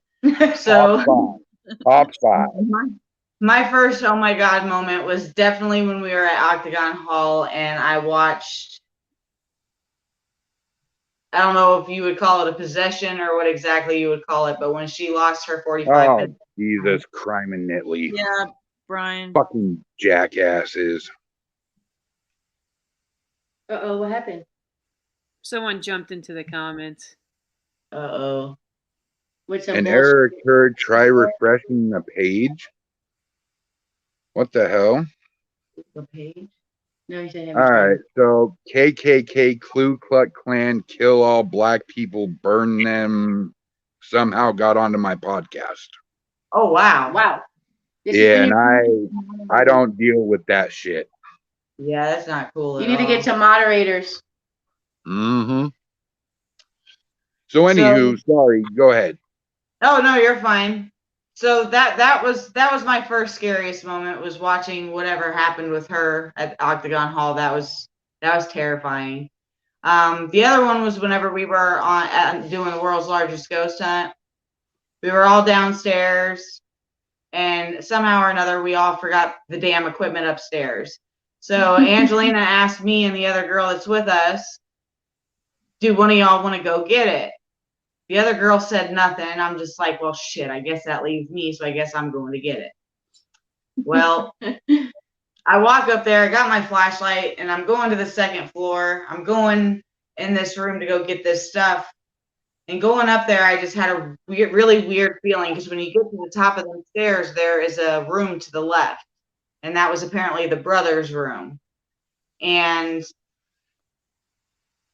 So, Top five. My first oh my God moment was definitely when we were at Octagon Hall and I watched, I don't know if you would call it a possession or what exactly you would call it, but when she lost her 45 minutes. Jesus, crime and Nitley. Yeah, Brian. Fucking jackasses. Uh-oh, what happened? Someone jumped into the comments. Uh-oh. With some An bullshit. error occurred. Try refreshing the page. What the hell? The page? No, he said. All right, so KKK, Ku Klux Klan, kill all black people, burn them. Somehow got onto my podcast. Oh wow. Wow. Yeah, and I don't deal with that shit. Yeah, that's not cool. You need to get some moderators. Mm-hmm. So anywho, sorry, go ahead. Oh no, you're fine. So that was my first scariest moment, was watching whatever happened with her at Octagon Hall. That was terrifying. The other one was whenever we were doing the world's largest ghost hunt. We were all downstairs, and somehow or another we all forgot the damn equipment upstairs. So Angelina asked me and the other girl that's with us, "Do one of y'all want to go get it?" The other girl said nothing, and I'm just like, well, shit, I guess that leaves me, so I guess I'm going to get it. Well, I walk up there, I got my flashlight, and I'm going to the second floor. I'm going in this room to go get this stuff. And going up there, I just had a really weird feeling, because when you get to the top of the stairs, there is a room to the left. And that was apparently the brother's room. And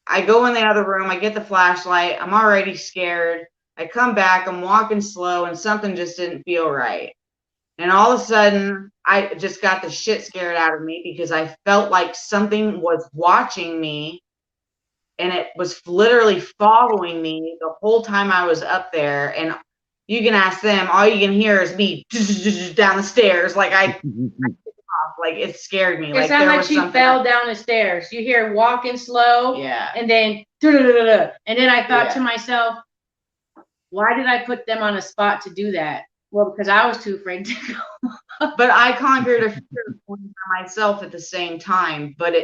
I go in the other room, I get the flashlight, I'm already scared. I come back, I'm walking slow, and something just didn't feel right. And all of a sudden, I just got the shit scared out of me, because I felt like something was watching me, and it was literally following me the whole time I was up there. And you can ask them, all you can hear is me down the stairs. Like like it scared me. It sounded like she fell down the stairs. You hear walking slow, yeah, and then and then I thought to myself, why did I put them on a spot to do that? Well, because I was too afraid to go. But I conquered a fear for myself at the same time. But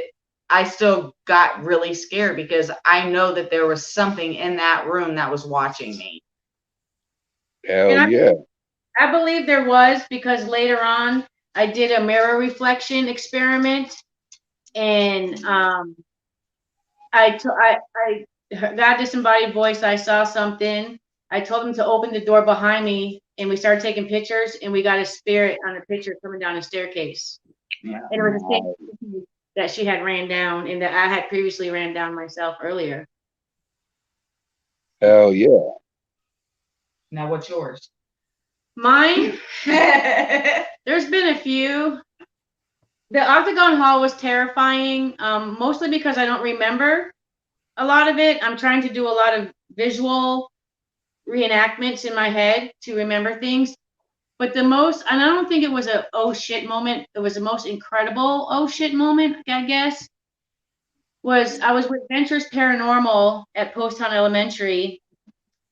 I still got really scared, because I know that there was something in that room that was watching me. Hell yeah. I believe there was, because later on I did a mirror reflection experiment, and I got disembodied voice. I saw something. I told him to open the door behind me, and we started taking pictures, and we got a spirit on a picture coming down a staircase. Yeah. And it was the same that she had ran down, and that I had previously ran down myself earlier. Hell yeah. Now what's yours? Mine? There's been a few. The Octagon Hall was terrifying, mostly because I don't remember a lot of it. I'm trying to do a lot of visual reenactments in my head to remember things. But the most, and I don't think it was a oh shit moment, it was the most incredible oh shit moment, I guess, was I was with Ventures Paranormal at Poasttown Elementary,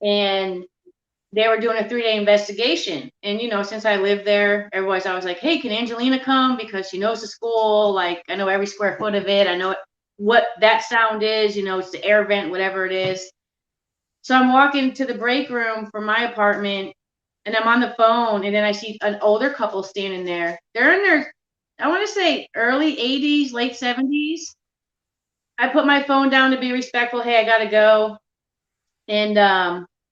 and they were doing a 3-day investigation. And, you know, since I lived there, I was like, hey, can Angelina come? Because she knows the school. Like, I know every square foot of it. I know what that sound is. You know, it's the air vent, whatever it is. So I'm walking to the break room for my apartment, and I'm on the phone, and then I see an older couple standing there. They're in their, I want to say, early 80s, late 70s. I put my phone down to be respectful. Hey, I got to go. And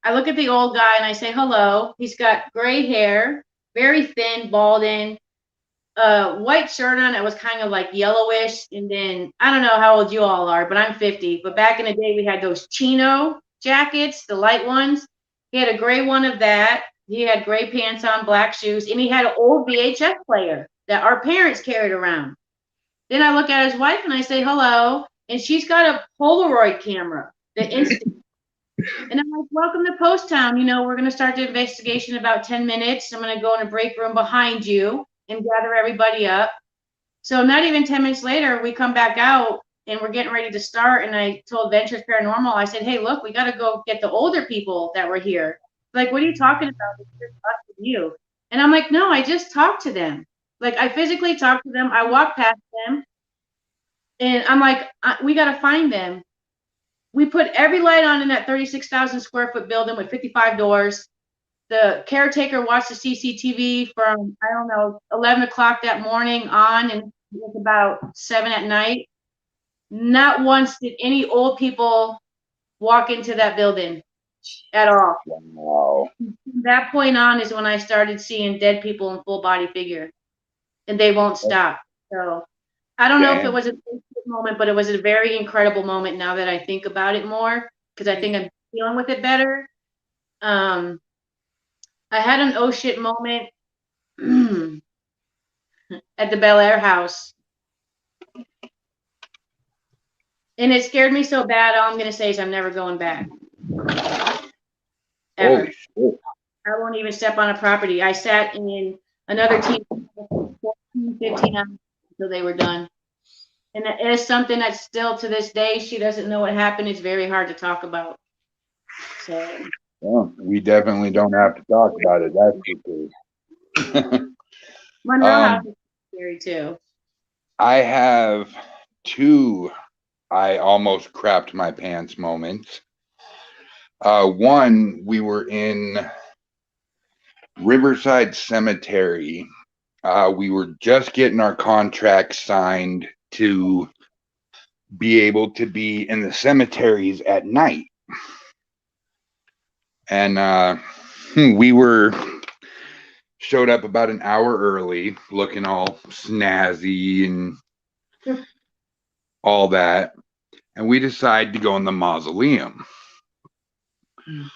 I look at the old guy and I say hello. He's got gray hair, very thin, balding, white shirt on that was kind of like yellowish. And then I don't know how old you all are, but I'm 50. But back in the day, we had those chino jackets, the light ones. He had a gray one of that. He had gray pants on, black shoes, and he had an old VHS player that our parents carried around. Then I look at his wife and I say hello, and she's got a Polaroid camera, the instant. And I'm like, welcome to Poasttown. You know, we're going to start the investigation in about 10 minutes. I'm going to go in a break room behind you and gather everybody up. So not even 10 minutes later, we come back out and we're getting ready to start. And I told Ventures Paranormal, I said, hey, look, we got to go get the older people that were here. Like, what are you talking about? It's just us and you. And I'm like, no, I just talked to them. Like, I physically talked to them. I walked past them. And I'm like, we got to find them. We put every light on in that 36,000 square foot building with 55 doors. the caretaker watched the CCTV from, I don't know, 11 o'clock that morning on, and it was about 7 at night. Not once did any old people walk into that building at all. Wow. From that point on is when I started seeing dead people in full body figure, and they won't stop. So I don't know if it was a moment, but it was a very incredible moment now that I think about it more, because I think I'm dealing with it better. I had an oh shit moment at the Bel Air house. And it scared me so bad, all I'm going to say is I'm never going back. Ever. Holy shit. I won't even step on a property. I sat in another team for 14, 15 hours until they were done. And it is something that still to this day, she doesn't know what happened. It's very hard to talk about. So. Well, we definitely don't have to talk about it. That's for sure. Monroe House is scary too. I have 2 I almost crapped my pants moments. One, we were in Riverside Cemetery. We were just getting our contract signed to be able to be in the cemeteries at night. And we showed up about an hour early, looking all snazzy and all that. And we decided to go in the mausoleum.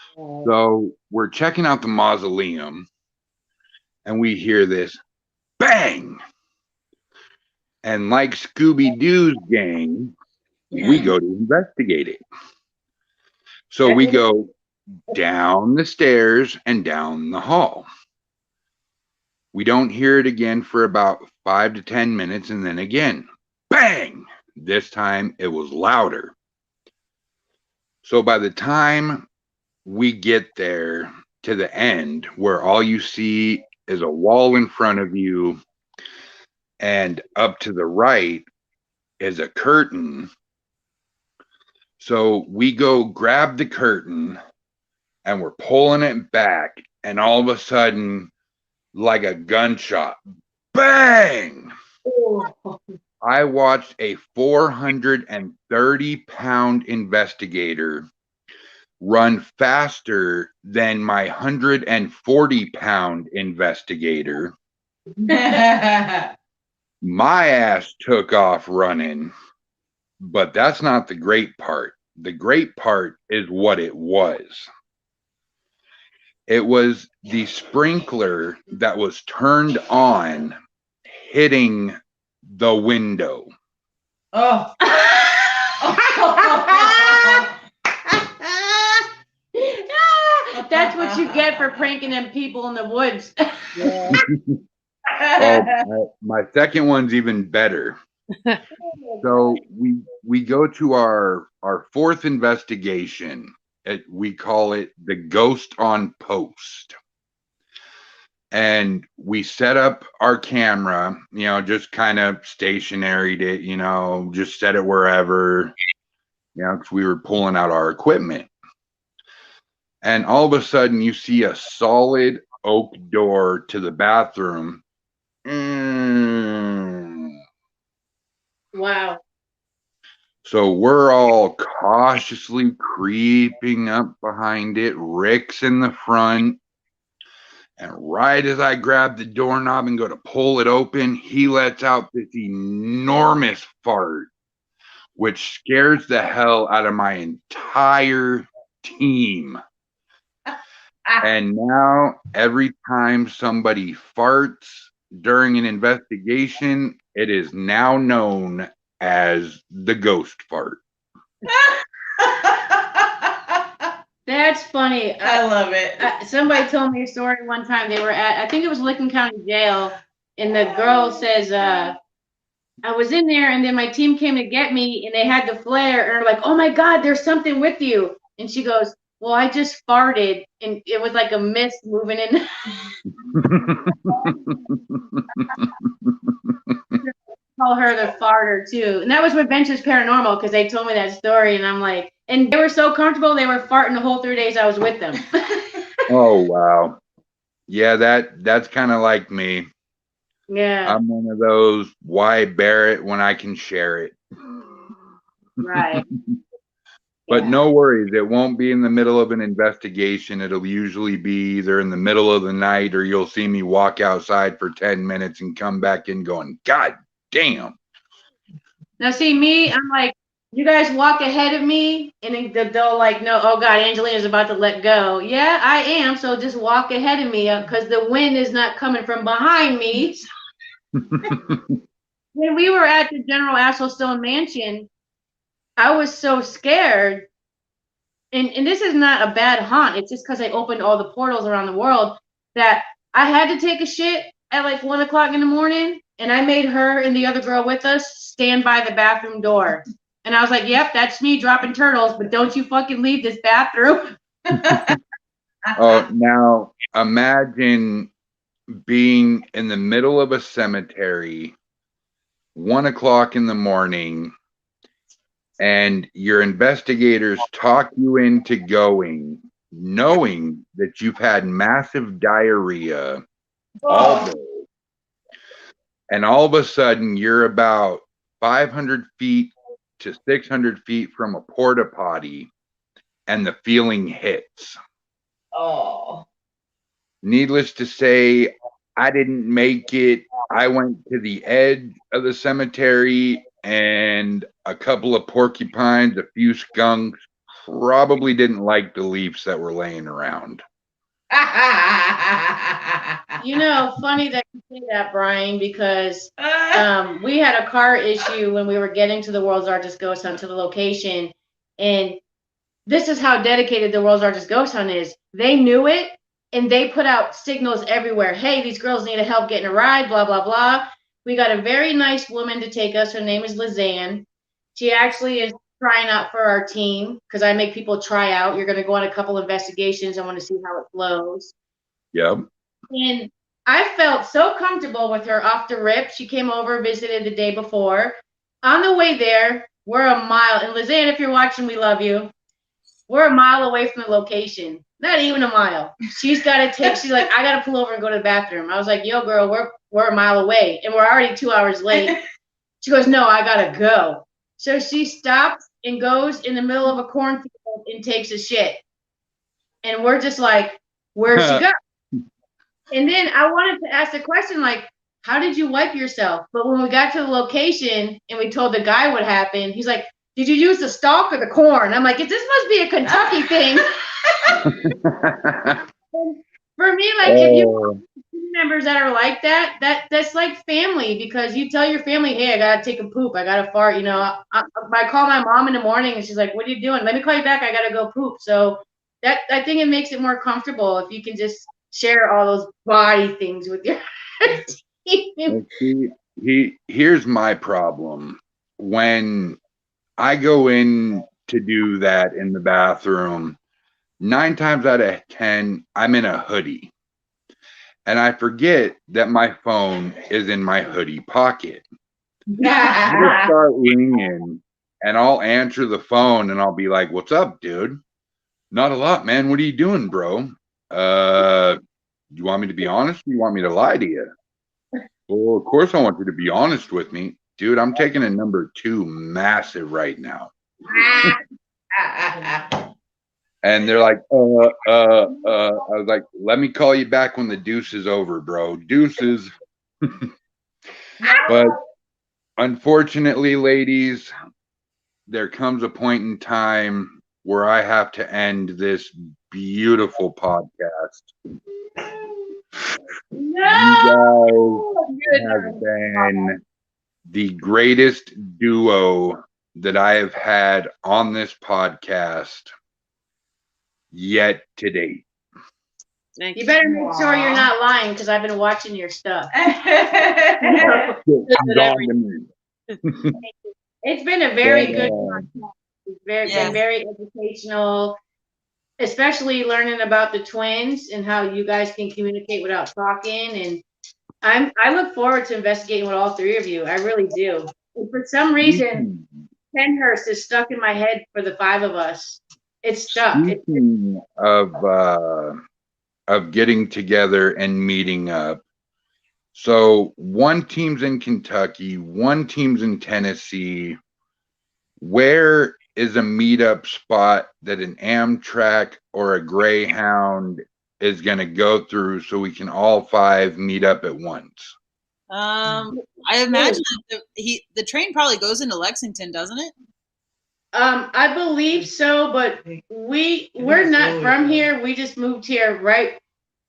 So we're checking out the mausoleum, and we hear this bang. And like Scooby-Doo's gang, we go to investigate it. So we go down the stairs and down the hall. We don't hear it again for about 5 to 10 minutes, and then again, bang! This time it was louder. So by the time we get there to the end, where all you see is a wall in front of you, and up to the right is a curtain. So we go grab the curtain, and we're pulling it back, and all of a sudden, like a gunshot, bang! I watched a 430-pound investigator run faster than my 140-pound investigator. My ass took off running, but that's not the great part. The great part is what it was. It was the sprinkler that was turned on hitting the window. Oh. That's what you get for pranking them people in the woods. My second one's even better. So we go to our 4th investigation. We call it the Ghost on Post. And we set up our camera, just kind of stationaried it, just set it wherever, because we were pulling out our equipment. And all of a sudden you see a solid oak door to the bathroom. Wow. So we're all cautiously creeping up behind it. Rick's in the front. And right as I grab the doorknob and go to pull it open, he lets out this enormous fart, which scares the hell out of my entire team. And now every time somebody farts during an investigation, it is now known as the ghost fart. That's funny. I love it. Somebody told me a story one time. They were at, I think it was Licking County Jail, and the girl says, I was in there, and then my team came to get me, and they had the flare, and they're like, oh my God, there's something with you. And she goes, well, I just farted, and it was like a mist moving in. Call her the farter too, and that was with Ventures Paranormal, because they told me that story, and I'm like, and they were so comfortable, they were farting the whole 3 days I was with them. Oh wow! Yeah, that's kind of like me. Yeah. I'm one of those, why bear it when I can share it? Right. But Yeah. no worries, it won't be in the middle of an investigation. It'll usually be either in the middle of the night or you'll see me walk outside for 10 minutes and come back in going, God damn. Now, see me, I'm like, you guys walk ahead of me, and then they'll like, no, oh God, Angelina's about to let go. Yeah, I am. So just walk ahead of me because the wind is not coming from behind me. When we were at the General Axel Stone Mansion, I was so scared. And this is not a bad haunt. It's just because I opened all the portals around the world that I had to take a shit at like 1 o'clock in the morning. And I made her and the other girl with us stand by the bathroom door. And I was like, yep, that's me dropping turtles, but don't you fucking leave this bathroom. Oh, now imagine being in the middle of a cemetery, 1 o'clock in the morning, and your investigators talk you into going, knowing that you've had massive diarrhea all day. And all of a sudden, you're about 500 feet to 600 feet from a porta potty, and the feeling hits. Oh. Needless to say, I didn't make it. I went to the edge of the cemetery, and a couple of porcupines, a few skunks, probably didn't like the leaves that were laying around. You know, funny that you say that, Brian, because we had a car issue when we were getting to the World's Largest Ghost Hunt to the location. And this is how dedicated the World's Largest Ghost Hunt is. They knew it, and they put out signals everywhere. Hey, these girls need help getting a ride, blah, blah, blah. We got a very nice woman to take us. Her name is Lizanne. She actually is trying out for our team because I make people try out. You're going to go on a couple investigations. I want to see how it flows. Yep. And I felt so comfortable with her off the rip. She came over, visited the day before. On the way there, we're a mile. And Lizanne, if you're watching, we love you. We're a mile away from the location. Not even a mile. She's like, I got to pull over and go to the bathroom. I was like, yo, girl, we're a mile away. And we're already 2 hours late. She goes, no, I got to go. So she stops and goes in the middle of a cornfield and takes a shit. And we're just like, where'd she go? And then I wanted to ask the question, like, how did you wipe yourself? But when we got to the location and we told the guy what happened, he's like, did you use the stalk or the corn? I'm like, this must be a Kentucky thing. For me, like, if you have members that are like that's like family, because you tell your family, hey, I gotta take a poop, I gotta fart. You know, I call my mom in the morning and she's like, what are you doing? Let me call you back. I gotta go poop. So that I think it makes it more comfortable if you can just share all those body things with your team. Here's my problem. When I go in to do that in the bathroom, 9 times out of 10, I'm in a hoodie. And I forget that my phone is in my hoodie pocket. I'll start ringing, and I'll answer the phone, and I'll be like, what's up, dude? Not a lot, man. What are you doing, bro? You want me to be honest, or you want me to lie to you? Well, of course I want you to be honest with me. Dude, I'm taking a number 2 massive right now. And they're like, I was like, let me call you back when the deuce is over, bro. Deuces. But unfortunately, ladies, there comes a point in time where I have to end this beautiful podcast. No! You guys have been the greatest duo that I have had on this podcast yet to date. You better make sure you're not lying, because I've been watching your stuff. It's been a very good podcast. It's been very educational, especially learning about the twins and how you guys can communicate without talking. And I look forward to investigating with all 3 of you. I really do. And for some reason, Penhurst is stuck in my head for the 5 of us. It's stuck. Speaking of of getting together and meeting up. So one team's in Kentucky, one team's in Tennessee. Where is a meetup spot that an Amtrak or a Greyhound is going to go through so we can all 5 meet up at once? I imagine the train probably goes into Lexington, doesn't it? I believe so, but we're not from here. We just moved here right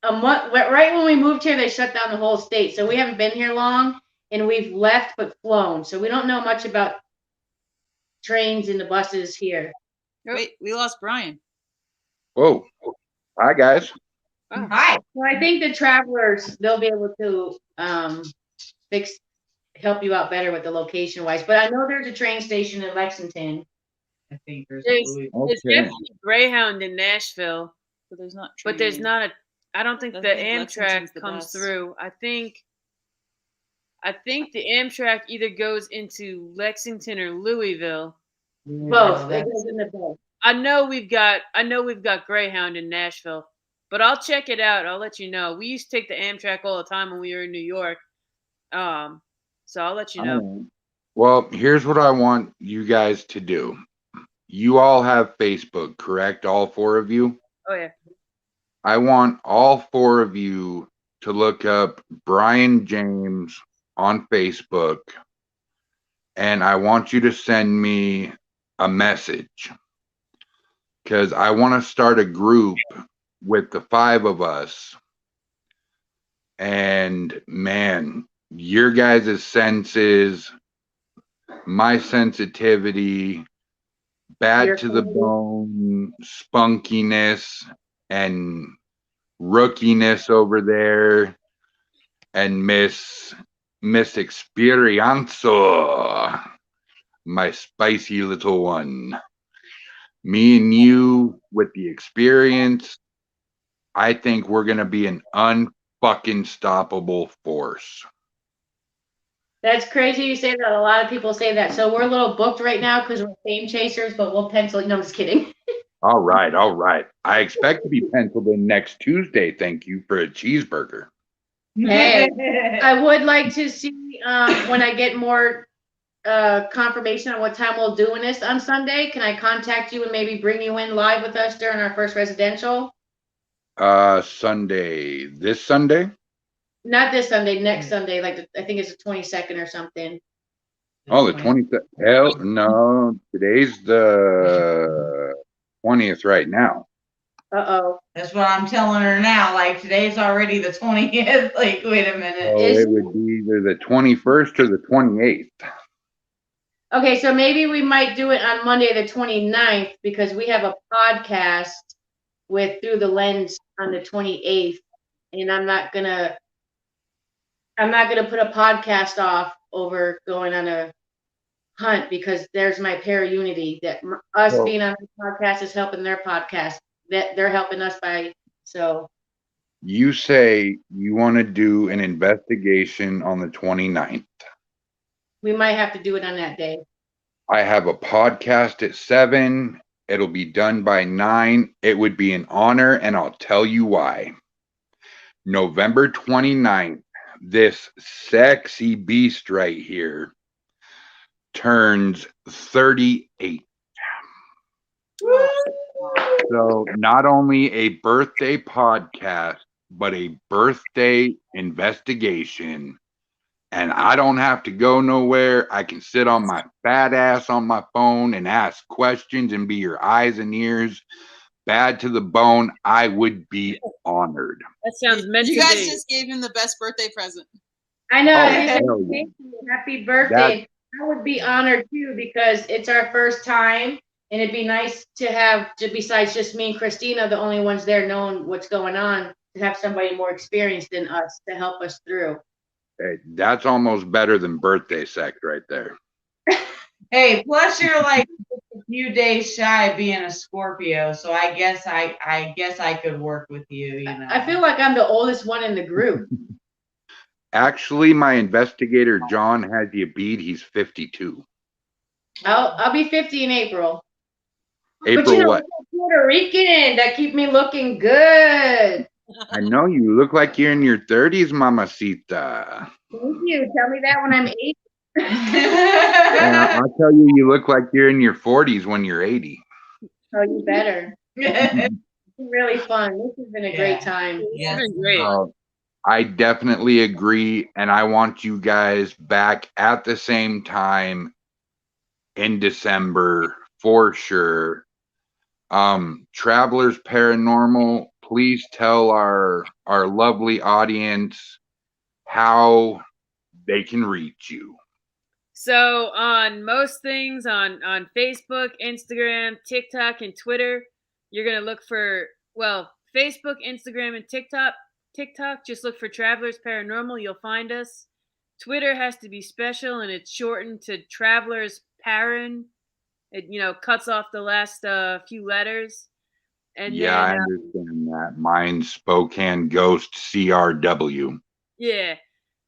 when we moved here. They shut down the whole state, so we haven't been here long, and we've left but flown. So we don't know much about trains and the buses here. Wait, we lost Brian. Whoa! Hi guys. Oh. Hi. So I think the travelers, they'll be able to help you out better with the location wise. But I know there's a train station in Lexington. I think there's definitely Greyhound in Nashville, but there's not. But there's not a. I don't think the Amtrak comes through. I think the Amtrak either goes into Lexington or Louisville. Both. It goes into both. I know we've got Greyhound in Nashville, but I'll check it out. I'll let you know. We used to take the Amtrak all the time when we were in New York. So I'll let you know. Well, here's what I want you guys to do. You all have Facebook, correct? All 4 of you? Oh, yeah. I want all 4 of you to look up Brian James on Facebook, and I want you to send me a message because I want to start a group with the 5 of us. And man, your guys' senses, my sensitivity, bad to the bone, spunkiness, and rookiness over there, and Miss Experienza, my spicy little one. Me and you with the experience, I think we're gonna be an unfucking stoppable force. That's crazy you say that. A lot of people say that. So we're a little booked right now because we're fame chasers, but we'll pencil. No, I'm just kidding. All right. I expect to be penciled in next Tuesday. Thank you for a cheeseburger. Hey, I would like to see when I get more confirmation on what time we'll do this on Sunday. Can I contact you and maybe bring you in live with us during our first residential? Sunday. This Sunday? Not this Sunday, next Sunday. I think it's the 22nd or something. Oh, the 20th. Hell no. Today's the 20th right now. Uh-oh. That's what I'm telling her now. Like, today's already the 20th. Like, wait a minute. Oh, it would be either the 21st or the 28th. Okay, so maybe we might do it on Monday the 29th because we have a podcast with Through the Lens on the 28th, and I'm not gonna put a podcast off over going on a hunt because there's my para-unity that us being on the podcast is helping their podcast. That they're helping us by. So you say you want to do an investigation on the 29th. We might have to do it on that day. I have a podcast at 7. It'll be done by 9. It would be an honor, and I'll tell you why. November 29th, this sexy beast right here turns 38. So not only a birthday podcast, but a birthday investigation. And I don't have to go nowhere. I can sit on my fat ass on my phone and ask questions and be your eyes and ears. Bad to the bone. I would be honored. That sounds meant to be. You guys just gave him the best birthday present. I know. Oh, Thank you. Happy birthday. I would be honored too because it's our first time. And it'd be nice to have, besides just me and Christina, the only ones there knowing what's going on, to have somebody more experienced than us to help us through. Hey, that's almost better than birthday sex right there. Hey, plus you're like a few days shy of being a Scorpio, so I guess I could work with you. You know, I feel like I'm the oldest one in the group. Actually, my investigator John has you beat. He's 52. I'll be 50 in April. April but you know, what? Puerto Rican that keep me looking good. I know you look like you're in your 30s, mamacita. Thank you. Tell me that when I'm 80. Yeah, I'll tell you, you look like you're in your 40s when you're 80. Oh, you better. It's really fun. This has been a great time. Yeah. It's been great. I definitely agree, and I want you guys back at the same time in December for sure. Travelers Paranormal, please tell our lovely audience how they can reach you. So on most things on Facebook, Instagram, TikTok, and Twitter, you're gonna look for Facebook, Instagram, and TikTok. Just look for Travelers Paranormal. You'll find us. Twitter has to be special, and it's shortened to Travelers Paran. It cuts off the last few letters. And Yeah, I then, understand that. Mine's Spokane Ghost CRW. yeah,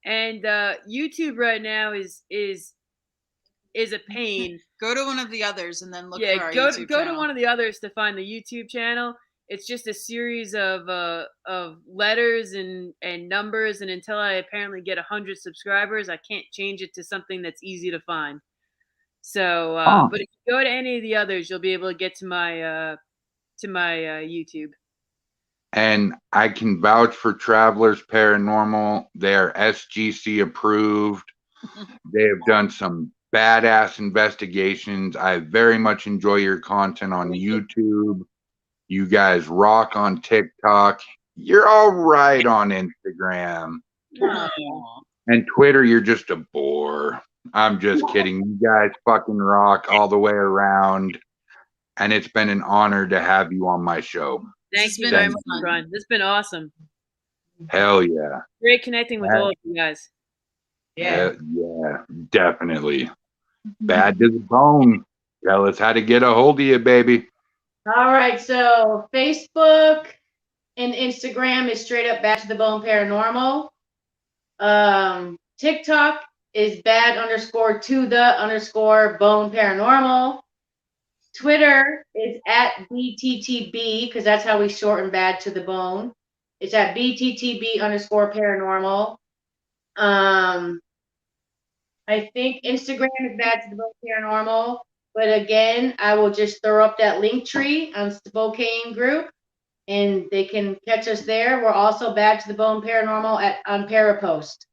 and YouTube right now is a pain. Go to one of the others and then look for Yeah, our go YouTube to channel. one of the others to find the YouTube channel. It's just a series of letters and numbers, and until I apparently get 100 subscribers, I can't change it to something that's easy to find. So, but if you go to any of the others, you'll be able to get to my YouTube. And I can vouch for Travelers Paranormal. They are SGC approved. They have done some badass investigations. I very much enjoy your content on YouTube. You guys rock on TikTok. You're all right on Instagram. And Twitter, you're just a bore. I'm just kidding. You guys fucking rock all the way around. And it's been an honor to have you on my show. Thank you very much, Brian. This has been awesome. Hell yeah. Great connecting with all of you guys. Yeah, definitely. Bad to the bone. Tell us how to get a hold of you, baby. All right, so Facebook and Instagram is straight up Back to the Bone Paranormal. TikTok is bad_to_the_bone paranormal. Twitter is at BTTB, because that's how we shorten Bad to the Bone. It's at BTTB_paranormal. I think Instagram is Bad to the Bone Paranormal. But again, I will just throw up that link tree on Spokane group, and they can catch us there. We're also Bad to the Bone Paranormal on Parapost.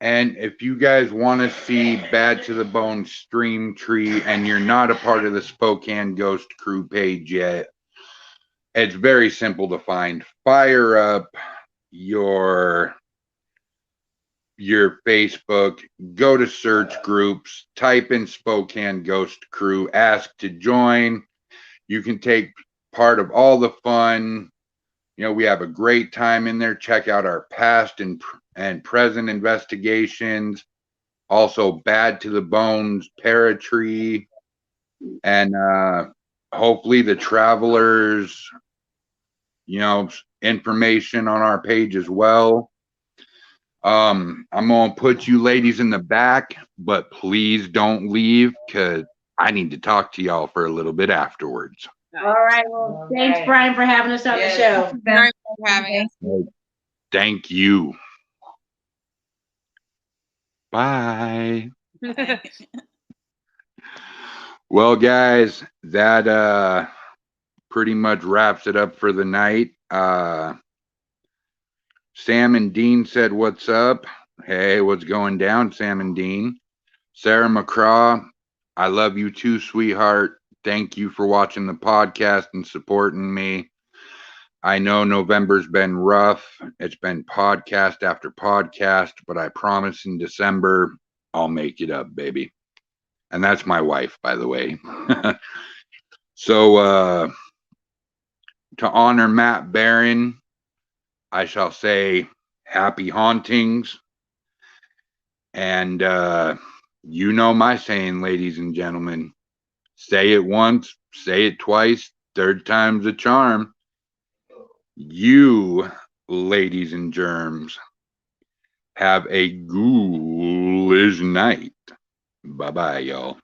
And if you guys want to see Bad to the Bone stream tree and you're not a part of the Spokane Ghost Crew page yet, it's very simple to find. Fire up your Facebook, go to search groups, type in Spokane Ghost Crew, ask to join. You can take part of all the fun. We have a great time in there. Check out our past and present investigations. Also, Bad to the Bones Paratree, and hopefully the Travelers, information on our page as well. I'm gonna put you ladies in the back, but please don't leave, because I need to talk to y'all for a little bit afterwards. All right. Well, thanks, Brian, for having us on the show. Thanks for having us. Thank you. Bye. Well, guys, that pretty much wraps it up for the night. Sam and Dean said, "What's up?" Hey, what's going down, Sam and Dean? Sarah McCraw, I love you too, sweetheart. Thank you for watching the podcast and supporting me. I know November's been rough. It's been podcast after podcast, but I promise in December, I'll make it up, baby. And that's my wife, by the way. So, to honor Matt Barron, I shall say happy hauntings. And you know my saying, ladies and gentlemen. Say it once, say it twice, third time's a charm. You, ladies and germs, have a ghoulish night. Bye-bye, y'all.